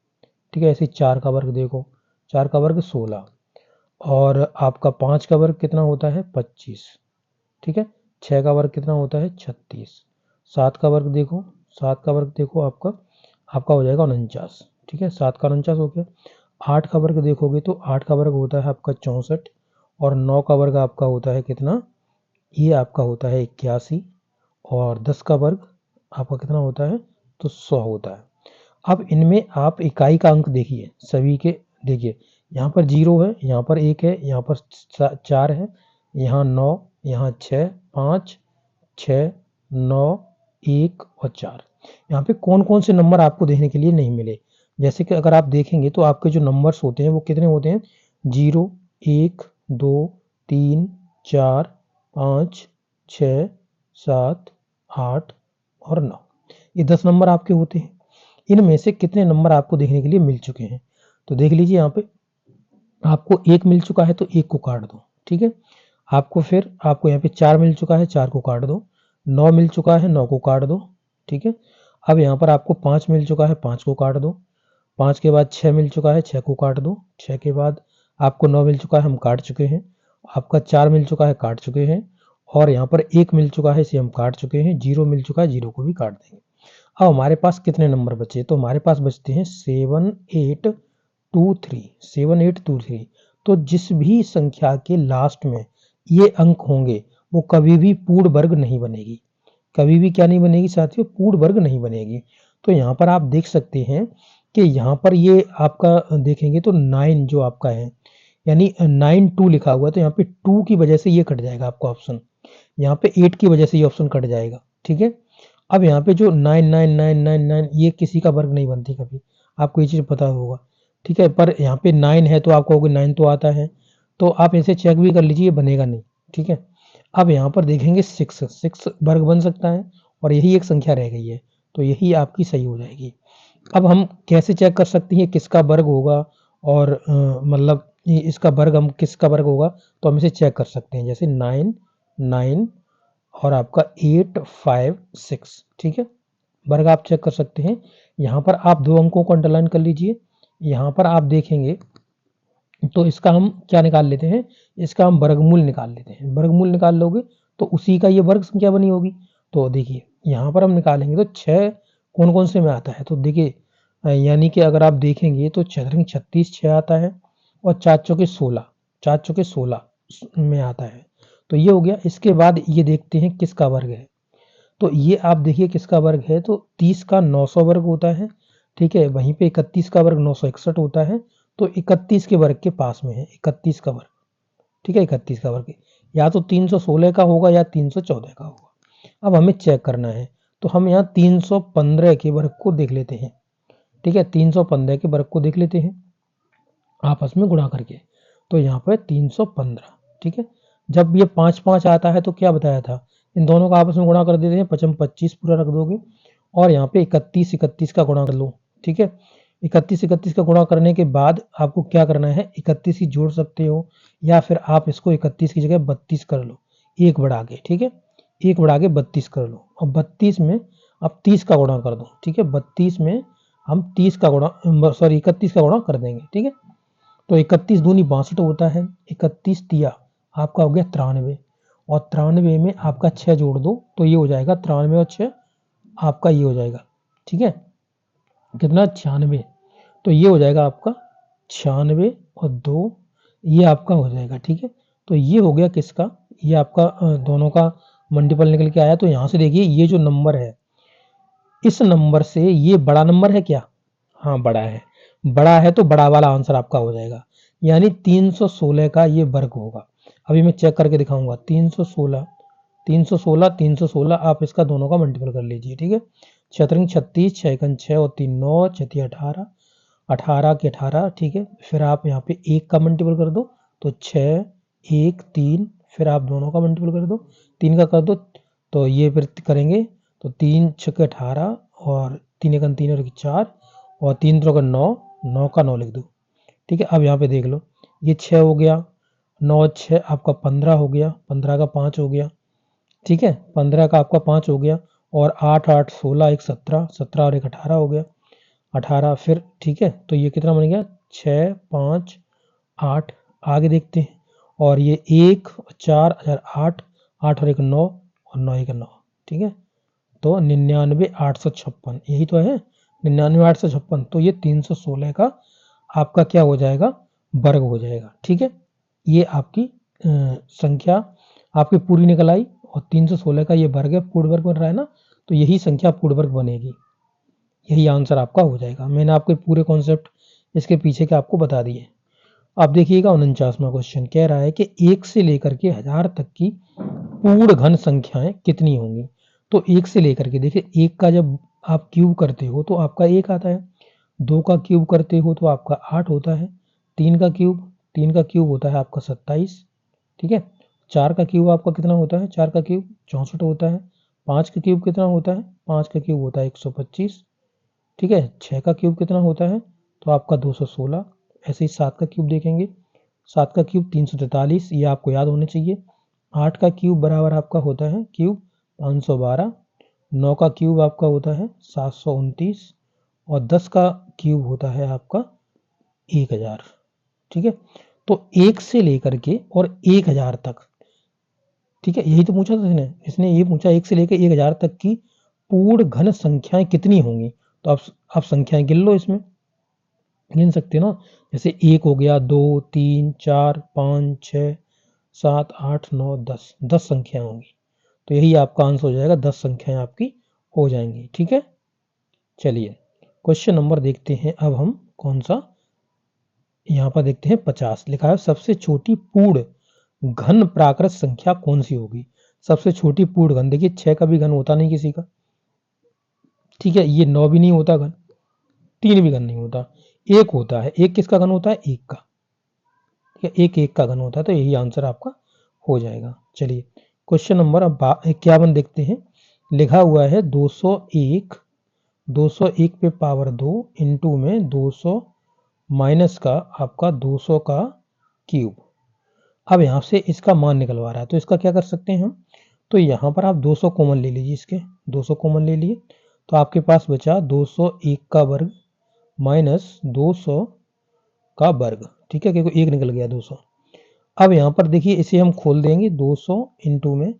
ठीक है, ऐसे 4 का वर्ग देखो, 4 का वर्ग 16 और आपका 5 का वर्ग कितना होता है 25। ठीक है, 6 का वर्ग कितना होता है 36। 7 का वर्ग देखो, 7 का वर्ग देखो आपका आपका हो जाएगा 49। ठीक है, 7 का 49 हो गया। 8 का वर्ग देखोगे तो 8 का वर्ग होता है आपका 64 और 9 का वर्ग आपका होता है कितना, ये आपका होता है 81 और 10 का वर्ग आपका कितना होता है तो 100 होता है। अब इनमें आप इकाई का अंक देखिए सभी के। देखिए यहाँ पर 0 है, यहाँ पर 1 है, यहाँ पर 4 है, यहाँ 9, यहाँ 6, 5, 6, 9, 1 और 4। यहाँ पे कौन कौन से नंबर आपको देखने के लिए नहीं मिले। जैसे कि अगर आप देखेंगे तो आपके जो नंबर्स होते हैं वो कितने होते हैं, 0, 1, 2, 3, 4, 5, 6, 7, 8 और 9। ये 10 नंबर आपके होते हैं। इनमें से कितने नंबर आपको देखने के लिए मिल चुके हैं? तो देख लीजिए, यहाँ पे आपको 1 मिल चुका है तो 1 को काट दो। ठीक है, आपको यहाँ पे 4 मिल चुका है, 4 को काट दो। 9 मिल चुका है, 9 को काट दो। ठीक है, अब यहाँ पर आपको 5 मिल चुका है, 5 को काट दो। 5 के बाद 6 मिल चुका है, 6 को काट दो। 6 के बाद आपको 9 मिल चुका है, हम काट चुके हैं। आपका 4 मिल चुका है, काट चुके हैं। और यहाँ पर 1 मिल चुका है, इसे हम काट चुके हैं। 0 मिल चुका है, 0 को भी काट देंगे। अब हमारे पास कितने नंबर बचे? तो हमारे पास बचते हैं 7823, 7823। तो जिस भी संख्या के लास्ट में ये अंक होंगे वो कभी भी पूर्ण वर्ग नहीं बनेगी। कभी भी क्या नहीं बनेगी साथियों, पूर्ण वर्ग नहीं बनेगी। तो यहाँ पर आप देख सकते हैं कि यहाँ पर ये आपका देखेंगे तो 9 जो आपका है, यानी 92 लिखा हुआ है, तो यहाँ पे 2 की वजह से ये कट जाएगा आपका ऑप्शन। यहाँ पे 8 की वजह से ये ऑप्शन कट जाएगा। ठीक है, अब यहाँ पे जो 99999 ये किसी का वर्ग नहीं बनती कभी, आपको ये चीज़ पता होगा। ठीक है, पर यहाँ पे 9 है तो आपको 9 तो आता है, तो आप इसे चेक भी कर लीजिए, ये बनेगा नहीं, ठीक है। अब यहाँ पर देखेंगे 6 वर्ग बन सकता है और यही एक संख्या रह गई है, तो यही आपकी सही हो जाएगी। अब हम कैसे चेक कर सकते हैं किसका वर्ग होगा और मतलब इसका वर्ग हम किसका वर्ग होगा, तो हम इसे चेक कर सकते हैं। जैसे 9 9 और आपका 8 5 6, ठीक है, वर्ग आप चेक कर सकते हैं। यहाँ पर आप 2 अंकों को अंडरलाइन कर लीजिए। यहाँ पर आप देखेंगे तो इसका हम क्या निकाल लेते हैं, इसका हम वर्गमूल निकाल लेते हैं। वर्गमूल निकाल लोगे तो उसी का ये वर्ग संख्या बनी होगी। तो देखिए यहाँ पर हम निकालेंगे तो 6 कौन कौन से में आता है, तो देखिए यानी कि अगर आप देखेंगे तो 36 6 आता है और 4 चौके 16, 4 चौके 16 में आता है। तो ये हो गया। इसके बाद ये देखते हैं किसका वर्ग है, तो ये आप देखिए किसका वर्ग है, तो 30 का 900 वर्ग होता है, ठीक है। वहीं पे 31 का वर्ग 961 होता है, तो 31 के वर्ग के पास में है 31 का वर्ग, ठीक है। 31 का वर्ग या तो 316 का होगा या 314 का होगा। अब हमें चेक करना है, तो हम यहाँ 315 के वर्ग को देख लेते हैं, ठीक है। 315 के वर्ग को देख लेते हैं आपस में गुणा करके। तो यहाँ पर 315, ठीक है। जब ये 5 5 आता है तो क्या बताया था, इन दोनों का आपस में गुणा कर देते हैं, 55 25 पूरा रख दोगे और यहाँ पे 31 31 का गुणा कर लो, ठीक है। 31 31 का गुणा करने के बाद आपको क्या करना है, 31 ही जोड़ सकते हो या फिर आप इसको 31 की जगह 32 कर लो, एक बढ़ा के, ठीक है। एक बढ़ा के 32 कर लो और 32 में आप 30 का गुणा कर दो, ठीक है। 32 में हम 30 का गुणा सॉरी 31 का गुणा कर देंगे, ठीक है। तो 31 दूनी 62 होता है, 31 तिया आपका हो गया 93 और 93 में आपका 6 जोड़ दो तो ये हो जाएगा 93 और 6 आपका ये हो जाएगा, ठीक है। कितना 96, तो ये हो जाएगा आपका 96 और 2 ये आपका हो जाएगा, ठीक है। तो ये हो गया किसका, ये आपका दोनों का मल्टीपल निकल के आया। तो यहाँ से देखिए ये जो नंबर है, इस नंबर से ये बड़ा नंबर है क्या, हाँ बड़ा है। बड़ा है तो बड़ा वाला आंसर आपका हो जाएगा, यानी 316 का ये वर्ग होगा। अभी मैं चेक करके दिखाऊंगा। 316 316 316 आप इसका दोनों का मल्टीपल कर लीजिए, ठीक है। 36 6 6 और 3 9 छठी 18 18 के 18, ठीक है। फिर आप यहाँ पे 1 का मल्टीपल कर दो तो 6 1 3, फिर आप दोनों का मल्टीपल कर दो, 3 का कर दो तो ये फिर करेंगे तो 3 6 18 और 3 1 3 और 4 और 3 3 9 9 का 9 लिख दो, ठीक है। अब यहाँ पे देख लो ये 6 हो गया, 9 6 आपका 15 हो गया, 15 का 5 हो गया, ठीक है। 15 का आपका 5 हो गया और 8 8 16 1 17 17 और 1 18 हो गया, 18 फिर, ठीक है। तो ये कितना बन गया 6 5 8, आगे देखते हैं और ये 1 4 8 8 और 1 9 और 9 1 9, ठीक है। तो 99 856 यही तो है, 99 856। तो ये 316 का आपका क्या हो जाएगा, वर्ग हो जाएगा, ठीक है। ये आपकी संख्या आपकी पूरी निकल आई और 316 का ये वर्ग है, पूर्ण वर्ग बन रहा है ना, तो यही संख्या पूर्ण वर्ग बनेगी, यही आंसर आपका हो जाएगा। मैंने आपको पूरे कॉन्सेप्ट इसके पीछे के आपको बता दिए। आप देखिएगा 49वां क्वेश्चन कह रहा है कि 1 से लेकर के 1000 तक की पूर्ण घन संख्याएं कितनी होंगी। तो 1 से लेकर के देखिए, 1 का जब आप क्यूब करते हो तो आपका 1 आता है, 2 का क्यूब करते हो तो आपका 8 होता है, 3 का क्यूब होता है आपका 27, ठीक है। 4 का क्यूब आपका कितना होता है, 4 का क्यूब 64 होता है, 5 का क्यूब कितना होता है, 5 का क्यूब होता है 125, ठीक है। 6 का क्यूब कितना होता है तो आपका 216। ऐसे ही 7 का क्यूब देखेंगे, 7 का क्यूब 343, ये आपको याद होने चाहिए। 8 का क्यूब बराबर आपका होता है क्यूब 512, 9 का क्यूब आपका होता है 729 और 10 का क्यूब होता है आपका 1000, ठीक है। तो 1 से लेकर के और 1000 तक, ठीक है, यही तो पूछा था इसने इसने ये पूछा 1 से लेकर 1000 तक की पूर्ण घन संख्याएं कितनी होंगी। तो आप संख्याएं गिन लो, इसमें गिन सकते हो ना। जैसे 1 हो गया, 2 3 4 5 6 7 8 9 10, 10 संख्याएं होंगी। तो यही आपका आंसर हो जाएगा, 10 संख्याएं आपकी हो जाएंगी, ठीक है। चलिए क्वेश्चन नंबर देखते हैं अब हम कौन सा, यहाँ पर देखते हैं 50 लिखा है सबसे छोटी पूर्ण घन प्राकृत संख्या कौन सी होगी। सबसे छोटी पूर्ण घन, देखिए 6 का भी घन होता नहीं किसी का, ठीक है। ये 9 भी नहीं होता घन, 3 भी घन नहीं होता, 1 होता है। 1 किसका घन होता है, 1 का, ठीक है, एक एक का घन होता है, तो यही आंसर आपका हो जाएगा। चलिए क्वेश्चन नंबर अब 51 देखते हैं। लिखा हुआ है 201 पे पावर 2 इंटू में 200 माइनस का आपका 200 का क्यूब। अब यहाँ से इसका मान निकलवा रहा है, तो इसका क्या कर सकते हैं हम, तो यहाँ पर आप 200 कॉमन ले लीजिए, इसके 200 कॉमन ले लिए, तो आपके पास बचा 201 का वर्ग माइनस 200 का वर्ग। ठीक है, क्योंकि एक निकल गया 200। अब यहाँ पर देखिए इसे हम खोल देंगे 200 इंटू में,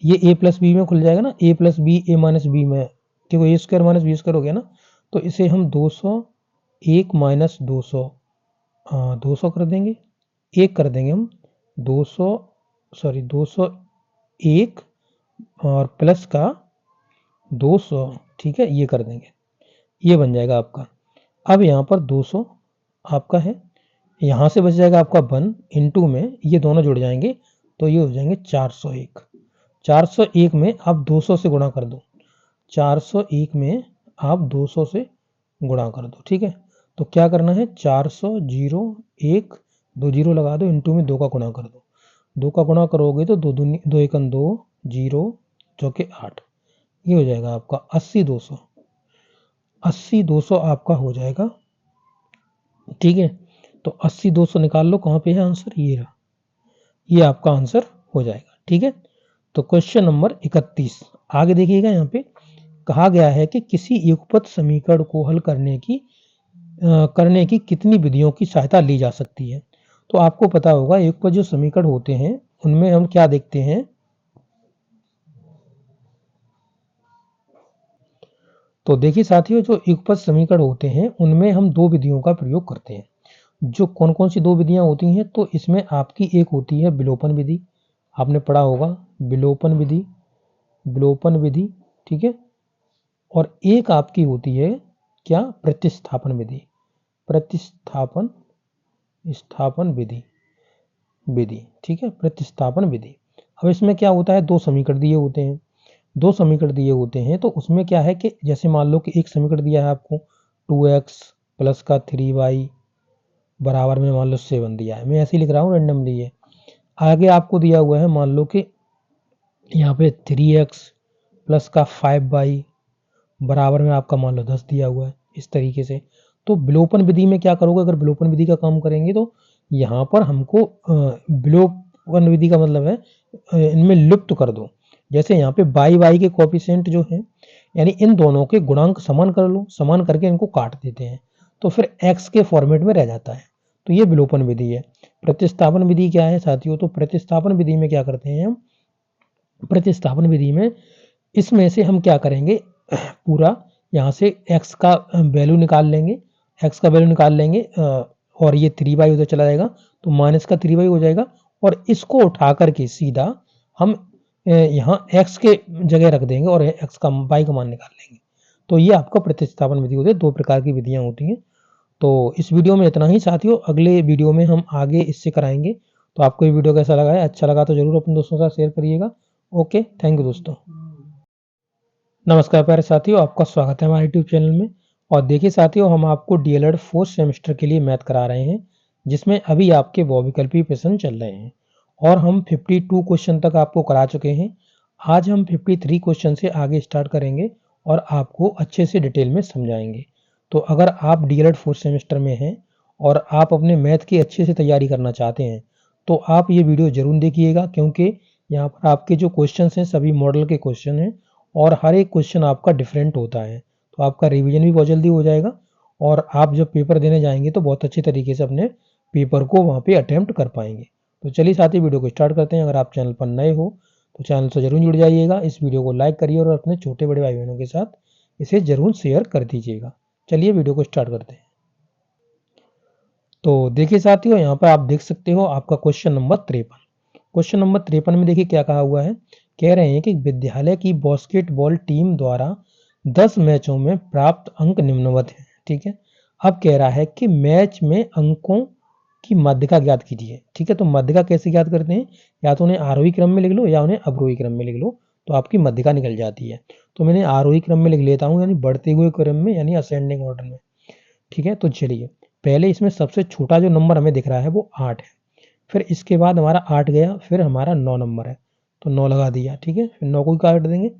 ये a प्लस बी में खुल जाएगा ना, a plus B A minus B में, क्योंकि A square minus B square हो गया ना, तो इसे हम 201 माइनस 200 200 कर देंगे, एक कर देंगे हम 201 और प्लस का 200। ठीक है, ये कर देंगे, ये बन जाएगा आपका। अब यहाँ पर 200 आपका है, यहाँ से बच जाएगा आपका 1 इंटू में, ये दोनों जुड़ जाएंगे तो ये हो जाएंगे 401। 401 में आप 200 से गुणा कर दो, 401 में आप 200 से गुणा कर दो। ठीक है, तो क्या करना है, 400 0 1 2 जीरो लगा दो, इंटू में 2 का गुणा कर दो, 2 का गुणा करोगे तो 2 एकन 2 0 जो कि 8, ये हो जाएगा आपका 80 200। 80 200 आपका हो जाएगा। ठीक है, तो 80 200 निकाल लो, कहाँ पे है आंसर, ये रहा, ये आपका आंसर हो जाएगा। ठीक है, तो क्वेश्चन नंबर 31 आगे देखिएगा। यहाँ पे कहा गया है कि किसी युगपत समीकरण को हल करने की कितनी विधियों की सहायता ली जा सकती है। तो आपको पता होगा युगपत जो समीकरण होते हैं उनमें हम क्या देखते हैं, तो देखिए साथियों, जो युगपत समीकरण होते हैं उनमें हम दो विधियों का प्रयोग करते हैं। जो कौन कौन सी दो विधियां होती हैं, तो इसमें आपकी एक होती है विलोपन विधि, आपने पढ़ा होगा विलोपन विधि, विलोपन विधि। ठीक है, और एक आपकी होती है क्या, प्रतिस्थापन विधि, प्रतिस्थापन स्थापन विधि। ठीक है, प्रतिस्थापन विधि। अब इसमें क्या होता है, दो समीकरण दिए होते हैं, दो समीकरण दिए होते हैं, तो उसमें क्या है कि जैसे मान लो कि एक समीकरण दिया है आपको 2x प्लस का 3y बराबर में मान लो 7 दिया है, मैं ऐसे ही लिख रहा हूँ रेंडमली। ये आगे आपको दिया हुआ है मान लो कि यहाँ पे 3x प्लस का 5y बराबर में आपका मान लो 10 दिया हुआ है, इस तरीके से। तो विलोपन विधि में क्या करोगे, अगर विलोपन विधि का काम करेंगे तो यहाँ पर हमको विलोपन विधि का मतलब है इनमें लुप्त कर दो। जैसे यहाँ पे y के कोएफिशिएंट जो है, यानी इन दोनों के गुणांक समान कर लो, समान करके इनको काट देते हैं, तो फिर x के फॉर्मेट में रह जाता है, तो ये विलोपन विधि है। प्रतिस्थापन विधि क्या है साथियों, तो प्रतिस्थापन विधि में क्या करते हैं हम, प्रतिस्थापन विधि में इसमें से हम क्या करेंगे, पूरा यहाँ से x का वैल्यू निकाल लेंगे, x का वैल्यू निकाल लेंगे और ये 3y उधर चला जाएगा तो माइनस का 3y हो जाएगा, और इसको उठा करके सीधा हम यहाँ x के जगह रख देंगे और x का y का मान निकाल लेंगे। तो ये आपका प्रतिस्थापन विधि होती है, दो प्रकार की विधियां होती हैं। तो इस वीडियो में इतना ही साथियों, अगले वीडियो में हम आगे इससे कराएंगे। तो आपको ये वीडियो कैसा लगा है, अच्छा लगा तो जरूर अपने दोस्तों के साथ शेयर करिएगा। ओके, थैंक यू दोस्तों। नमस्कार प्यारे साथियों, आपका स्वागत है हमारे यूट्यूब चैनल में। और देखिए साथियों, हम आपको डीएलएड 4th सेमेस्टर के लिए मैथ करा रहे हैं, जिसमें अभी आपके बहुविकल्पीय प्रश्न चल रहे हैं और हम 52 क्वेश्चन तक आपको करा चुके हैं। आज हम 53 क्वेश्चन से आगे स्टार्ट करेंगे और आपको अच्छे से डिटेल में समझाएंगे। तो अगर आप डीएलएड 4th सेमेस्टर में हैं और आप अपने मैथ की अच्छे से तैयारी करना चाहते हैं, तो आप ये वीडियो जरूर देखिएगा, क्योंकि यहाँ पर आपके जो क्वेश्चन हैं सभी मॉडल के क्वेश्चन हैं और हर एक क्वेश्चन आपका डिफरेंट होता है, तो आपका रिवीजन भी बहुत जल्दी हो जाएगा और आप जब पेपर देने जाएंगे तो बहुत अच्छे तरीके से अपने पेपर को वहाँ पे अटेम्प्ट कर पाएंगे। तो चलिए साथी, वीडियो को स्टार्ट करते हैं। अगर आप चैनल पर नए हो तो चैनल से जरूर जुड़ जाइएगा, इस वीडियो को लाइक करिए और अपने छोटे बड़े भाई बहनों के साथ इसे जरूर शेयर कर दीजिएगा। चलिए वीडियो को स्टार्ट करते हैं। तो देखिए साथियों, यहाँ पर आप देख सकते हो आपका क्वेश्चन नंबर 53। क्वेश्चन नंबर 53 में देखिए क्या कहा हुआ है, कह रहे हैं कि विद्यालय की बास्केटबॉल टीम द्वारा 10 मैचों में प्राप्त अंक निम्नवत हैं। ठीक है, अब कह रहा है कि मैच में अंकों की माध्यिका ज्ञात कीजिए। ठीक है, तो माध्यिका कैसे ज्ञात करते हैं, या तो उन्हें आरोही क्रम में लिख लो या उन्हें अवरोही क्रम में लिख लो, तो आपकी माध्यिका निकल जाती है। तो मैंने आरोही क्रम में लिख लेता हूँ, यानी बढ़ते हुए क्रम में, यानी असेंडिंग ऑर्डर में। ठीक है, तो चलिए पहले इसमें सबसे छोटा जो नंबर हमें दिख रहा है वो 8 है, फिर इसके बाद हमारा 8 गया, फिर हमारा 9 नंबर है तो 9 लगा दिया, ठीक है, फिर 9 को काट देंगे।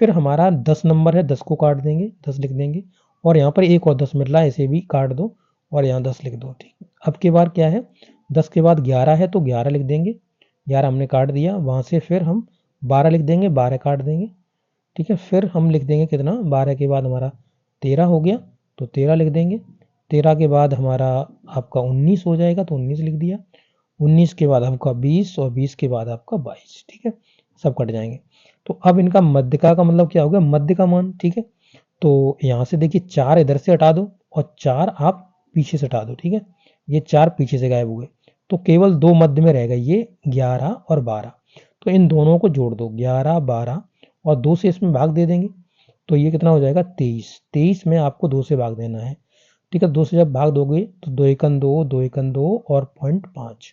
फिर हमारा 10 नंबर है, 10 को काट देंगे, 10 लिख देंगे, और यहाँ पर एक और 10 मिल रहा है, इसे भी काट दो और यहाँ 10 लिख दो, ठीक। अब के बाद क्या है, 10 के बाद 11 है तो 11 लिख देंगे, 11 हमने काट दिया। वहाँ से फिर हम 12 लिख देंगे, 12 काट देंगे, ठीक है। फिर हम लिख देंगे कितना, 12 के बाद हमारा 13 हो गया तो 13 लिख देंगे। 13 के बाद हमारा आपका 19 हो जाएगा तो 19 लिख दिया। 19 के बाद आपका 20 और 20 के बाद आपका 22, ठीक है, सब कट जाएंगे। तो अब इनका मध्यका का मतलब क्या हो गया, मध्य का मान, ठीक है। तो यहाँ से देखिए 4 इधर से हटा दो और 4 आप पीछे से हटा दो, ठीक है। ये 4 पीछे से गायब हुए तो केवल 2 मध्य में रह गए, ये 11 और 12। तो इन दोनों को जोड़ दो, 11 12 और 2 से इसमें भाग दे देंगे तो ये कितना हो जाएगा 23। 23 में आपको 2 से भाग देना है, ठीक है। 2 से जब भाग दोगे तो 2 एकन 2, 2 एकन 2 और 0.5,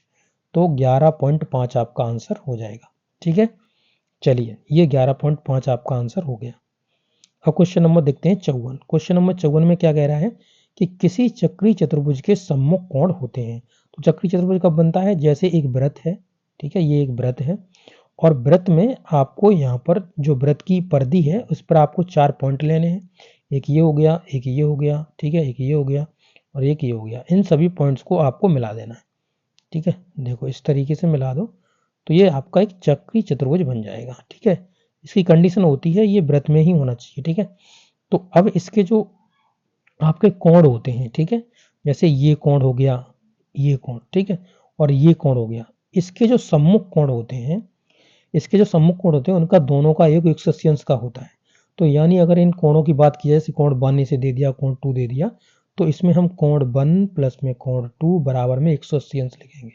तो 11.5 आपका आंसर हो जाएगा, ठीक है। चलिए ये 11.5 आपका आंसर हो गया। अब क्वेश्चन नंबर देखते हैं 54। क्वेश्चन नंबर 54 में क्या कह रहा है कि किसी चक्री चतुर्भुज के सम्मुख कोण होते हैं। तो चक्री चतुर्भुज कब बनता है, जैसे एक वृत्त है, ठीक है, ये एक वृत्त है और वृत्त में आपको यहाँ पर जो वृत्त की परिधि है उस पर आपको 4 पॉइंट लेने हैं। एक ये हो गया, एक ये हो गया, ठीक है, एक ये हो गया और एक ये हो गया। इन सभी पॉइंट्स को आपको मिला देना है, ठीक है। देखो इस तरीके से मिला दो तो ये आपका एक चक्री चतुर्भुज बन जाएगा, ठीक है। इसकी कंडीशन होती है ये वृत्त में ही होना चाहिए, ठीक है। तो अब इसके जो आपके कोण होते हैं, ठीक है, जैसे ये कोण हो गया, ये कोण, ठीक है, और ये कोण हो गया, इसके जो सम्मुख कोण होते हैं, इसके जो सम्मुख कोण होते हैं उनका दोनों का योग 180 अंश का होता है। तो यानी अगर इन कोणों की बात की जाए, जैसे कोण 1 इसे दे दिया, कोण 2 दे दिया, तो इसमें हम कोण 1 प्लस में कोण 2 बराबर में 180 अंश लिखेंगे,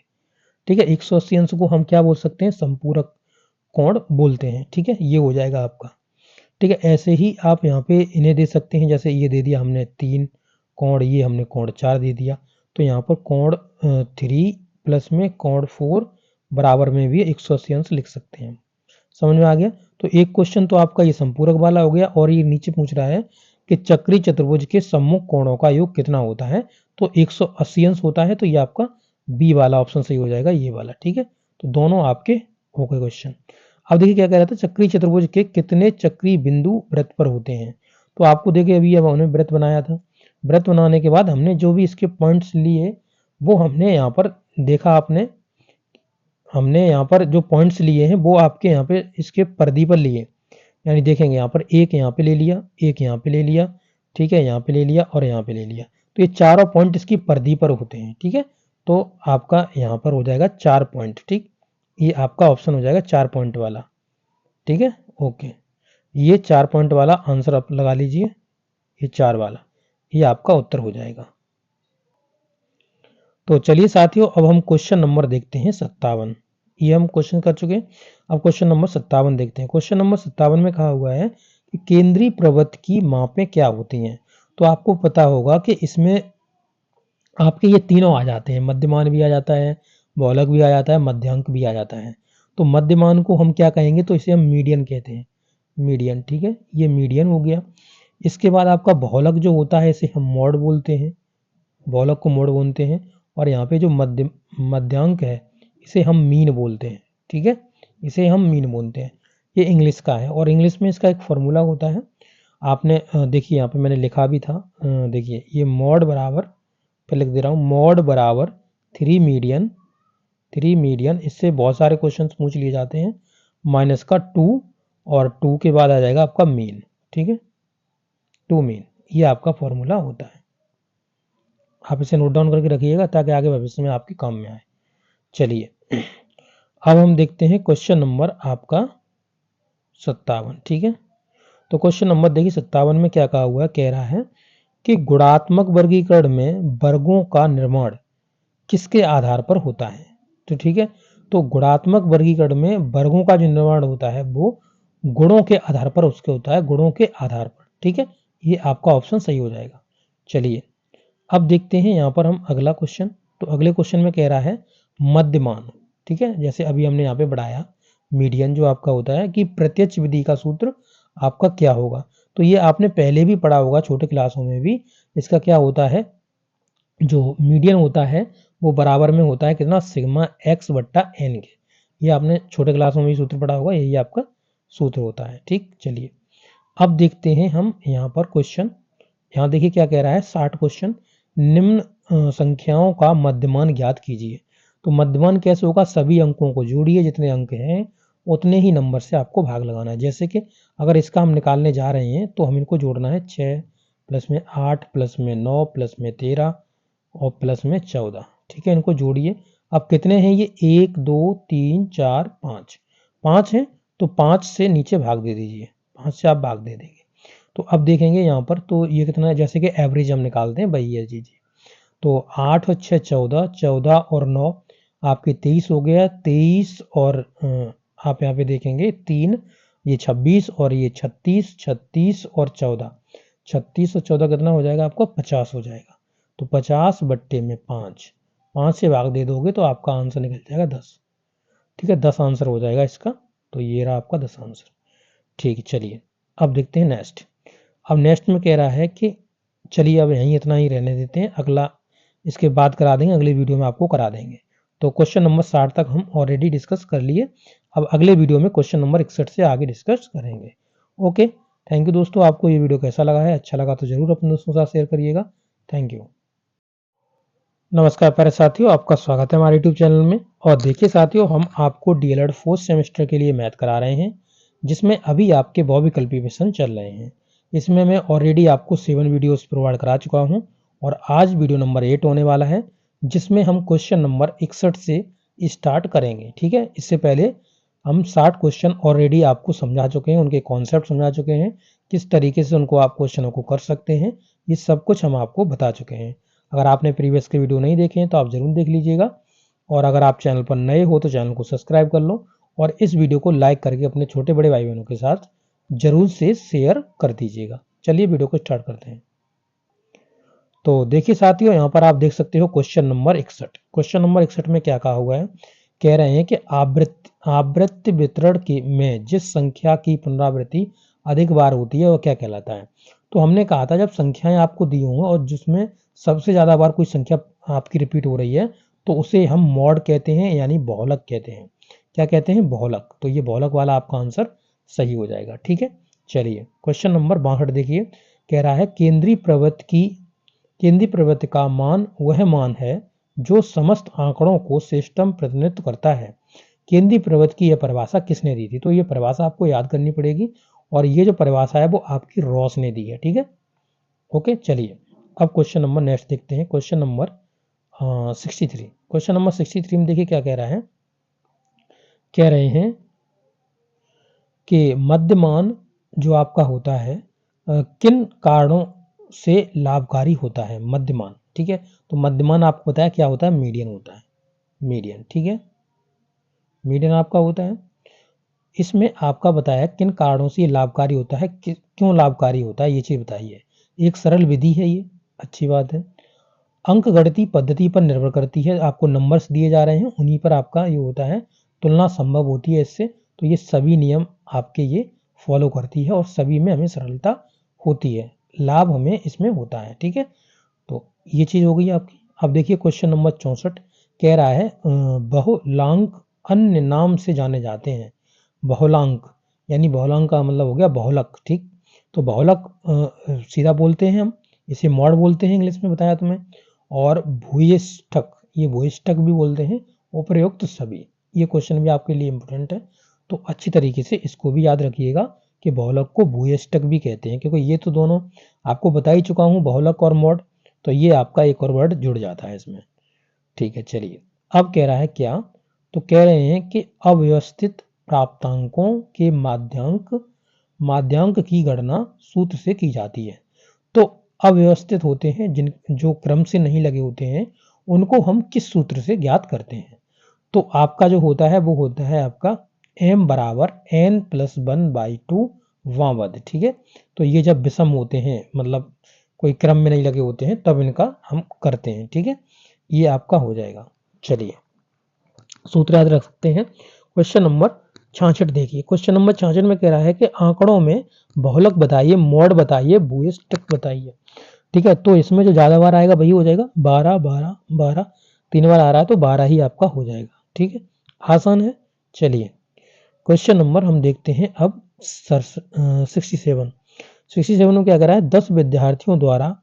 ठीक है। 180 अंश को हम क्या बोल सकते हैं, संपूरक कोण बोलते हैं, ठीक है। ये हो जाएगा आपका, ठीक है। ऐसे ही आप यहाँ पे इन्हें दे सकते हैं, जैसे ये दे दिया हमने 3 कोण, ये हमने कोण 4 दे दिया, तो यहाँ पर कोण 3 प्लस में कोण 4 बराबर में भी 180 अंश लिख सकते हैं। समझ में आ गया। तो एक क्वेश्चन तो आपका ये संपूरक वाला हो गया और ये नीचे पूछ रहा है कि चक्री चतुर्भुज के सम्मुख कोणों का योग कितना होता है, तो 180 अंश होता है। तो ये आपका बी वाला ऑप्शन सही हो जाएगा, ये वाला, ठीक है। तो दोनों आपके हो गए क्वेश्चन। अब देखिए क्या कह रहा था, चक्री चतुर्भुज के कितने चक्री बिंदु वृत्त पर होते हैं। तो आपको देखिए अभी अब हमने वृत्त बनाया था, वृत्त बनाने के बाद हमने जो भी इसके पॉइंट्स लिए वो हमने यहाँ पर देखा, आपने हमने यहाँ पर जो पॉइंट्स लिए हैं वो आपके यहाँ पे इसके परिधि पर लिए, यानी देखेंगे यहाँ पर एक यहाँ पे ले लिया, एक यहाँ पे ले लिया, ठीक है, यहाँ पे ले लिया और यहाँ पे ले लिया, तो ये चारों पॉइंट इसकी परिधि पर होते हैं, ठीक है। तो आपका यहाँ पर हो जाएगा 4 पॉइंट, ठीक, ये आपका ऑप्शन हो जाएगा 4 पॉइंट वाला, ठीक है, ओके। ये 4 पॉइंट वाला आंसर आप लगा लीजिए, ये 4 वाला, ये आपका उत्तर हो जाएगा। तो चलिए साथियों अब हम क्वेश्चन नंबर देखते हैं 57। ये हम क्वेश्चन कर चुके हैं, अब क्वेश्चन नंबर 57 देखते हैं। क्वेश्चन नंबर 57 में कहा हुआ है कि केंद्रीय प्रवृत्त की मापें क्या होती हैं। तो आपको पता होगा कि इसमें आपके ये तीनों आ जाते हैं, मध्यमान भी आ जाता है, बहुलक भी आ जाता है, मध्यांक भी आ जाता है। तो मध्यमान को हम क्या कहेंगे, तो इसे हम मीडियन कहते हैं, मीडियन, ठीक है, ये मीडियन हो गया। इसके बाद आपका बहुलक जो होता है इसे हम मॉड बोलते हैं, बहुलक को मोड बोलते हैं। और यहाँ पे जो मध्यांक है इसे हम मीन बोलते हैं, ठीक है, इसे हम मीन बोलते हैं। ये इंग्लिश का है और इंग्लिश में इसका एक फॉर्मूला होता है, आपने देखिए यहाँ पे मैंने लिखा भी था, देखिए ये मॉड बराबर, पे लिख दे रहा हूँ, मॉड बराबर 3 मीडियन, 3 मीडियन, इससे बहुत सारे क्वेश्चन पूछ लिए जाते हैं, माइनस का 2 और 2 के बाद आ जाएगा आपका मीन, ठीक है, 2 मीन, ये आपका फॉर्मूला होता है। आप इसे नोट डाउन करके रखिएगा ताकि आगे भविष्य में आपके काम में आए। चलिए अब हम देखते हैं क्वेश्चन नंबर आपका 57, ठीक है। तो क्वेश्चन नंबर देखिए 57 में क्या कहा हुआ है, कह रहा है कि गुणात्मक वर्गीकरण में वर्गों का निर्माण किसके आधार पर होता है। तो ठीक है, तो गुणात्मक वर्गीकरण में वर्गों का जो निर्माण होता है वो गुणों के आधार पर उसके होता है, गुणों के आधार पर, ठीक है, ये आपका ऑप्शन सही हो जाएगा। चलिए अब देखते हैं यहाँ पर हम अगला क्वेश्चन। तो अगले क्वेश्चन में कह रहा है मध्यमान, ठीक है, जैसे अभी हमने यहाँ पे बढ़ाया मीडियन जो आपका होता है कि प्रत्यक्ष विधि का सूत्र आपका क्या होगा। तो ये आपने पहले भी पढ़ा होगा छोटे क्लासों में भी, इसका क्या होता है, जो मीडियन होता है वो बराबर में होता है कितना, सिग्मा एक्स बट्टा एन के। ये आपने छोटे क्लासों में भी सूत्र पढ़ा होगा, यही आपका सूत्र होता है। ठीक, चलिए अब देखते हैं हम यहाँ पर क्वेश्चन। यहाँ देखिए क्या कह रहा है, 60 क्वेश्चन। निम्न संख्याओं का मध्यमान ज्ञात कीजिए। तो मध्यमान कैसे होगा, सभी अंकों को जोड़िए, जितने अंक हैं उतने ही नंबर से आपको भाग लगाना है। जैसे कि अगर इसका हम निकालने जा रहे हैं तो हम इनको जोड़ना है 6 प्लस में 8 प्लस में 9 प्लस में 13 और प्लस में 14। ठीक है, इनको जोड़िए। अब कितने हैं ये, 1 2 3 4 5, 5 हैं तो 5 से नीचे भाग दे दीजिए, 5 से आप भाग दे देंगे। तो अब देखेंगे यहाँ पर तो ये कितना है, जैसे कि एवरेज हम निकालते हैं वही है जी। तो 8 और 6 14, 14 और 9 आपके 23 हो गया, 23 और आप यहाँ पे देखेंगे 3, ये 26 और ये 36, 36 और 14, 36 और 14 कितना हो जाएगा आपको, 50 हो जाएगा। तो 50 बट्टे में 5, 5 से भाग दे दोगे तो आपका आंसर निकल जाएगा 10। ठीक है, 10 आंसर हो जाएगा इसका। तो ये रहा आपका 10 आंसर। ठीक है, चलिए अब देखते हैं नेक्स्ट। अब नेक्स्ट में कह रहा है कि चलिए अब यहीं इतना ही रहने देते हैं, अगला इसके बाद करा देंगे, अगले वीडियो में आपको करा देंगे। तो क्वेश्चन नंबर 60 तक हम ऑलरेडी डिस्कस कर लिए। अब अगले वीडियो में क्वेश्चन नंबर 61 से आगे डिस्कस करेंगे। ओके, थैंक यू दोस्तों। आपको ये वीडियो कैसा लगा है, अच्छा लगा तो जरूर अपने दोस्तों के साथ शेयर करिएगा। Thank you. नमस्कार प्यारे साथियों, आपका स्वागत है हमारे यूट्यूब चैनल में। और देखिए साथियों, हम आपको डीएलएड 4th सेमेस्टर के लिए मैथ करा रहे हैं, जिसमें अभी आपके बहुविकल्पी प्रश्न चल रहे हैं। इसमें मैं ऑलरेडी आपको 7 वीडियोस प्रोवाइड करा चुका हूं और आज वीडियो नंबर 8 होने वाला है, जिसमें हम क्वेश्चन नंबर 61 से स्टार्ट करेंगे। ठीक है, इससे पहले हम 60 क्वेश्चन ऑलरेडी आपको समझा चुके हैं, उनके कॉन्सेप्ट समझा चुके हैं, किस तरीके से उनको आप क्वेश्चनों को कर सकते हैं, ये सब कुछ हम आपको बता चुके हैं। अगर आपने प्रीवियस के वीडियो नहीं देखे हैं तो आप ज़रूर देख लीजिएगा। और अगर आप चैनल पर नए हो तो चैनल को सब्सक्राइब कर लो और इस वीडियो को लाइक करके अपने छोटे बड़े भाई बहनों के साथ जरूर से शेयर कर दीजिएगा। चलिए वीडियो को स्टार्ट करते हैं। तो देखिए साथियों, यहाँ पर आप देख सकते हो क्वेश्चन नंबर 61। क्वेश्चन नंबर 61 में क्या कहा हुआ है, कह रहे हैं कि आवृत्ति वितरण में जिस संख्या की पुनरावृत्ति अधिक बार होती है वह क्या कहलाता है। तो हमने कहा था जब संख्याएं आपको दी होंगी और जिसमें सबसे ज्यादा बार कोई संख्या आपकी रिपीट हो रही है तो उसे हम मॉड कहते हैं, यानी बहुलक कहते हैं। क्या कहते हैं, बहुलक। तो ये बहुलक वाला आपका आंसर सही हो जाएगा। ठीक है, चलिए क्वेश्चन नंबर 62 देखिए, कह रहा है केंद्रीय प्रवृत्ति का मान वह मान है जो समस्त आंकड़ों को सिस्टम प्रतिनिधित्व करता है। केंद्रीय प्रवृत्ति की यह परिभाषा किसने दी थी। तो ये परिभाषा आपको याद करनी पड़ेगी और ये जो परिभाषा है वो आपकी रॉस ने दी है। ठीक है, ओके, चलिए अब क्वेश्चन नंबर नेक्स्ट देखते हैं। Question number 63। क्वेश्चन नंबर 63 में देखिए क्या कह रहा है, कह रहे हैं कि मध्यमान जो आपका होता है किन कारणों से लाभकारी होता है मध्यमान। ठीक है, तो मध्यमान आपको पता है क्या होता है, मीडियन होता है, मीडियन। ठीक है, मीडियन आपका होता है। इसमें आपका बताया किन कारणों से ये लाभकारी होता है, क्यों लाभकारी होता है, ये चीज बताइए। एक सरल विधि है ये, अच्छी बात है। अंक गणितीय पद्धति पर निर्भर करती है, आपको नंबर्स दिए जा रहे हैं उन्हीं पर आपका ये होता है, तुलना संभव होती है इससे। तो ये सभी नियम आपके ये फॉलो करती है और सभी में हमें सरलता होती है, लाभ हमें इसमें होता है। ठीक है, तो ये चीज हो गई आपकी। अब देखिए क्वेश्चन नंबर 64 कह रहा है बहुलांक अन्य नाम से जाने जाते हैं। बहुलांक यानी बहुलांक का मतलब हो गया बहुलक। ठीक, तो बहुलक सीधा बोलते हैं हम, इसे मॉड बोलते हैं इंग्लिश में, बताया तुम्हें। और भूयिष्ठक, ये भूयिष्ठक भी बोलते हैं, उपयुक्त सभी। ये क्वेश्चन भी आपके लिए इंपॉर्टेंट है, तो अच्छी तरीके से इसको भी याद रखिएगा कि बहुलक को भूयिष्ठक भी कहते हैं, क्योंकि ये तो दोनों आपको बता ही चुका हूँ, बहुलक और मॉड। तो ये आपका एक और वर्ड जुड़ जाता है इसमें। ठीक है, चलिए अब कह रहा है क्या, तो कह रहे हैं कि अव्यवस्थित प्राप्तांकों के माध्यांक की गणना सूत्र से की जाती है। तो अव्यवस्थित होते हैं जो क्रम से नहीं लगे होते हैं, उनको हम किस सूत्र से ज्ञात करते हैं। तो आपका जो होता है वो होता है आपका m बराबर n+1/2 वामपद। ठीक है, तो ये जब विषम होते हैं, मतलब कोई क्रम में नहीं लगे होते हैं, तब इनका हम करते हैं। ठीक है, ये आपका हो जाएगा। चलिए सूत्र याद रख सकते हैं। क्वेश्चन नंबर 66 देखिए, क्वेश्चन नंबर 66 में कह रहा है कि आंकड़ों में बहुलक बताइए, मॉड बताइए, भूयिष्ठक बताइए। ठीक है, तो इसमें जो ज़्यादा बार आएगा वही हो जाएगा 12 12 12, 3 बार आ रहा है तो 12 ही आपका हो जाएगा। ठीक है, आसान है। चलिए क्वेश्चन नंबर हम देखते हैं अब 67। 67 में क्या करा है, 10 विद्यार्थियों द्वारा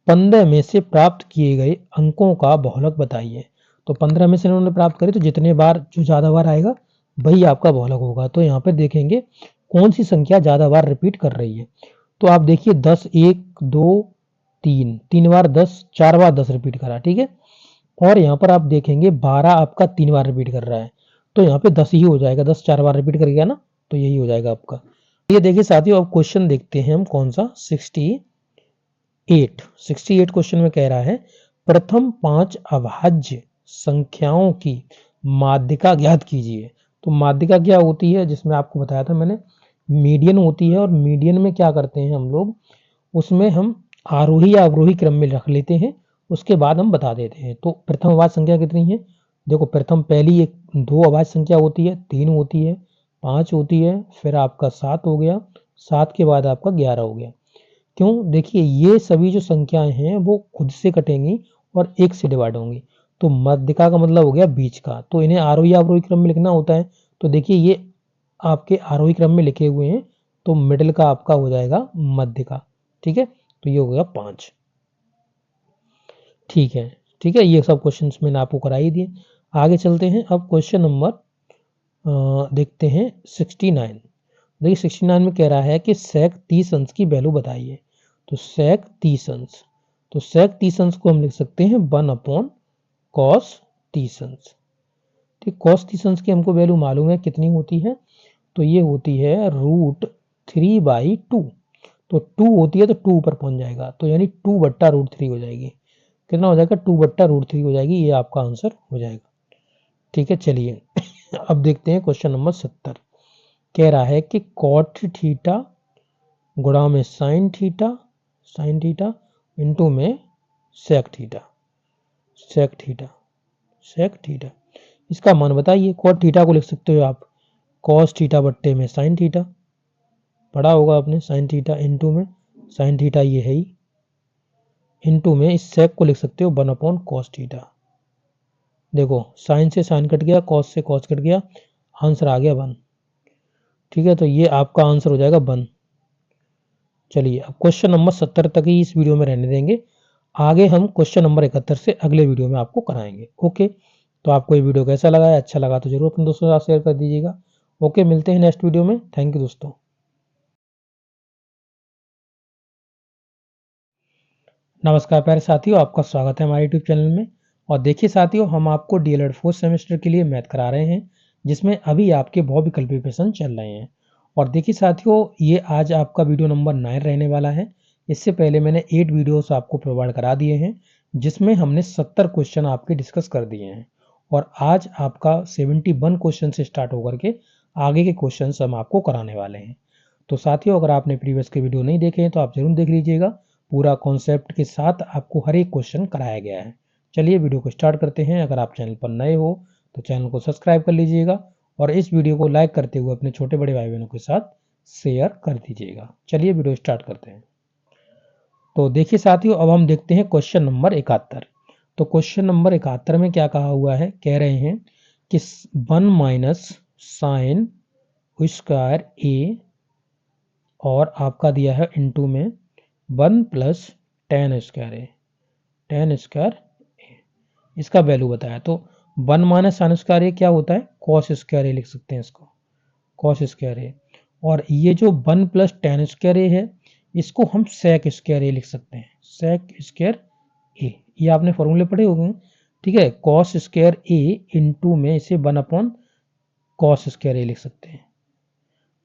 15 में से प्राप्त किए गए अंकों का बहुलक बताइए। तो 15 में से इन्होंने प्राप्त करे तो जितने बार जो ज़्यादा बार आएगा वही आपका बहुलक होगा। तो यहाँ पर देखेंगे कौन सी संख्या ज़्यादा बार रिपीट कर रही है। तो आप देखिए 10 1 2 3, 3 बार 10, 4 बार 10 रिपीट करा। ठीक है, और यहाँ पर आप देखेंगे 12 आपका 3 बार रिपीट कर रहा है तो यहाँ पे 10 ही हो जाएगा। 10 4 बार रिपीट कर गया ना, तो यही हो जाएगा आपका। ये देखिए साथियों, अब क्वेश्चन देखते हैं हम कौन सा, 68 क्वेश्चन में कह रहा है प्रथम 5 अभाज्य संख्याओं की माध्यिका ज्ञात कीजिए। तो माध्यिका क्या होती है, जिसमें आपको बताया था मैंने, मीडियन होती है। और मीडियन में क्या करते हैं हम लोग, उसमें हम आरोही या अवरोही क्रम में रख लेते हैं, उसके बाद हम बता देते हैं। तो प्रथम अभाज्य संख्या कितनी है, देखो प्रथम पहली एक 2 अभाज्य संख्या होती है, 3 होती है, 5 होती है, फिर आपका 7 हो गया, 7 के बाद आपका 11 हो गया। क्यों, देखिए ये सभी जो संख्याएं हैं वो खुद से कटेंगी और 1 से डिवाइड होंगी। तो मध्यिका का मतलब हो गया बीच का। तो इन्हें आरोही या अवरोही क्रम में लिखना होता है। तो देखिए ये आपके आरोही क्रम में लिखे हुए हैं, तो मिडिल का आपका हो जाएगा मध्यिका। ठीक है, तो ये हो गया 5। ठीक है, ठीक है, ये सब क्वेश्चन मैंने आपको करा ही दिए। आगे चलते हैं, अब क्वेश्चन नंबर देखते हैं 69। देखिए 69 में कह रहा है कि sec 30 अंश की वैल्यू बताइए। तो sec 30 अंश, तो sec 30 अंश को हम लिख सकते हैं 1/cos 30 अंश। ठीक, cos 30 अंश की हमको वैल्यू मालूम है कितनी होती है, तो ये होती है √3/2। तो 2 होती है तो 2 ऊपर पहुंच जाएगा, तो यानी 2/√3 हो जाएगी। कितना हो जाएगा, 2/√3 हो जाएगी। ये आपका आंसर हो जाएगा। ठीक है, चलिए अब देखते हैं क्वेश्चन नंबर 70। कह रहा है कि cot थीटा गुणा में sin थीटा इंटू में sec थीटा, इसका मान बताइए। cot थीटा को लिख सकते हो आप cos थीटा बट्टे में sin थीटा, पढ़ा होगा आपने, sin थीटा इंटू में sin थीटा ये है ही, इंटू में इस sec को लिख सकते हो 1/cos थीटा। देखो sin से sin कट गया, cos से cos कट गया, आंसर आ गया 1। ठीक है, तो ये आपका आंसर हो जाएगा 1। चलिए अब क्वेश्चन नंबर 70 तक ही इस वीडियो में रहने देंगे, आगे हम क्वेश्चन नंबर 71 से अगले वीडियो में आपको कराएंगे। ओके, तो आपको ये वीडियो कैसा लगा है, अच्छा लगा तो जरूर अपने दोस्तों के साथ शेयर कर दीजिएगा। ओके, मिलते हैं नेक्स्ट वीडियो में। थैंक यू दोस्तों। नमस्कार प्यारे साथियों, आपका स्वागत है हमारे यूट्यूब चैनल में। और देखिए साथियों, हम आपको डीएलएड 4th सेमेस्टर के लिए मैथ करा रहे हैं, जिसमें अभी आपके बहुविकल्पी प्रश्न चल रहे हैं। और देखिए साथियों, ये आज आपका वीडियो नंबर 9 रहने वाला है। इससे पहले मैंने 8 वीडियोस आपको प्रोवाइड करा दिए हैं, जिसमें हमने 70 क्वेश्चन आपके डिस्कस कर दिए हैं। और आज आपका 71 क्वेश्चन से स्टार्ट होकर के आगे के क्वेश्चन हम आपको कराने वाले हैं। तो साथियों, अगर आपने प्रीवियस के वीडियो नहीं देखे हैं तो आप जरूर देख लीजिएगा। पूरा कॉन्सेप्ट के साथ आपको हर एक क्वेश्चन कराया गया है। चलिए वीडियो को स्टार्ट करते हैं। अगर आप चैनल पर नए हो तो चैनल को सब्सक्राइब कर लीजिएगा और इस वीडियो को लाइक करते हुए अपने छोटे बड़े भाई बहनों के साथ शेयर कर दीजिएगा। चलिए वीडियो स्टार्ट करते हैं। तो देखिए साथियों, अब हम देखते हैं क्वेश्चन नंबर 71। तो क्वेश्चन नंबर 71 में क्या कहा हुआ है, कह रहे हैं कि 1 - sin स्क्वायर ए और आपका दिया है इंटू में 1 + tan स्क्वायर ए, इसका वैल्यू बताया। तो 1 - sin स्क्वायर ए क्या होता है, cos स्क्वायर ए लिख सकते हैं इसको, cos स्क्वायर ए। और ये जो 1 + tan स्क्वायर ए है, इसको हम sec स्क्वायर ए लिख सकते हैं, sec स्क्वायर ए। ये आपने फॉर्मूले पढ़े होंगे। ठीक है, cos स्क्वायर ए इंटू में इसे 1/cos स्क्वायर ए लिख सकते हैं।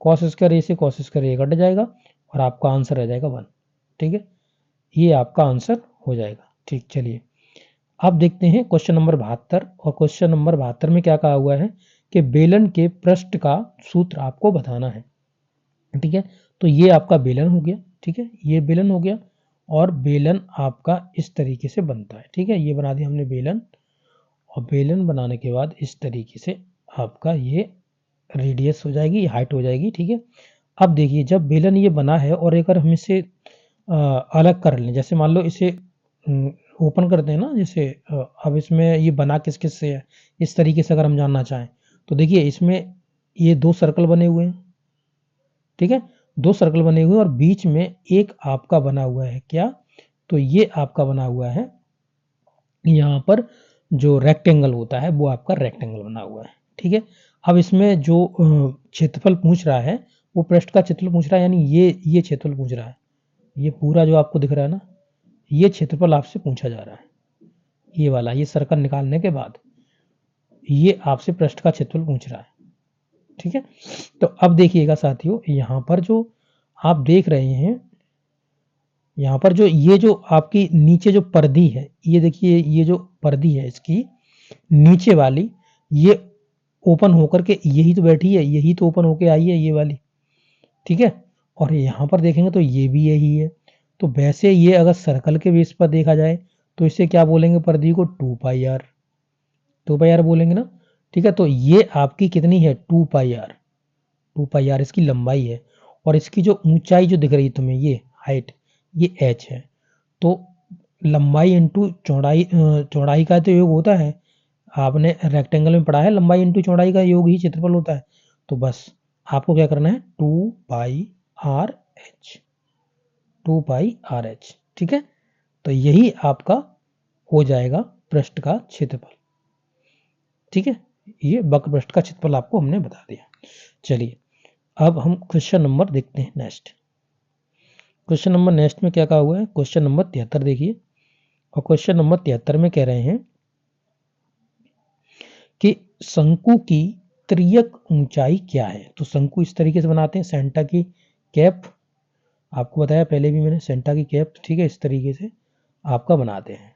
cos स्क्वायर ए से cos स्क्वायर ए कट जाएगा और आपका आंसर रह जाएगा 1। ठीक है, ये आपका आंसर हो जाएगा। ठीक, चलिए अब देखते हैं क्वेश्चन नंबर 72। और क्वेश्चन नंबर 72 में क्या कहा हुआ है कि बेलन के पृष्ठ का सूत्र आपको बताना है। ठीक है, तो ये आपका बेलन हो गया। ठीक है, ये बेलन हो गया और बेलन आपका इस तरीके से बनता है। ठीक है, ये बना दिया हमने बेलन, और बेलन बनाने के बाद इस तरीके से आपका ये रेडियस हो जाएगी, हाइट हो जाएगी। ठीक है, अब देखिए जब बेलन ये बना है और अगर हम इसे अलग कर लें। जैसे मान लो इसे ओपन करते हैं ना, जैसे अब इसमें ये बना किस किस से है, इस तरीके से अगर हम जानना चाहें तो देखिए इसमें ये 2 सर्कल बने हुए हैं, ठीक है, 2 सर्कल बने हुए हैं और बीच में एक आपका बना हुआ है क्या, तो ये आपका बना हुआ है यहाँ पर जो रेक्टेंगल होता है वो आपका रेक्टेंगल बना हुआ है, ठीक है। अब इसमें जो क्षेत्रफल पूछ रहा है वो पृष्ठ का क्षेत्रफल पूछ रहा है, यानी ये क्षेत्रफल पूछ रहा है, ये पूरा जो आपको दिख रहा है ना, ये क्षेत्रफल आपसे पूछा जा रहा है, ये वाला, ये सर्कल निकालने के बाद ये आपसे पृष्ठ का क्षेत्रफल पूछ रहा है, ठीक है। तो अब देखिएगा साथियों, यहाँ पर जो आप देख रहे हैं, यहाँ पर जो ये जो आपकी नीचे जो पर्दी है, ये देखिए ये जो पर्दी है इसकी नीचे वाली, ये ओपन होकर के यही तो बैठी है, यही तो ओपन होके आई है ये वाली, ठीक है। और यहाँ पर देखेंगे तो ये भी यही है। तो वैसे ये अगर सर्कल के बेस पर देखा जाए तो इसे क्या बोलेंगे, पर्दी को 2 पाई आर, 2 पाई आर बोलेंगे ना, ठीक है। तो ये आपकी कितनी है, 2 पाई आर, 2 पाई आर इसकी लंबाई है, और इसकी जो ऊंचाई जो दिख रही है तुम्हें, ये हाइट, ये एच है। तो लंबाई इंटू चौड़ाई, चौड़ाई का तो योग होता है, आपने रेक्टेंगल में पढ़ा है, लंबाई इंटू चौड़ाई का योग ही क्षेत्रफल होता है। तो बस आपको क्या करना है, 2 पाई आर एच, 2 पाई आर एच, ठीक है। तो यही आपका हो जाएगा पृष्ठ का क्षेत्रफल, ठीक है। ये वक्र पृष्ठ का क्षेत्रफल आपको हमने बता दिया। चलिए अब हम क्वेश्चन नंबर देखते हैं नेक्स्ट। क्वेश्चन नंबर नेक्स्ट में क्या कहा हुआ है, क्वेश्चन नंबर 73 देखिए, और क्वेश्चन नंबर 73 में कह रहे हैं कि शंकु की त्रियक ऊंचाई क्या है। तो शंकु इस तरीके से बनाते हैं, सेंटा की कैप, आपको बताया पहले भी मैंने, सेंटा की कैप, ठीक है, इस तरीके से आपका बनाते हैं।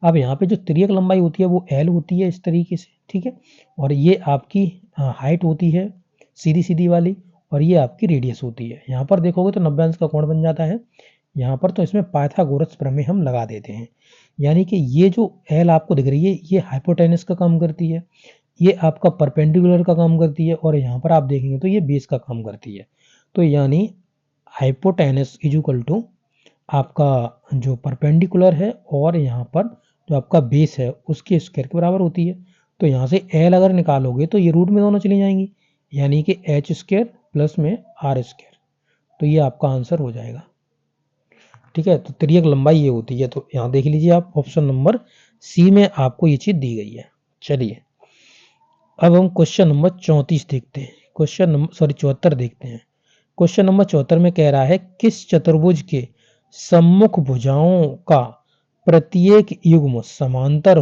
अब यहाँ पे जो त्रियक लंबाई होती है वो एल होती है इस तरीके से, ठीक है, और ये आपकी हाइट होती है सीधी सीधी वाली, और ये आपकी रेडियस होती है। यहाँ पर देखोगे तो 90 अंश का कोण बन जाता है यहाँ पर, तो इसमें पाइथागोरस प्रमेय हम लगा देते हैं, यानी कि ये जो एल आपको दिख रही है ये हाइपोटेनस का काम करती है, ये आपका परपेंडिकुलर का काम करती है, और यहाँ पर आप देखेंगे तो ये बेस का काम करती है। तो यानी हाइपोटेनस इज इक्वल टू आपका जो परपेंडिकुलर है और यहाँ पर जो आपका बेस है उसके स्क्वायर के बराबर होती है। तो यहाँ से एल अगर निकालोगे तो ये रूट में दोनों चली जाएंगी, यानी कि एच स्क्वायर प्लस में आर स्क्वायर, तो ये आपका आंसर हो जाएगा, ठीक है। तो त्रियक लंबाई ये होती है। तो यहाँ देख लीजिए आप, ऑप्शन नंबर सी में आपको ये चीज दी गई है। चलिए अब हम क्वेश्चन नंबर 34 देखते हैं, क्वेश्चन नंबर 74 देखते हैं। क्वेश्चन नंबर 74 में कह रहा है किस चतुर्भुज के सम्मुख भुजाओं का प्रत्येक युग्म समांतर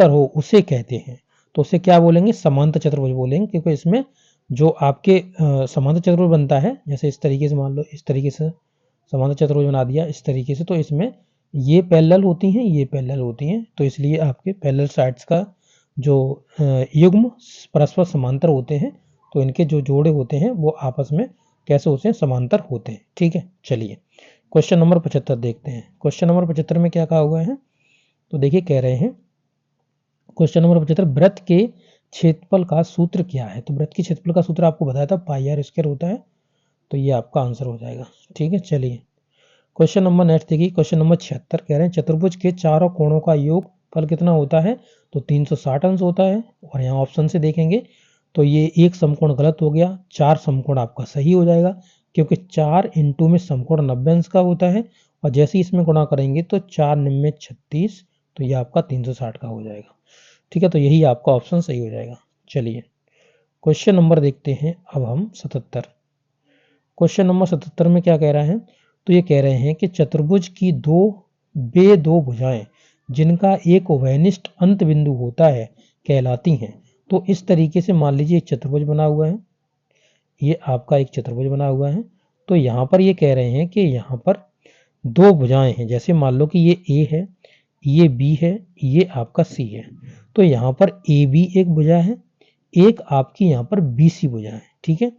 हो उसे कहते हैं। तो उसे क्या बोलेंगे, समांतर चतुर्भुज बोलेंगे, क्योंकि इसमें जो आपके समांतर चतुर्भुज बनता है, जैसे इस तरीके से मान लो, इस तरीके से समांतर चतुर्भुज बना दिया इस तरीके से, तो इसमें ये पैरेलल होती हैं, ये पैरेलल होती हैं, तो इसलिए आपके पैरेलल साइड्स का जो युग्म परस्पर समांतर होते हैं, तो इनके जो जोड़े होते हैं वो आपस में कैसे होते हैं, समांतर होते हैं, ठीक है। चलिए क्वेश्चन नंबर 75 देखते हैं। क्वेश्चन नंबर 75 में क्या कहा हुआ है, तो देखिए कह रहे हैं क्वेश्चन नंबर 75, वृत्त के क्षेत्रफल का सूत्र क्या है। तो वृत्त के क्षेत्रफल का सूत्र आपको बताया था, पाई आर स्क्वायर होता है, तो ये आपका आंसर हो जाएगा, ठीक है। चलिए क्वेश्चन नंबर नेक्स्ट देखिए, क्वेश्चन नंबर 76 कह रहे हैं चतुर्भुज के चारों कोणों का योग फल कितना होता है, तो 360 अंश होता है। और यहाँ ऑप्शन से देखेंगे तो ये एक समकोण गलत हो गया, 4 समकोण आपका सही हो जाएगा, क्योंकि 4 इंटू में समकोण 90 अंश का होता है, और जैसे ही इसमें गुणा करेंगे तो 4 निम्न 36, तो ये आपका 360 का हो जाएगा, ठीक है। तो यही आपका ऑप्शन सही हो जाएगा। चलिए क्वेश्चन नंबर देखते हैं अब हम 77। क्वेश्चन नंबर 77 में क्या कह रहा है, तो ये कह रहे हैं कि चतुर्भुज की दो भुजाएं जिनका एक उभयनिष्ठ अंत बिंदु होता है कहलाती हैं। तो इस तरीके से मान लीजिए एक चतुर्भुज बना हुआ है, ये आपका एक चतुर्भुज बना हुआ है। तो यहाँ पर ये कह रहे हैं कि यहाँ पर दो भुजाएं हैं, जैसे मान लो कि ये ए है, ये बी है, ये आपका सी है। तो यहाँ पर ए बी एक भुजा है, एक आपकी यहाँ पर बी सी भुजा है, ठीक है।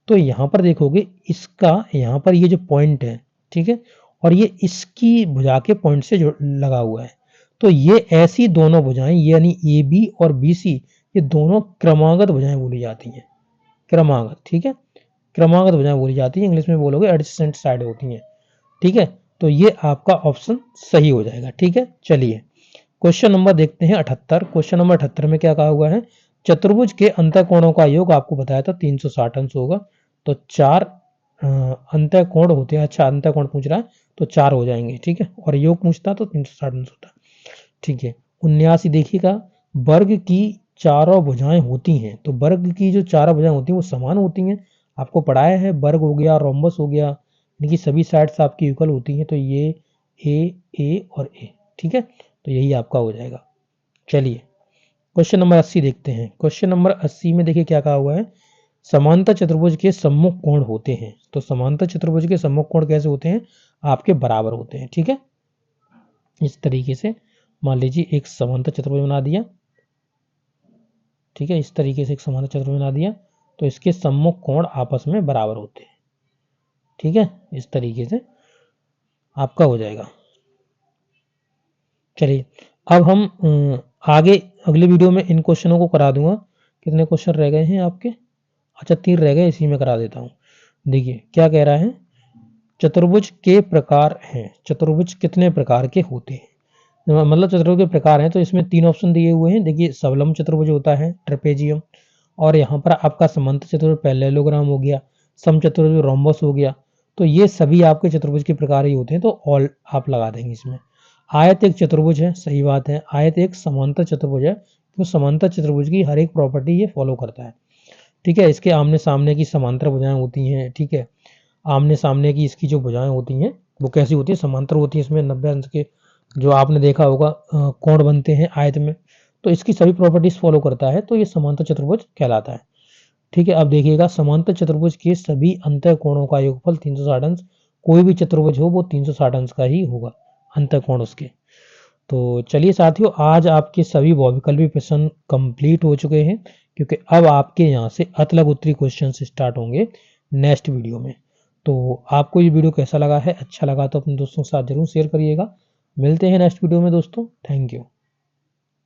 तो यहाँ पर देखोगे इसका यहाँ पर ये जो पॉइंट है, ठीक है, और ये इसकी भुजा के पॉइंट से लगा हुआ है। तो ये ऐसी दोनों भुजाएं यानी ए बी और बी सी, ये दोनों क्रमागत भुजाएं बोली जाती हैं, क्रमागत, ठीक है, क्रमागत भुजाएं बोली जाती है, इंग्लिश में बोलोगे एडजेसेंट साइड होती हैं। ठीक है, तो ये आपका ऑप्शन सही हो जाएगा। ठीक है, चलिए क्वेश्चन नंबर देखते हैं 78। क्वेश्चन नंबर 78 में क्या कहा हुआ है, चतुर्भुज के अंतःकोणों का योग आपको बताया था 360 अंश होगा, तो 4 अंतःकोण होते हैं। अच्छा, अंतःकोण पूछ रहा है तो 4 हो जाएंगे। ठीक है, और योग पूछता तो 360 अंश होता। ठीक है, 79 देखिएगा, वर्ग की चारों भुजाएं होती हैं, तो वर्ग की जो चारों भुजाएं होती हैं वो समान होती हैं। आपको पढ़ाया है, वर्ग हो गया, रोम्बस हो गया, यानी कि सभी साइड्स आपकी इक्वल होती हैं, तो ये ए और ए। ठीक है, तो यही आपका हो जाएगा। चलिए क्वेश्चन नंबर 80 देखते हैं। क्वेश्चन नंबर 80 में देखिए क्या कहा हुआ है, समांतर चतुर्भुज के सम्मुख कोण होते हैं। तो समांतर चतुर्भुज के सम्मुख कोण कैसे होते हैं, आपके बराबर होते हैं। ठीक है, इस तरीके से मान लीजिए एक समांतर चतुर्भुज बना दिया। ठीक है, इस तरीके से एक समांतर चतुर्भुज बना दिया, तो इसके सम्मुख कोण आपस में बराबर होते हैं। ठीक है, इस तरीके से आपका हो जाएगा। चलिए अब हम आगे अगले वीडियो में इन क्वेश्चनों को करा दूंगा। कितने क्वेश्चन रह गए हैं आपके, अच्छा 3 रह गए, इसी में करा देता हूँ। देखिए क्या कह रहा है, चतुर्भुज के प्रकार हैं, चतुर्भुज कितने प्रकार के होते हैं, मतलब चतुर्भुज के प्रकार हैं, तो इसमें 3 ऑप्शन दिए हुए हैं। देखिए सबलम चतुर्भुज होता है, ट्रेपेजियम, और यहाँ पर आपका समांतर चतुर्भुज पैरेललोग्राम हो गया, सम चतुर्भुज रोम्बस हो गया। तो ये सभी आपके चतुर्भुज के प्रकार ही होते हैं, तो ऑल आप लगा देंगे इसमें। आयत एक चतुर्भुज है, सही बात है, आयत एक समांतर चतुर्भुज है, तो समांतर चतुर्भुज की हर एक प्रॉपर्टी ये फॉलो करता है। ठीक है, इसके आमने सामने की समांतर भुजाएं होती हैं। ठीक है, आमने सामने की इसकी जो भुजाएं होती हैं वो कैसी होती है, समांतर होती है। इसमें 90 अंश के जो आपने देखा होगा कोण बनते हैं आयत में, तो इसकी सभी प्रॉपर्टीज फॉलो करता है, तो ये समांतर चतुर्भुज कहलाता है। ठीक है, अब देखिएगा समांतर चतुर्भुज के सभी अंतःकोणों का योगफल 360 अंश, कोई भी चतुर्भुज हो वो 360 अंश का ही होगा अंतःकोण उसके। तो चलिए साथियों, आज आपके सभी बहुविकल्पी प्रश्न कंप्लीट हो चुके हैं, क्योंकि अब आपके यहाँ से अतलग उत्तरी क्वेश्चन स्टार्ट होंगे नेक्स्ट वीडियो में। तो आपको ये वीडियो कैसा लगा है, अच्छा लगा तो अपने दोस्तों के साथ जरूर शेयर करिएगा। मिलते हैं नेक्स्ट वीडियो में दोस्तों, थैंक यू।